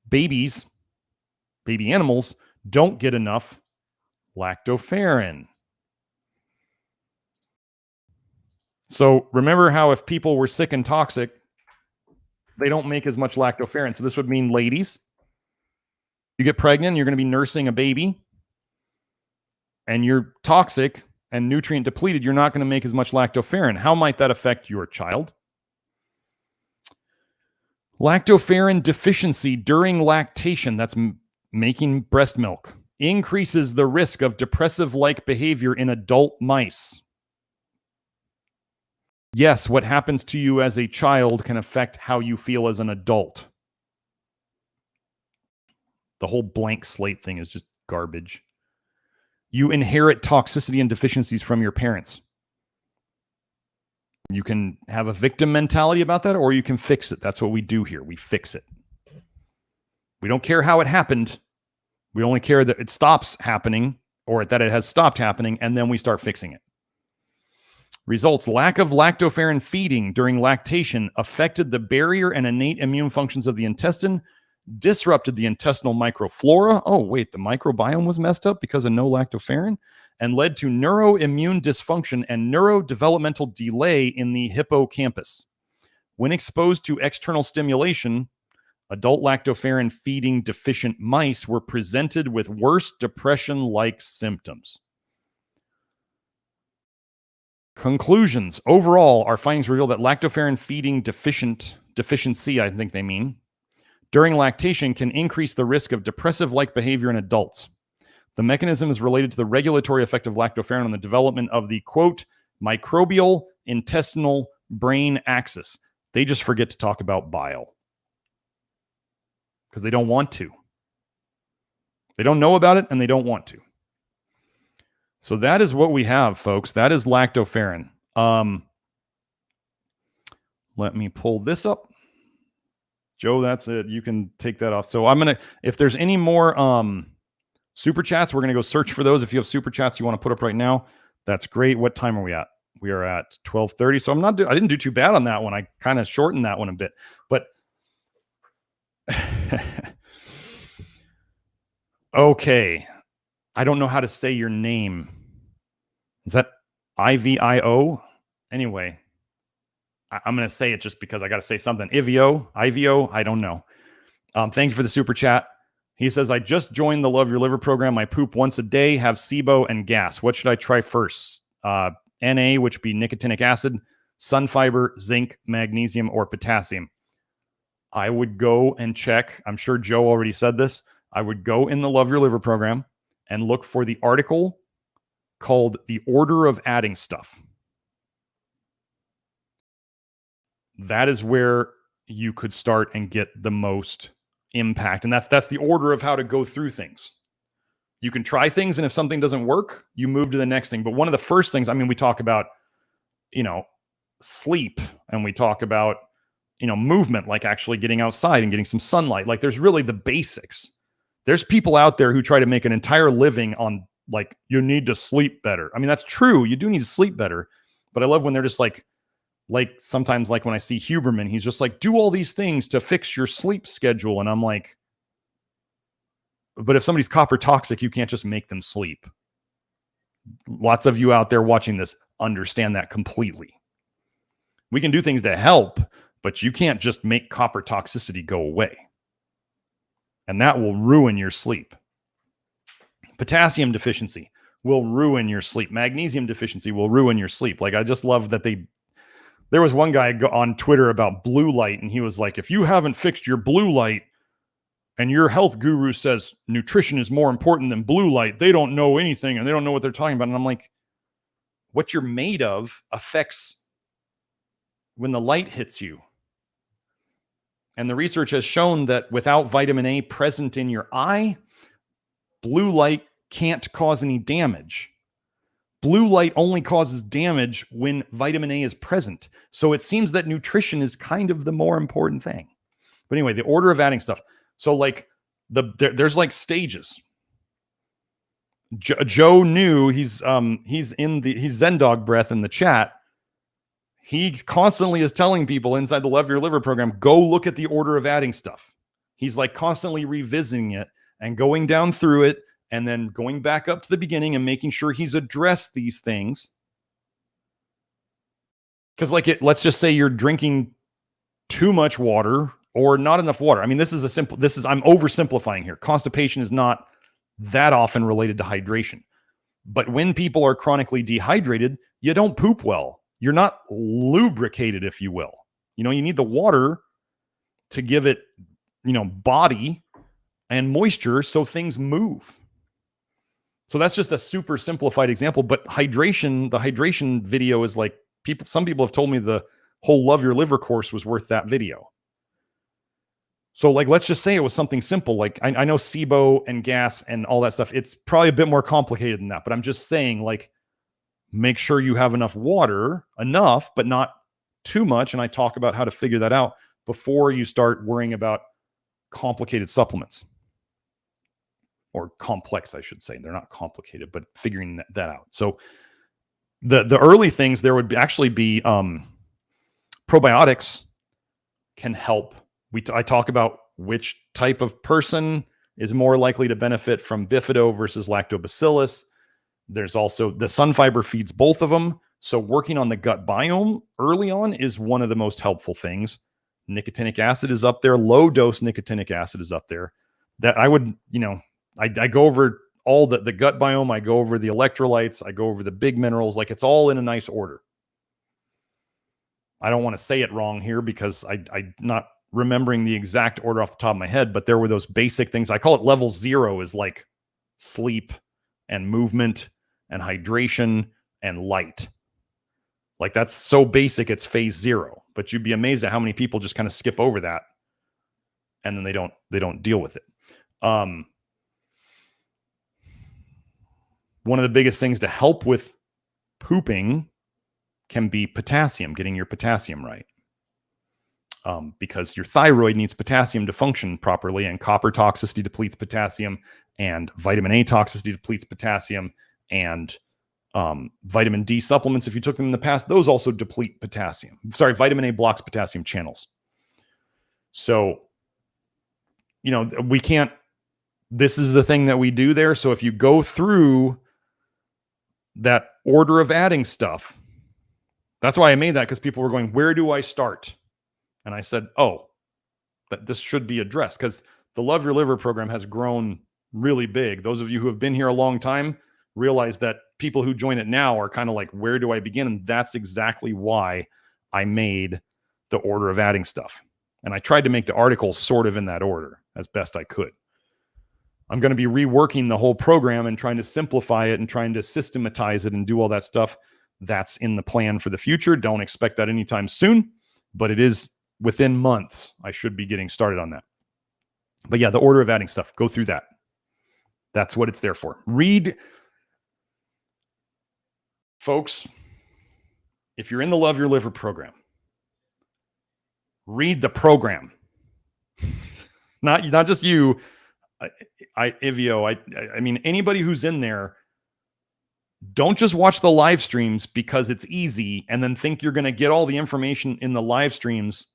baby animals don't get enough lactoferrin. So remember how if people were sick and toxic, they don't make as much lactoferrin. So this would mean, ladies, you get pregnant, you're going to be nursing a baby, and you're toxic and nutrient depleted, you're not going to make as much lactoferrin. How might that affect your child? Lactoferrin deficiency during lactation, that's making breast milk, increases the risk of depressive-like behavior in adult mice. Yes, what happens to you as a child can affect how you feel as an adult. The whole blank slate thing is just garbage. You inherit toxicity and deficiencies from your parents. You can have a victim mentality about that, or you can fix it. That's what we do here. We fix it. We don't care how it happened. We only care that it stops happening, or that it has stopped happening, and then we start fixing it. Results: lack of lactoferrin feeding during lactation affected the barrier and innate immune functions of the intestine, disrupted the intestinal microflora. Oh, wait, the microbiome was messed up because of no lactoferrin, and led to neuroimmune dysfunction and neurodevelopmental delay in the hippocampus. When exposed to external stimulation, adult lactoferrin feeding deficient mice were presented with worse depression-like symptoms. Conclusions. Overall, our findings reveal that lactoferrin feeding deficiency, I think they mean, during lactation can increase the risk of depressive-like behavior in adults. The mechanism is related to the regulatory effect of lactoferrin on the development of the, quote, microbial intestinal brain axis. They just forget to talk about bile because they don't want to. They don't know about it and they don't want to. So that is what we have, folks. That is lactoferrin. Let me pull this up. Joe, that's it. You can take that off. So I'm going to, if there's any more super chats, we're going to go search for those. If you have super chats you want to put up right now, that's great. What time are we at? We are at 12:30. So I didn't do too bad on that one. I kind of shortened that one a bit, but okay. I don't know how to say your name. Is that IVIO? Anyway, I'm going to say it just because I got to say something. IVO, I don't know. Thank you for the super chat. He says, I just joined the Love Your Liver program. I poop once a day, have SIBO and gas. What should I try first? NA, which would be nicotinic acid, sun fiber, zinc, magnesium, or potassium. I would go and check. I'm sure Joe already said this. I would go in the Love Your Liver program and look for the article called The Order of Adding Stuff. That is where you could start and get the most impact. And that's the order of how to go through things. You can try things, and if something doesn't work, you move to the next thing. But one of the first things, I mean, we talk about, sleep, and we talk about, movement, like actually getting outside and getting some sunlight. Like there's really the basics. There's people out there who try to make an entire living on like, you need to sleep better. I mean, that's true. You do need to sleep better. But I love when they're just like sometimes like when I see Huberman, he's just like, do all these things to fix your sleep schedule. And I'm like, but if somebody's copper toxic, you can't just make them sleep. Lots of you out there watching this understand that completely. We can do things to help, but you can't just make copper toxicity go away. And that will ruin your sleep. Potassium deficiency will ruin your sleep. Magnesium deficiency will ruin your sleep. Like, I just love that there was one guy on Twitter about blue light, and he was like, if you haven't fixed your blue light and your health guru says nutrition is more important than blue light, they don't know anything and they don't know what they're talking about. And I'm like, what you're made of affects when the light hits you. And the research has shown that without vitamin A present in your eye, blue light can't cause any damage. Blue light only causes damage when vitamin A is present. So it seems that nutrition is kind of the more important thing. But anyway, the order of adding stuff. So like there's like stages. Joe knew he's Zen Dog Breath in the chat. He constantly is telling people inside the Love Your Liver program, go look at the order of adding stuff. He's like constantly revisiting it and going down through it and then going back up to the beginning and making sure he's addressed these things. Because let's just say you're drinking too much water or not enough water. I mean, I'm oversimplifying here. Constipation is not that often related to hydration. But when people are chronically dehydrated, you don't poop well. You're not lubricated, if you will. You need the water to give it, body and moisture so things move. So that's just a super simplified example. But the hydration video is like some people have told me the whole Love Your Liver course was worth that video. So let's just say it was something simple. Like I know SIBO and gas and all that stuff. It's probably a bit more complicated than that, but I'm just saying make sure you have enough water, but not too much. And I talk about how to figure that out before you start worrying about complicated supplements, or complex, I should say. They're not complicated, but figuring that out. So the early things there would actually be probiotics can help. I talk about which type of person is more likely to benefit from bifido versus lactobacillus. There's also the sun fiber feeds both of them. So working on the gut biome early on is one of the most helpful things. Nicotinic acid is up there. Low dose nicotinic acid is up there. That I would, I go over all the gut biome. I go over the electrolytes. I go over the big minerals. It's all in a nice order. I don't want to say it wrong here because I'm not remembering the exact order off the top of my head, but there were those basic things. I call it level 0 is like sleep and movement and hydration and light. That's so basic, it's phase 0, but you'd be amazed at how many people just kind of skip over that and then they don't deal with it. One of the biggest things to help with pooping can be potassium, getting your potassium right. Because your thyroid needs potassium to function properly, and copper toxicity depletes potassium, and vitamin A toxicity depletes potassium, and vitamin D supplements, if you took them in the past, those also deplete potassium. Sorry, vitamin A blocks potassium channels. So, we can't, this is the thing that we do there. So if you go through that order of adding stuff, that's why I made that, because people were going, where do I start? And I said, that this should be addressed, because the Love Your Liver program has grown really big. Those of you who have been here a long time realize that people who join it now are kind of like, where do I begin? And that's exactly why I made the order of adding stuff. And I tried to make the articles sort of in that order as best I could. I'm going to be reworking the whole program and trying to simplify it and trying to systematize it and do all that stuff. That's in the plan for the future. Don't expect that anytime soon, but it is within months. I should be getting started on that. But yeah, the order of adding stuff, go through that. That's what it's there for. Read, folks, if you're in the Love Your Liver program, read the program. Not just you, Ivio. I mean, anybody who's in there, don't just watch the live streams because it's easy and then think you're going to get all the information in the live streams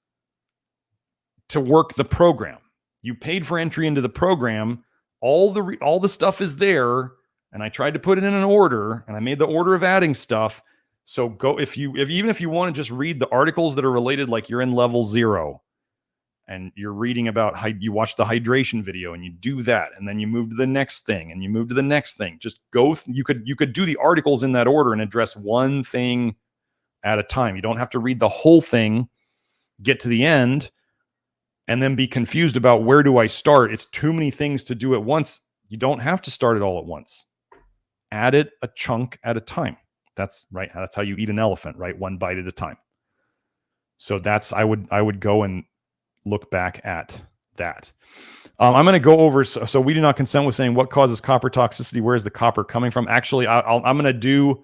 to work the program. You paid for entry into the program. All the stuff is there, and I tried to put it in an order, and I made the order of adding stuff. So go, even if you want to just read the articles that are related, like you're in level 0 and you're reading about how you watch the hydration video and you do that, and then you move to the next thing and you move to the next thing. Just go. You could do the articles in that order and address one thing at a time. You don't have to read the whole thing, get to the end, and then be confused about where do I start. It's too many things to do at once. You don't have to start it all at once. Add it a chunk at a time. That's right. That's how you eat an elephant, right? One bite at a time. So I would go and look back at that. I'm going to go over. So we do not consent with saying what causes copper toxicity. Where is the copper coming from? Actually, I'm going to do.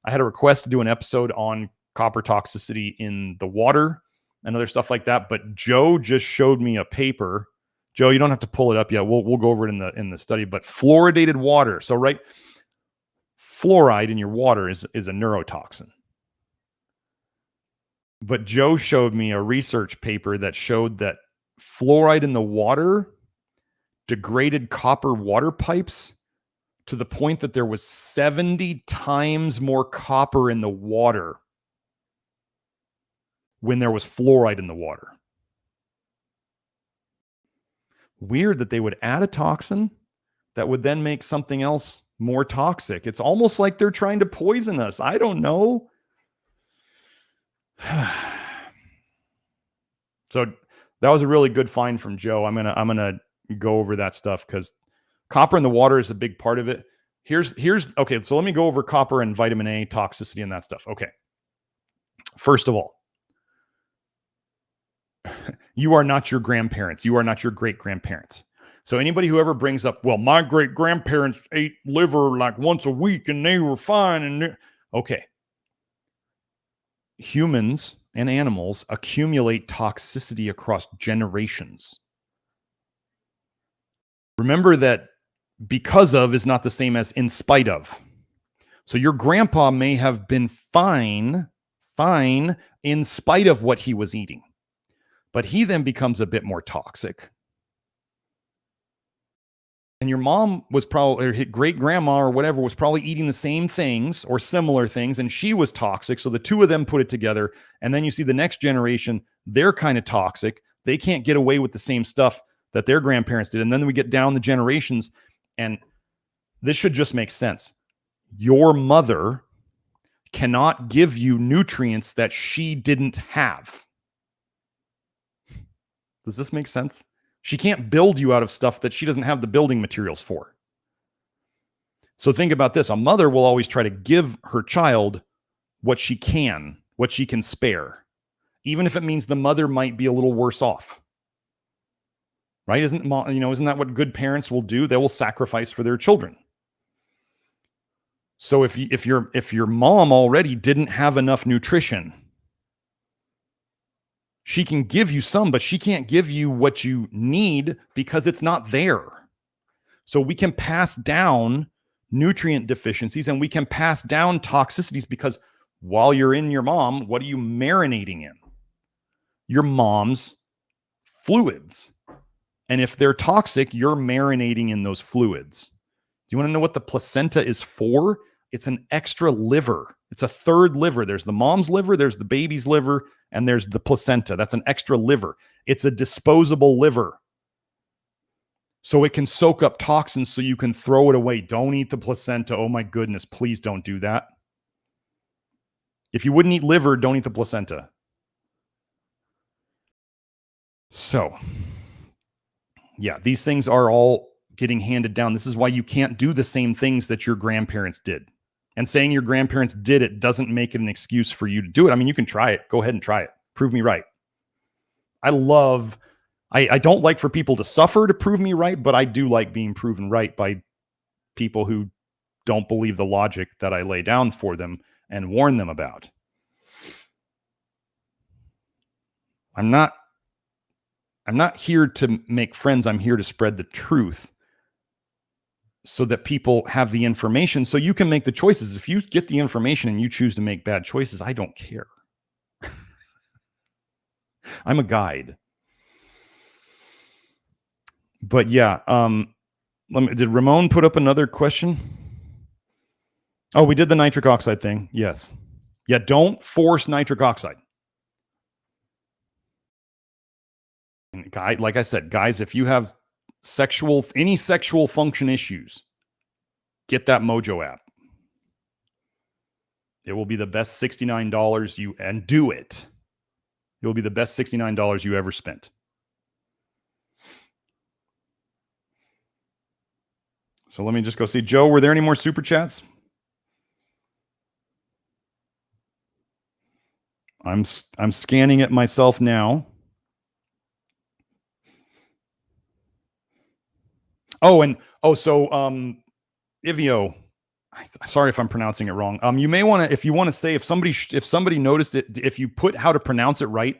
I had a request to do an episode on copper toxicity in the water and other stuff like that. But Joe just showed me a paper. Joe, you don't have to pull it up yet. We'll go over it in the study. But fluoridated water. So fluoride in your water is a neurotoxin. But Joe showed me a research paper that showed that fluoride in the water degraded copper water pipes to the point that there was 70 times more copper in the water when there was fluoride in the water. Weird that they would add a toxin that would then make something else more toxic. It's almost like they're trying to poison us. I don't know. So that was a really good find from Joe. I'm gonna go over that stuff because copper in the water is a big part of it. Here's okay. So let me go over copper and vitamin A toxicity and that stuff. Okay. First of all, you are not your grandparents. You are not your great grandparents. So anybody who ever brings up, well, my great grandparents ate liver like once a week and they were fine. And okay. Humans and animals accumulate toxicity across generations. Remember that because of is not the same as in spite of. So your grandpa may have been fine in spite of what he was eating, but he then becomes a bit more toxic. And your mom was probably, or great grandma or whatever, was probably eating the same things or similar things, and she was toxic. So the two of them put it together. And then you see the next generation, they're kind of toxic. They can't get away with the same stuff that their grandparents did. And then we get down the generations, and this should just make sense. Your mother cannot give you nutrients that she didn't have. Does this make sense? She can't build you out of stuff that she doesn't have the building materials for. So think about this. A mother will always try to give her child what she can spare, even if it means the mother might be a little worse off. Right? Isn't that what good parents will do? They will sacrifice for their children. So if your mom already didn't have enough nutrition, she can give you some, but she can't give you what you need because it's not there. So we can pass down nutrient deficiencies and we can pass down toxicities because while you're in your mom, what are you marinating in? Your mom's fluids. And if they're toxic, you're marinating in those fluids. Do you want to know what the placenta is for? It's an extra liver. It's a third liver. There's the mom's liver, there's the baby's liver, and there's the placenta. That's an extra liver. It's a disposable liver. So it can soak up toxins so you can throw it away. Don't eat the placenta. Oh my goodness, please don't do that. If you wouldn't eat liver, don't eat the placenta. So, yeah, these things are all getting handed down. This is why you can't do the same things that your grandparents did. And saying your grandparents did it doesn't make it an excuse for you to do it. I mean, you can try it. Go ahead and try it. Prove me right. I don't like for people to suffer to prove me right, but I do like being proven right by people who don't believe the logic that I lay down for them and warn them about. I'm not here to make friends. I'm here to spread the truth so that people have the information so you can make the choices. If you get the information and you choose to make bad choices, I don't care. I'm a guide. But yeah, did Ramon put up another question? Oh, we did the nitric oxide thing. Yes. Yeah, don't force nitric oxide. And like I said, guys, if you have any sexual function issues, get that Mojo app. It will be the best $69 and do it. It will be the best $69 you ever spent. So let me just go see. Joe, were there any more super chats? I'm scanning it myself now. So Ivio, sorry if I'm pronouncing it wrong. You may want to, if you want to say, if somebody noticed it, if you put how to pronounce it right,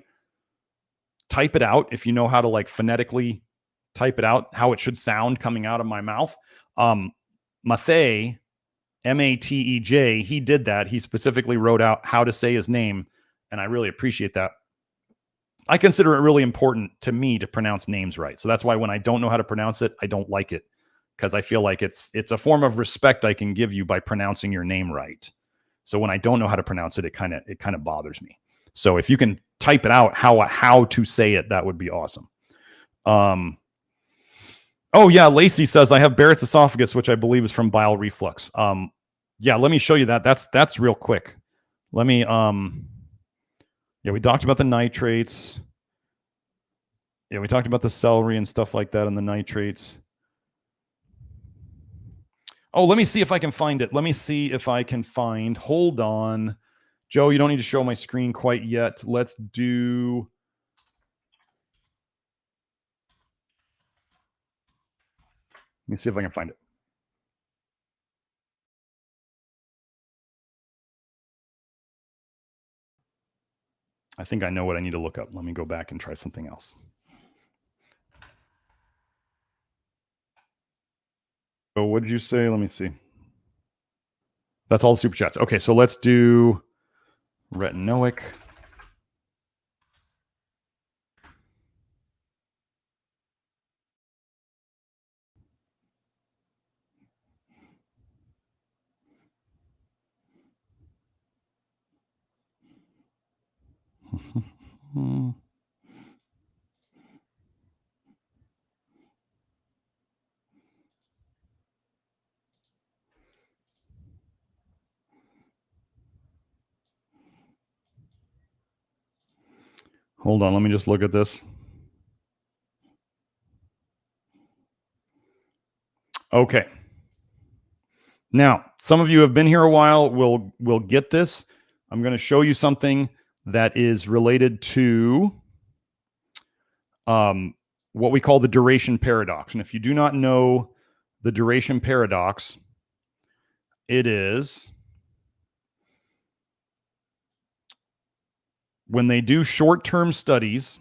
type it out. If you know how to like phonetically type it out, how it should sound coming out of my mouth. Matej, Matej, he did that. He specifically wrote out how to say his name, and I really appreciate that. I consider it really important to me to pronounce names right. So that's why when I don't know how to pronounce it, I don't like it, because I feel like it's a form of respect I can give you by pronouncing your name right. So when I don't know how to pronounce it, it kind of bothers me. So if you can type it out how to say it, that would be awesome. Oh yeah, Lacey says I have Barrett's esophagus, which I believe is from bile reflux. Yeah, let me show you that. That's real quick. Let me yeah, we talked about the nitrates. Yeah, we talked about the celery and stuff like that and the nitrates. Oh, let me see if I can find it. Let me see if I can find. Hold on. Joe, you don't need to show my screen quite yet. Let's do. Let me see if I can find it. I think I know what I need to look up. Let me go back and try something else. Oh, what did you say? Let me see. That's all the super chats. Okay, so let's do retinoic. Hold on, let me just look at this. Okay. Now, some of you have been here a while, will get this. I'm going to show you something that is related to what we call the duration paradox. And if you do not know the duration paradox, it is when they do short-term studies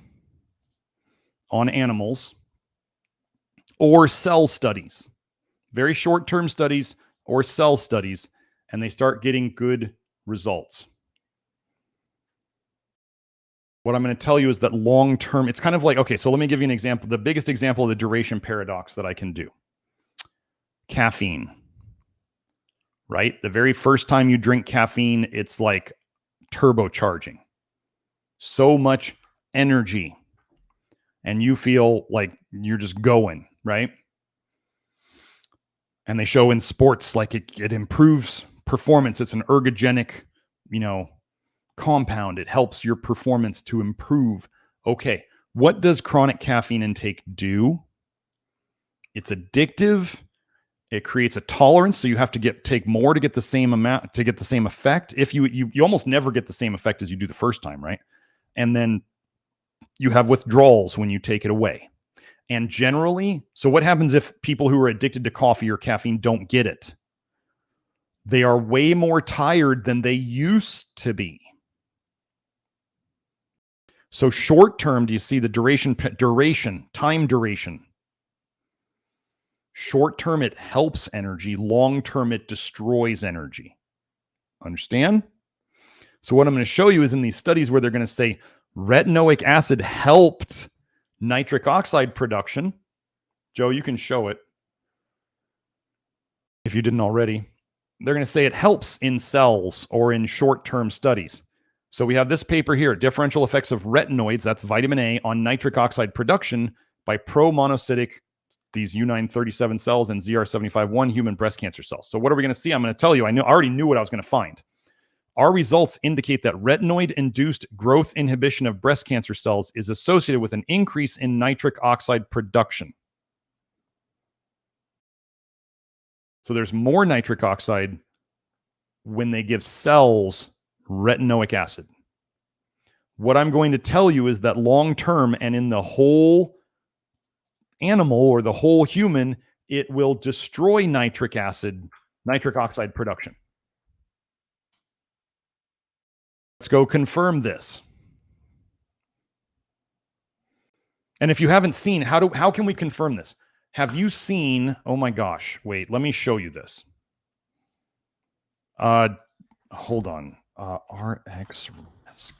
on animals or cell studies, very short-term studies or cell studies, and they start getting good results. What I'm going to tell you is that long-term, it's kind of like, okay, so let me give you an example. The biggest example of the duration paradox that I can do. Caffeine, right? The very first time you drink caffeine, it's like turbocharging. So much energy. And you feel like you're just going, right? And they show in sports, like it improves performance. It's an ergogenic, compound. It helps your performance to improve. Okay, what does chronic caffeine intake do? It's addictive. It creates a tolerance, so you have to take more to get the same amount, to get the same effect. If you almost never get the same effect as you do the first time, right? And then you have withdrawals when you take it away. And generally, so what happens if people who are addicted to coffee or caffeine don't get it? They are way more tired than they used to be. So short term, do you see the time duration? Short term, it helps energy. Long term, it destroys energy. Understand? So what I'm going to show you is in these studies where they're going to say retinoic acid helped nitric oxide production. Joe, you can show it if you didn't already. They're going to say it helps in cells or in short-term studies. So we have this paper here, differential effects of retinoids, that's vitamin A, on nitric oxide production by pro-monocytic, these U937 cells and ZR75-1 human breast cancer cells. So what are we going to see? I'm going to tell you, I already knew what I was going to find. Our results indicate that retinoid-induced growth inhibition of breast cancer cells is associated with an increase in nitric oxide production. So there's more nitric oxide when they give cells retinoic acid. What I'm going to tell you is that long-term and in the whole animal or the whole human, it will destroy nitric oxide production. Let's go confirm this. And if you haven't seen, how can we confirm this? Have you seen, oh my gosh, wait, let me show you this. Hold on. RX risk.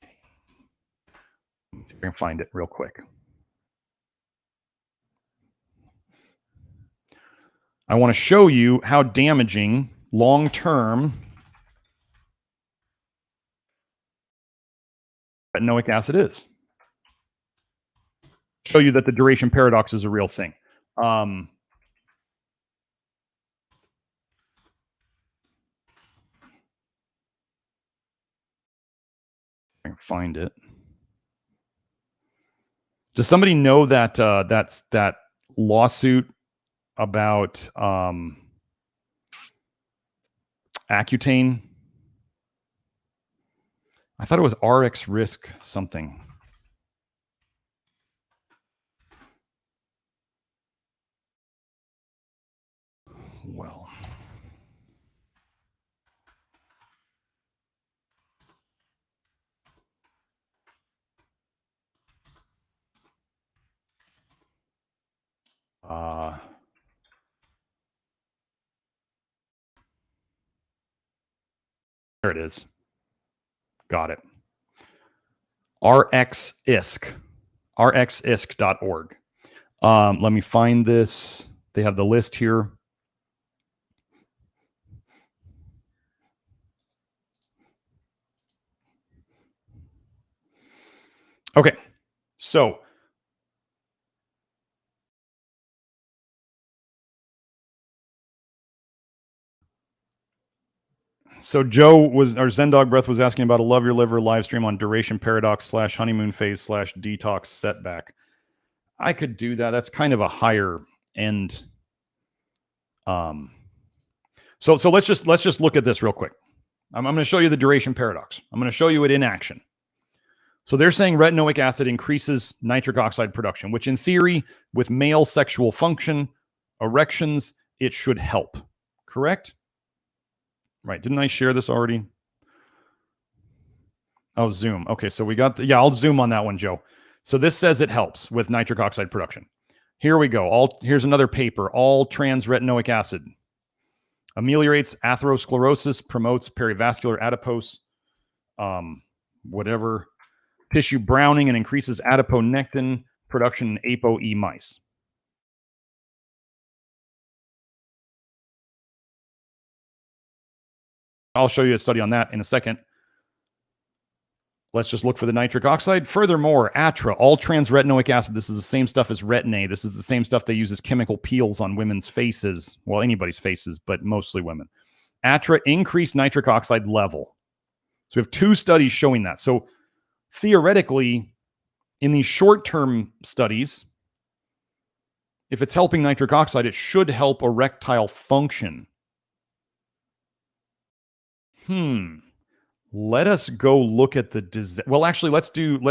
I can find it real quick. I want to show you how damaging long-term retinoic acid is. Show you that the duration paradox is a real thing. I can find it. Does somebody know that that's that lawsuit about Accutane? I thought it was RX risk something. Well, there it is. Got it. RXISC, rxisc.org. Let me find this. They have the list here. Okay, so Joe was, or Zendog Breath was asking about a Love Your Liver live stream on duration paradox / honeymoon phase / detox setback. I could do that. That's kind of a higher end. So let's just look at this real quick. I'm going to show you the duration paradox. I'm going to show you it in action. So they're saying retinoic acid increases nitric oxide production, which in theory, with male sexual function, erections, it should help. Correct? Right. Didn't I share this already? Oh, Zoom. Okay, so we got the, I'll zoom on that one, Joe. So this says it helps with nitric oxide production. Here we go. Here's another paper. All trans retinoic acid ameliorates atherosclerosis, promotes perivascular adipose, tissue browning, and increases adiponectin production in ApoE mice. I'll show you a study on that in a second. Let's just look for the nitric oxide. Furthermore, ATRA, all trans retinoic acid, this is the same stuff as Retin-A. This is the same stuff they use as chemical peels on women's faces. Well, anybody's faces, but mostly women. ATRA increased nitric oxide level. So we have 2 studies showing that. So theoretically, in these short-term studies, if it's helping nitric oxide, it should help erectile function. Let us go look at the well, actually, let's just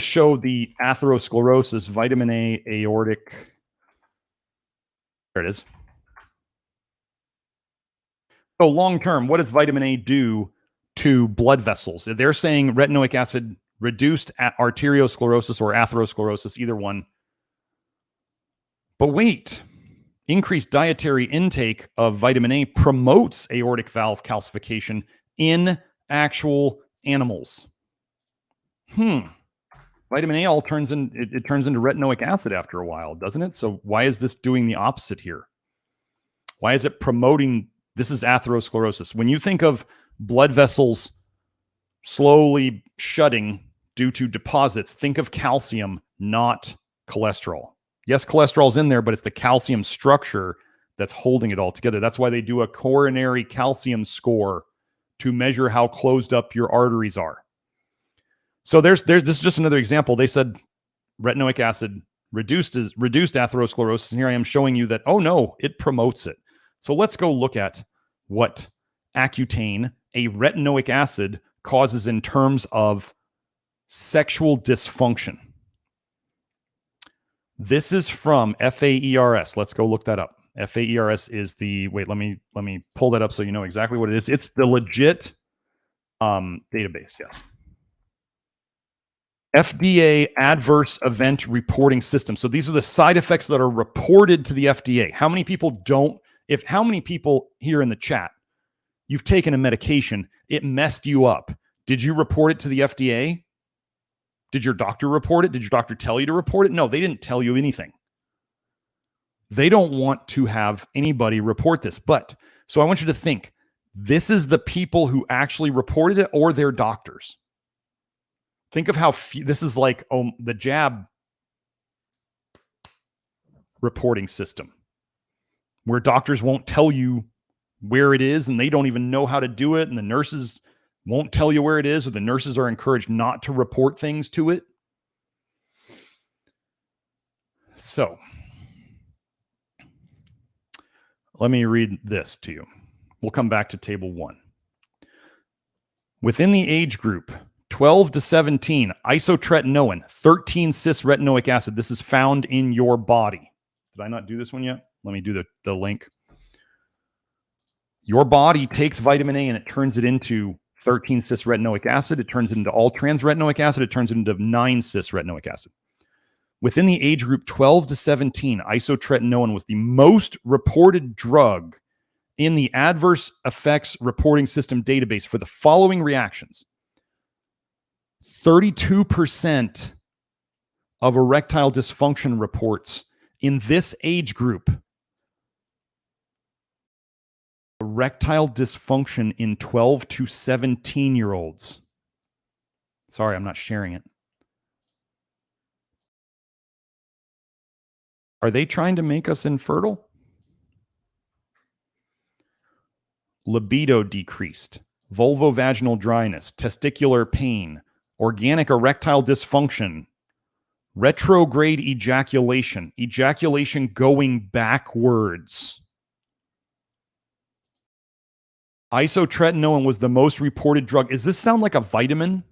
show the atherosclerosis, vitamin A, aortic. There it is. So long term, what does vitamin A do to blood vessels? They're saying retinoic acid reduced arteriosclerosis or atherosclerosis, either one. But wait, increased dietary intake of vitamin A promotes aortic valve calcification in actual animals. Vitamin A all turns into retinoic acid after a while, doesn't it? So why is this doing the opposite here? Why is it promoting? This is atherosclerosis. When you think of blood vessels slowly shutting due to deposits, think of calcium, not cholesterol. Yes, cholesterol's in there, but it's the calcium structure that's holding it all together. That's why they do a coronary calcium score to measure how closed up your arteries are. So this is just another example. They said retinoic acid reduced atherosclerosis, and here I am showing you that, oh no, it promotes it. So let's go look at what Accutane, a retinoic acid, causes in terms of sexual dysfunction. This is from FAERS. Let's go look that up. FAERS is the, wait, let me pull that up so you know exactly what it is. It's the legit database, yes. FDA adverse event reporting system. So these are the side effects that are reported to the FDA. How many people how many people here in the chat, you've taken a medication, it messed you up. Did you report it to the FDA? Did your doctor report it? Did your doctor tell you to report it? No, they didn't tell you anything. They don't want to have anybody report this. But, so I want you to think, This is the people who actually reported it or their doctors. Think of how this is like the jab reporting system, where doctors won't tell you where it is and they don't even know how to do it, and the nurses won't tell you where it is, or the nurses are encouraged not to report things to it. So let me read this to you. We'll come back to table 1. Within the age group 12 to 17, isotretinoin, 13 cis-retinoic acid. This is found in your body. Did I not do this one yet? Let me do the link. Your body takes vitamin A and it turns it into 13 cis-retinoic acid. It turns it into all trans-retinoic acid. It turns it into 9 cis-retinoic acid. Within the age group 12 to 17, isotretinoin was the most reported drug in the adverse effects reporting system database for the following reactions. 32% of erectile dysfunction reports in this age group. Erectile dysfunction in 12 to 17-year-olds. Sorry, I'm not sharing it. Are they trying to make us infertile? Libido decreased, vulvovaginal dryness, testicular pain, organic erectile dysfunction, retrograde ejaculation, ejaculation going backwards. Isotretinoin was the most reported drug. Does this sound like a vitamin?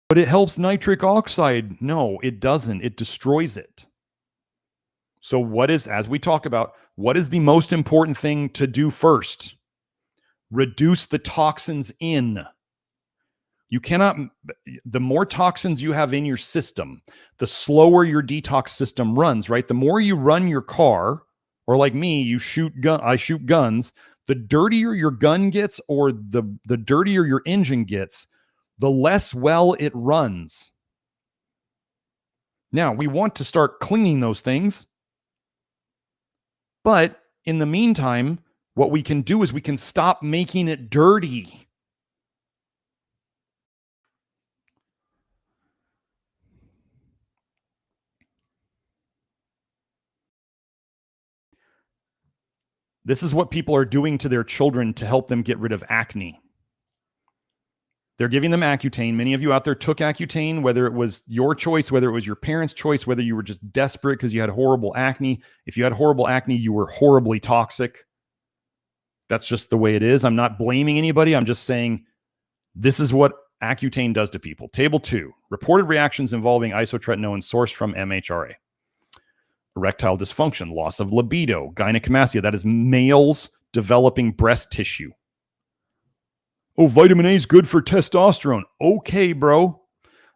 But it helps nitric oxide. No, it doesn't. It destroys it. So what is, as we talk about, what is the most important thing to do first? Reduce the toxins in. You cannot, the more toxins you have in your system, the slower your detox system runs, right? The more you run your car, or like me, I shoot guns, the dirtier your gun gets, or the dirtier your engine gets, the less well it runs. Now, we want to start cleaning those things. But in the meantime, what we can do is we can stop making it dirty. This is what people are doing to their children to help them get rid of acne. They're giving them Accutane. Many of you out there took Accutane, whether it was your choice, whether it was your parents' choice, whether you were just desperate because you had horrible acne. If you had horrible acne, you were horribly toxic. That's just the way it is. I'm not blaming anybody. I'm just saying this is what Accutane does to people. Table 2, reported reactions involving isotretinoin sourced from MHRA. Erectile dysfunction, loss of libido, gynecomastia, that is males developing breast tissue. Oh, vitamin A is good for testosterone. Okay, bro.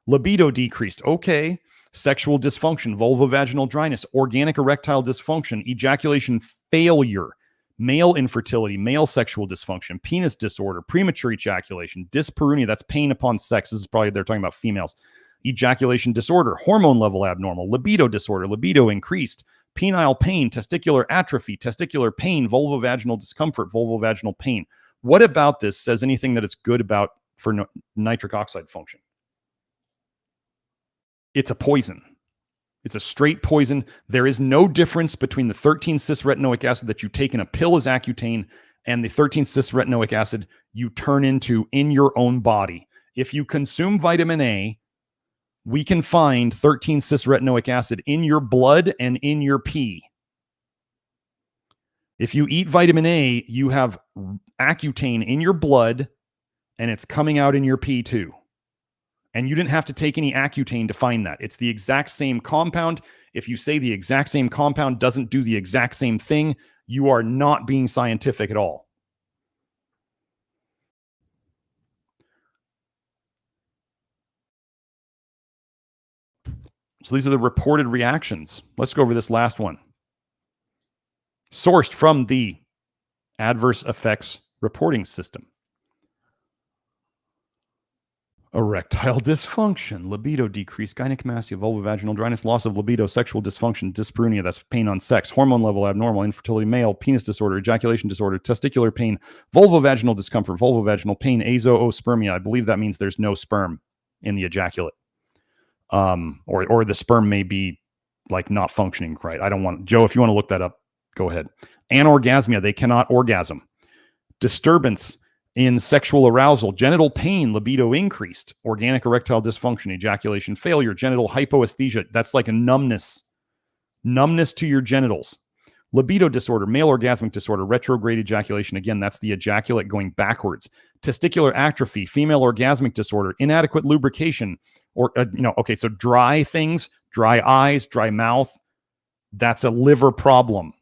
Libido decreased. Okay. Sexual dysfunction, vulvovaginal dryness, organic erectile dysfunction, ejaculation failure, male infertility, male sexual dysfunction, penis disorder, premature ejaculation, dyspareunia, that's pain upon sex. This is probably, they're talking about females. Ejaculation disorder, hormone level abnormal, libido disorder, libido increased, penile pain, testicular atrophy, testicular pain, vulvovaginal discomfort, vulvovaginal pain. What about this says anything that it's good about for nitric oxide function? It's a poison. It's a straight poison. There is no difference between the 13 cis-retinoic acid that you take in a pill as Accutane and the 13 cis-retinoic acid you turn into in your own body. If you consume vitamin A, we can find 13 cis-retinoic acid in your blood and in your pee. If you eat vitamin A, you have Accutane in your blood and it's coming out in your pee too. And you didn't have to take any Accutane to find that. It's the exact same compound. If you say the exact same compound doesn't do the exact same thing, you are not being scientific at all. So these are the reported reactions. Let's go over this last one. Sourced from the adverse effects reporting system. Erectile dysfunction, libido decrease, gynecomastia, vulvovaginal dryness, loss of libido, sexual dysfunction, dyspareunia, that's pain on sex, hormone level abnormal, infertility male, penis disorder, ejaculation disorder, testicular pain, vulvovaginal discomfort, vulvovaginal pain, azoospermia. I believe that means there's no sperm in the ejaculate. Or the sperm may be like not functioning right. I don't want, Joe, if you want to look that up, go ahead. Anorgasmia, they cannot orgasm. Disturbance in sexual arousal, genital pain, libido increased, organic erectile dysfunction, ejaculation failure, genital hypoesthesia. That's like a numbness to your genitals. Libido disorder, male orgasmic disorder, retrograde ejaculation. Again, that's the ejaculate going backwards. Testicular atrophy, female orgasmic disorder, inadequate lubrication, or, so dry things, dry eyes, dry mouth. That's a liver problem.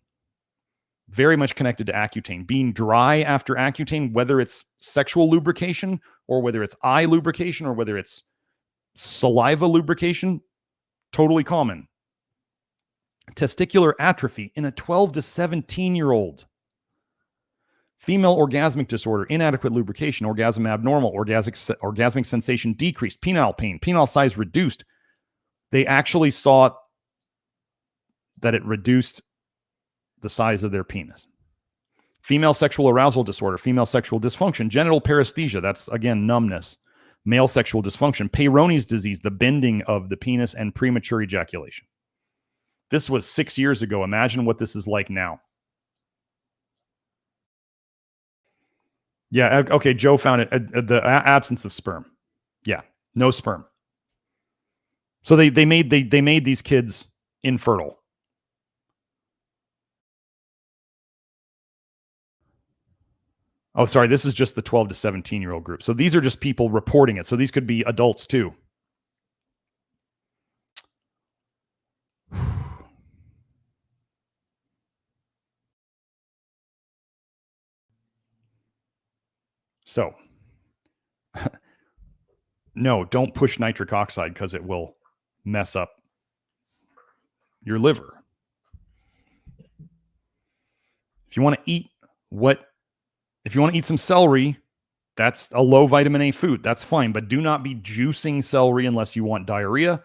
Very much connected to Accutane. Being dry after Accutane, whether it's sexual lubrication or whether it's eye lubrication or whether it's saliva lubrication, totally common. Testicular atrophy in a 12 to 17-year-old. Female orgasmic disorder, inadequate lubrication, orgasm abnormal, orgasmic sensation decreased, penile pain, penile size reduced. They actually saw that it reduced the size of their penis. Female sexual arousal disorder, female sexual dysfunction, genital paresthesia, that's again numbness, male sexual dysfunction, Peyronie's disease, the bending of the penis, and premature ejaculation. This was 6 years ago. Imagine what this is like now. Yeah, okay, Joe found it. The absence of sperm. Yeah, no sperm. So they made these kids infertile. Oh, sorry, this is just the 12 to 17-year-old group. So these are just people reporting it. So these could be adults too. So, no, don't push nitric oxide because it will mess up your liver. If you want to eat some celery, that's a low vitamin A food. That's fine, but do not be juicing celery unless you want diarrhea,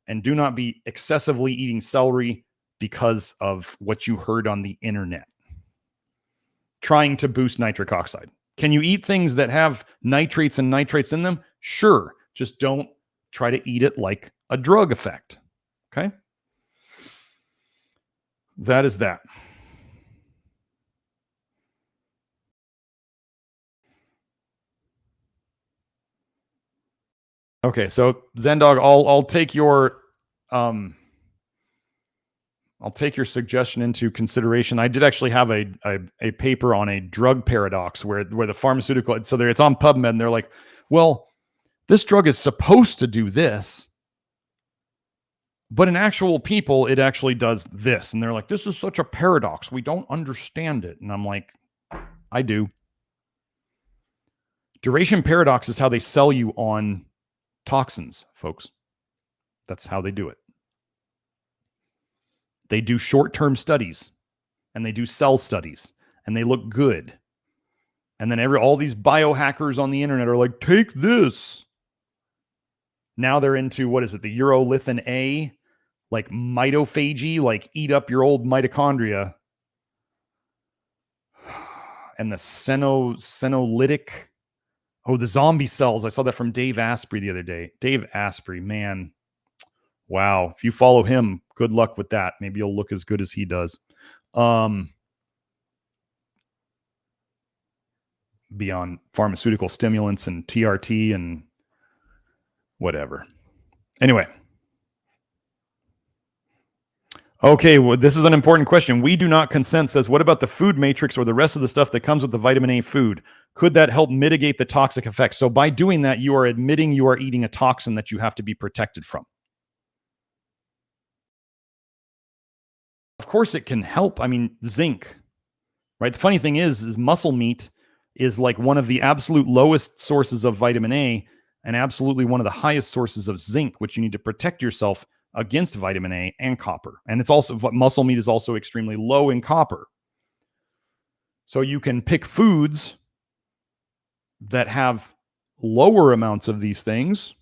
and do not be excessively eating celery because of what you heard on the internet. Trying to boost nitric oxide. Can you eat things that have nitrates and nitrates in them? Sure. Just don't try to eat it like a drug effect. Okay? That is that. Okay, so Zendog, I'll take your suggestion into consideration. I did actually have a paper on a drug paradox where the pharmaceutical, so it's on PubMed, and they're like, well, this drug is supposed to do this, but in actual people, it actually does this. And they're like, this is such a paradox. We don't understand it. And I'm like, I do. Duration paradox is how they sell you on toxins, folks. That's how they do it. They do short-term studies, and they do cell studies, and they look good. And then all these biohackers on the internet are like, take this. Now they're into, what is it, the urolithin A, like mitophagy, like eat up your old mitochondria. And the senolytic, the zombie cells. I saw that from Dave Asprey the other day. Dave Asprey, man. Wow. If you follow him, good luck with that. Maybe you'll look as good as he does. Beyond pharmaceutical stimulants and TRT and whatever. Anyway. Okay, well, this is an important question. We do not consent says, what about the food matrix or the rest of the stuff that comes with the vitamin A food? Could that help mitigate the toxic effects? So by doing that, you are admitting you are eating a toxin that you have to be protected from. Of course it can help. I mean, zinc, right? The funny thing is muscle meat is like one of the absolute lowest sources of vitamin A and absolutely one of the highest sources of zinc, which you need to protect yourself against vitamin A and copper. And it's also, muscle meat is also extremely low in copper. So you can pick foods that have lower amounts of these things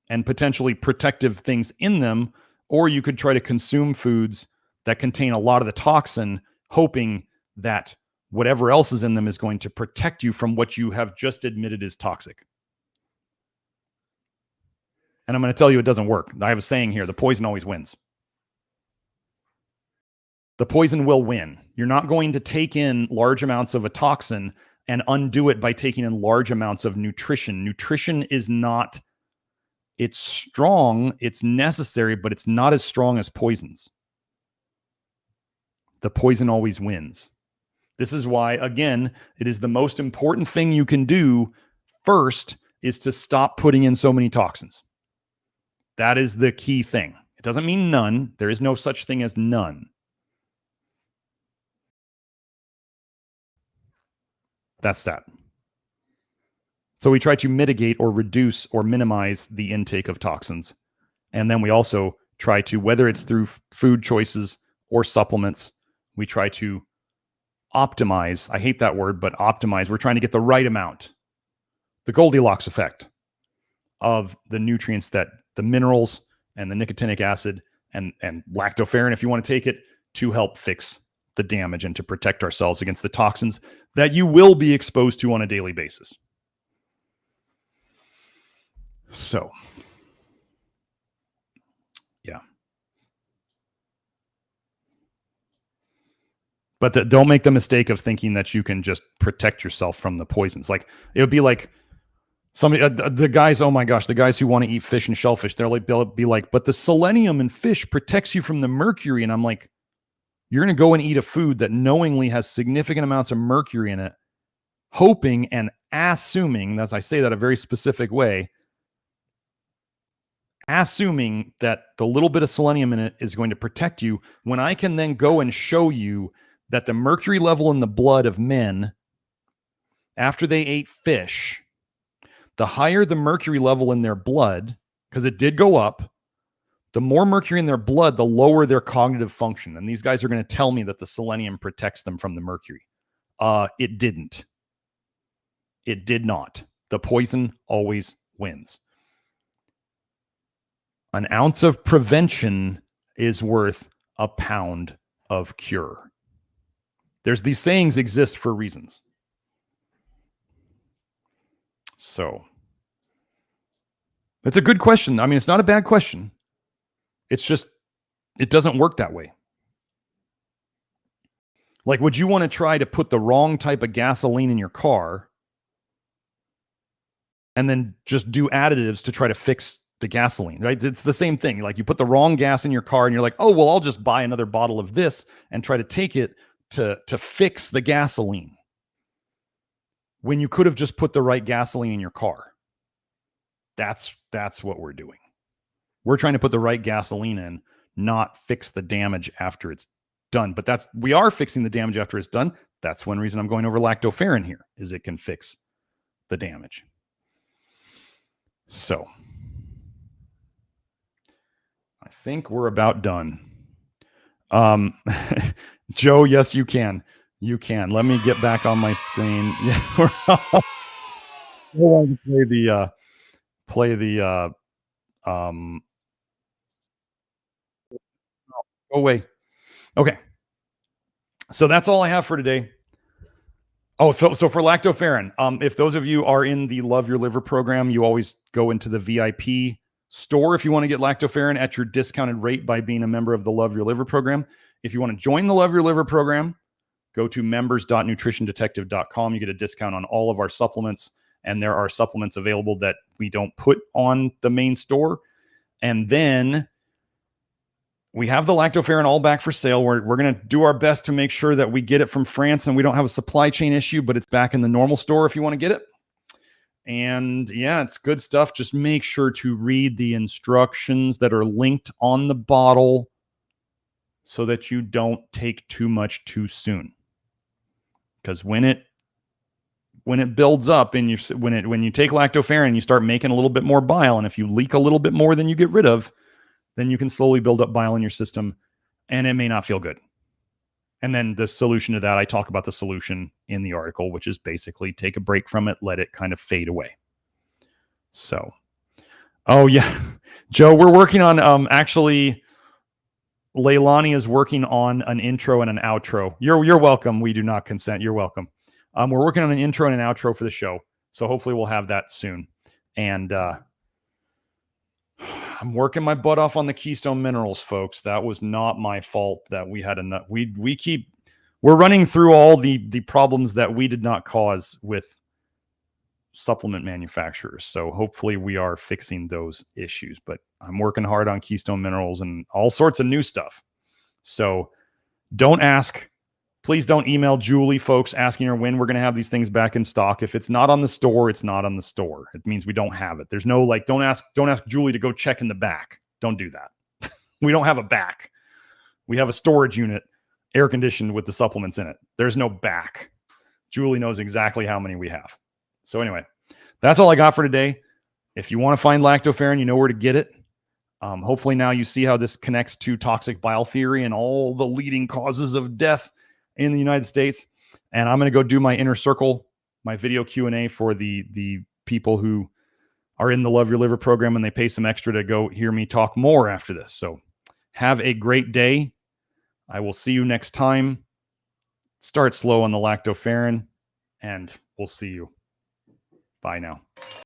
and potentially protective things in them, or you could try to consume foods that contain a lot of the toxin, hoping that whatever else is in them is going to protect you from what you have just admitted is toxic. And I'm going to tell you it doesn't work. I have a saying here, the poison always wins. The poison will win. You're not going to take in large amounts of a toxin and undo it by taking in large amounts of nutrition. Nutrition is not, it's strong, it's necessary, but it's not as strong as poisons. The poison always wins. This is why, again, it is the most important thing you can do first is to stop putting in so many toxins. That is the key thing. It doesn't mean none. There is no such thing as none. That's that. So we try to mitigate or reduce or minimize the intake of toxins. And then we also try to, whether it's through food choices or supplements, we try to optimize. I hate that word, but optimize. We're trying to get the right amount, the Goldilocks effect of the nutrients, that the minerals and the nicotinic acid and lactoferrin, if you want to take it, to help fix the damage and to protect ourselves against the toxins that you will be exposed to on a daily basis. So, yeah. But don't make the mistake of thinking that you can just protect yourself from the poisons. Like, it would be like somebody, the guys, oh my gosh, the guys who want to eat fish and shellfish, they'll be like, but the selenium in fish protects you from the mercury. And I'm like, you're going to go and eat a food that knowingly has significant amounts of mercury in it, hoping and assuming, as I say that a very specific way, assuming that the little bit of selenium in it is going to protect you, when I can then go and show you that the mercury level in the blood of men after they ate fish, the higher the mercury level in their blood, because it did go up, the more mercury in their blood, the lower their cognitive function. And these guys are going to tell me that the selenium protects them from the mercury. It didn't. It did not. The poison always wins. An ounce of prevention is worth a pound of cure. These sayings exist for reasons. So, it's a good question. I mean, it's not a bad question. It's just, it doesn't work that way. Like, would you want to try to put the wrong type of gasoline in your car and then just do additives to try to fix the gasoline, right? It's the same thing. Like, you put the wrong gas in your car and you're like, oh, well, I'll just buy another bottle of this and try to take it to fix the gasoline, when you could have just put the right gasoline in your car. That's what we're doing. We're trying to put the right gasoline in, not fix the damage after it's done. But we are fixing the damage after it's done. That's one reason I'm going over lactoferrin here, is it can fix the damage. So, I think we're about done. Joe, yes, you can. You can. Let me get back on my screen. Yeah, we're going to play the go away. Okay. So that's all I have for today. Oh, so for lactoferrin, if those of you are in the Love Your Liver program, you always go into the VIP store if you want to get lactoferrin at your discounted rate by being a member of the Love Your Liver program. If you want to join the Love Your Liver program, go to members.nutritiondetective.com. You get a discount on all of our supplements, and there are supplements available that we don't put on the main store. And then we have the lactoferrin all back for sale. We're going to do our best to make sure that we get it from France and we don't have a supply chain issue, but it's back in the normal store if you want to get it. And yeah, it's good stuff. Just make sure to read the instructions that are linked on the bottle so that you don't take too much too soon. Because when it builds up and when you take lactoferrin, you start making a little bit more bile, and if you leak a little bit more than you get rid of, then you can slowly build up bile in your system, and it may not feel good. And then the solution to that, I talk about the solution in the article, which is basically take a break from it, let it kind of fade away. So, oh yeah, Joe, we're working on actually. Leilani is working on an intro and an outro. You're welcome. We do not consent. You're welcome. We're working on an intro and an outro for the show, so hopefully we'll have that soon. And I'm working my butt off on the Keystone Minerals, folks. That was not my fault that we had enough. We're running through all the problems that we did not cause with supplement manufacturers. So hopefully we are fixing those issues, but I'm working hard on Keystone Minerals and all sorts of new stuff. So don't ask, please don't email Julie, folks, asking her when we're going to have these things back in stock. If it's not on the store, it's not on the store. It means we don't have it. There's no like, don't ask Julie to go check in the back. Don't do that. We don't have a back. We have a storage unit, air conditioned with the supplements in it. There's no back. Julie knows exactly how many we have. So anyway, that's all I got for today. If you want to find Lactoferrin, you know where to get it. Hopefully now you see how this connects to toxic bile theory and all the leading causes of death in the United States. And I'm going to go do my inner circle, my video Q&A for the people who are in the Love Your Liver program, and they pay some extra to go hear me talk more after this. So have a great day. I will see you next time. Start slow on the Lactoferrin, and we'll see you. Bye now.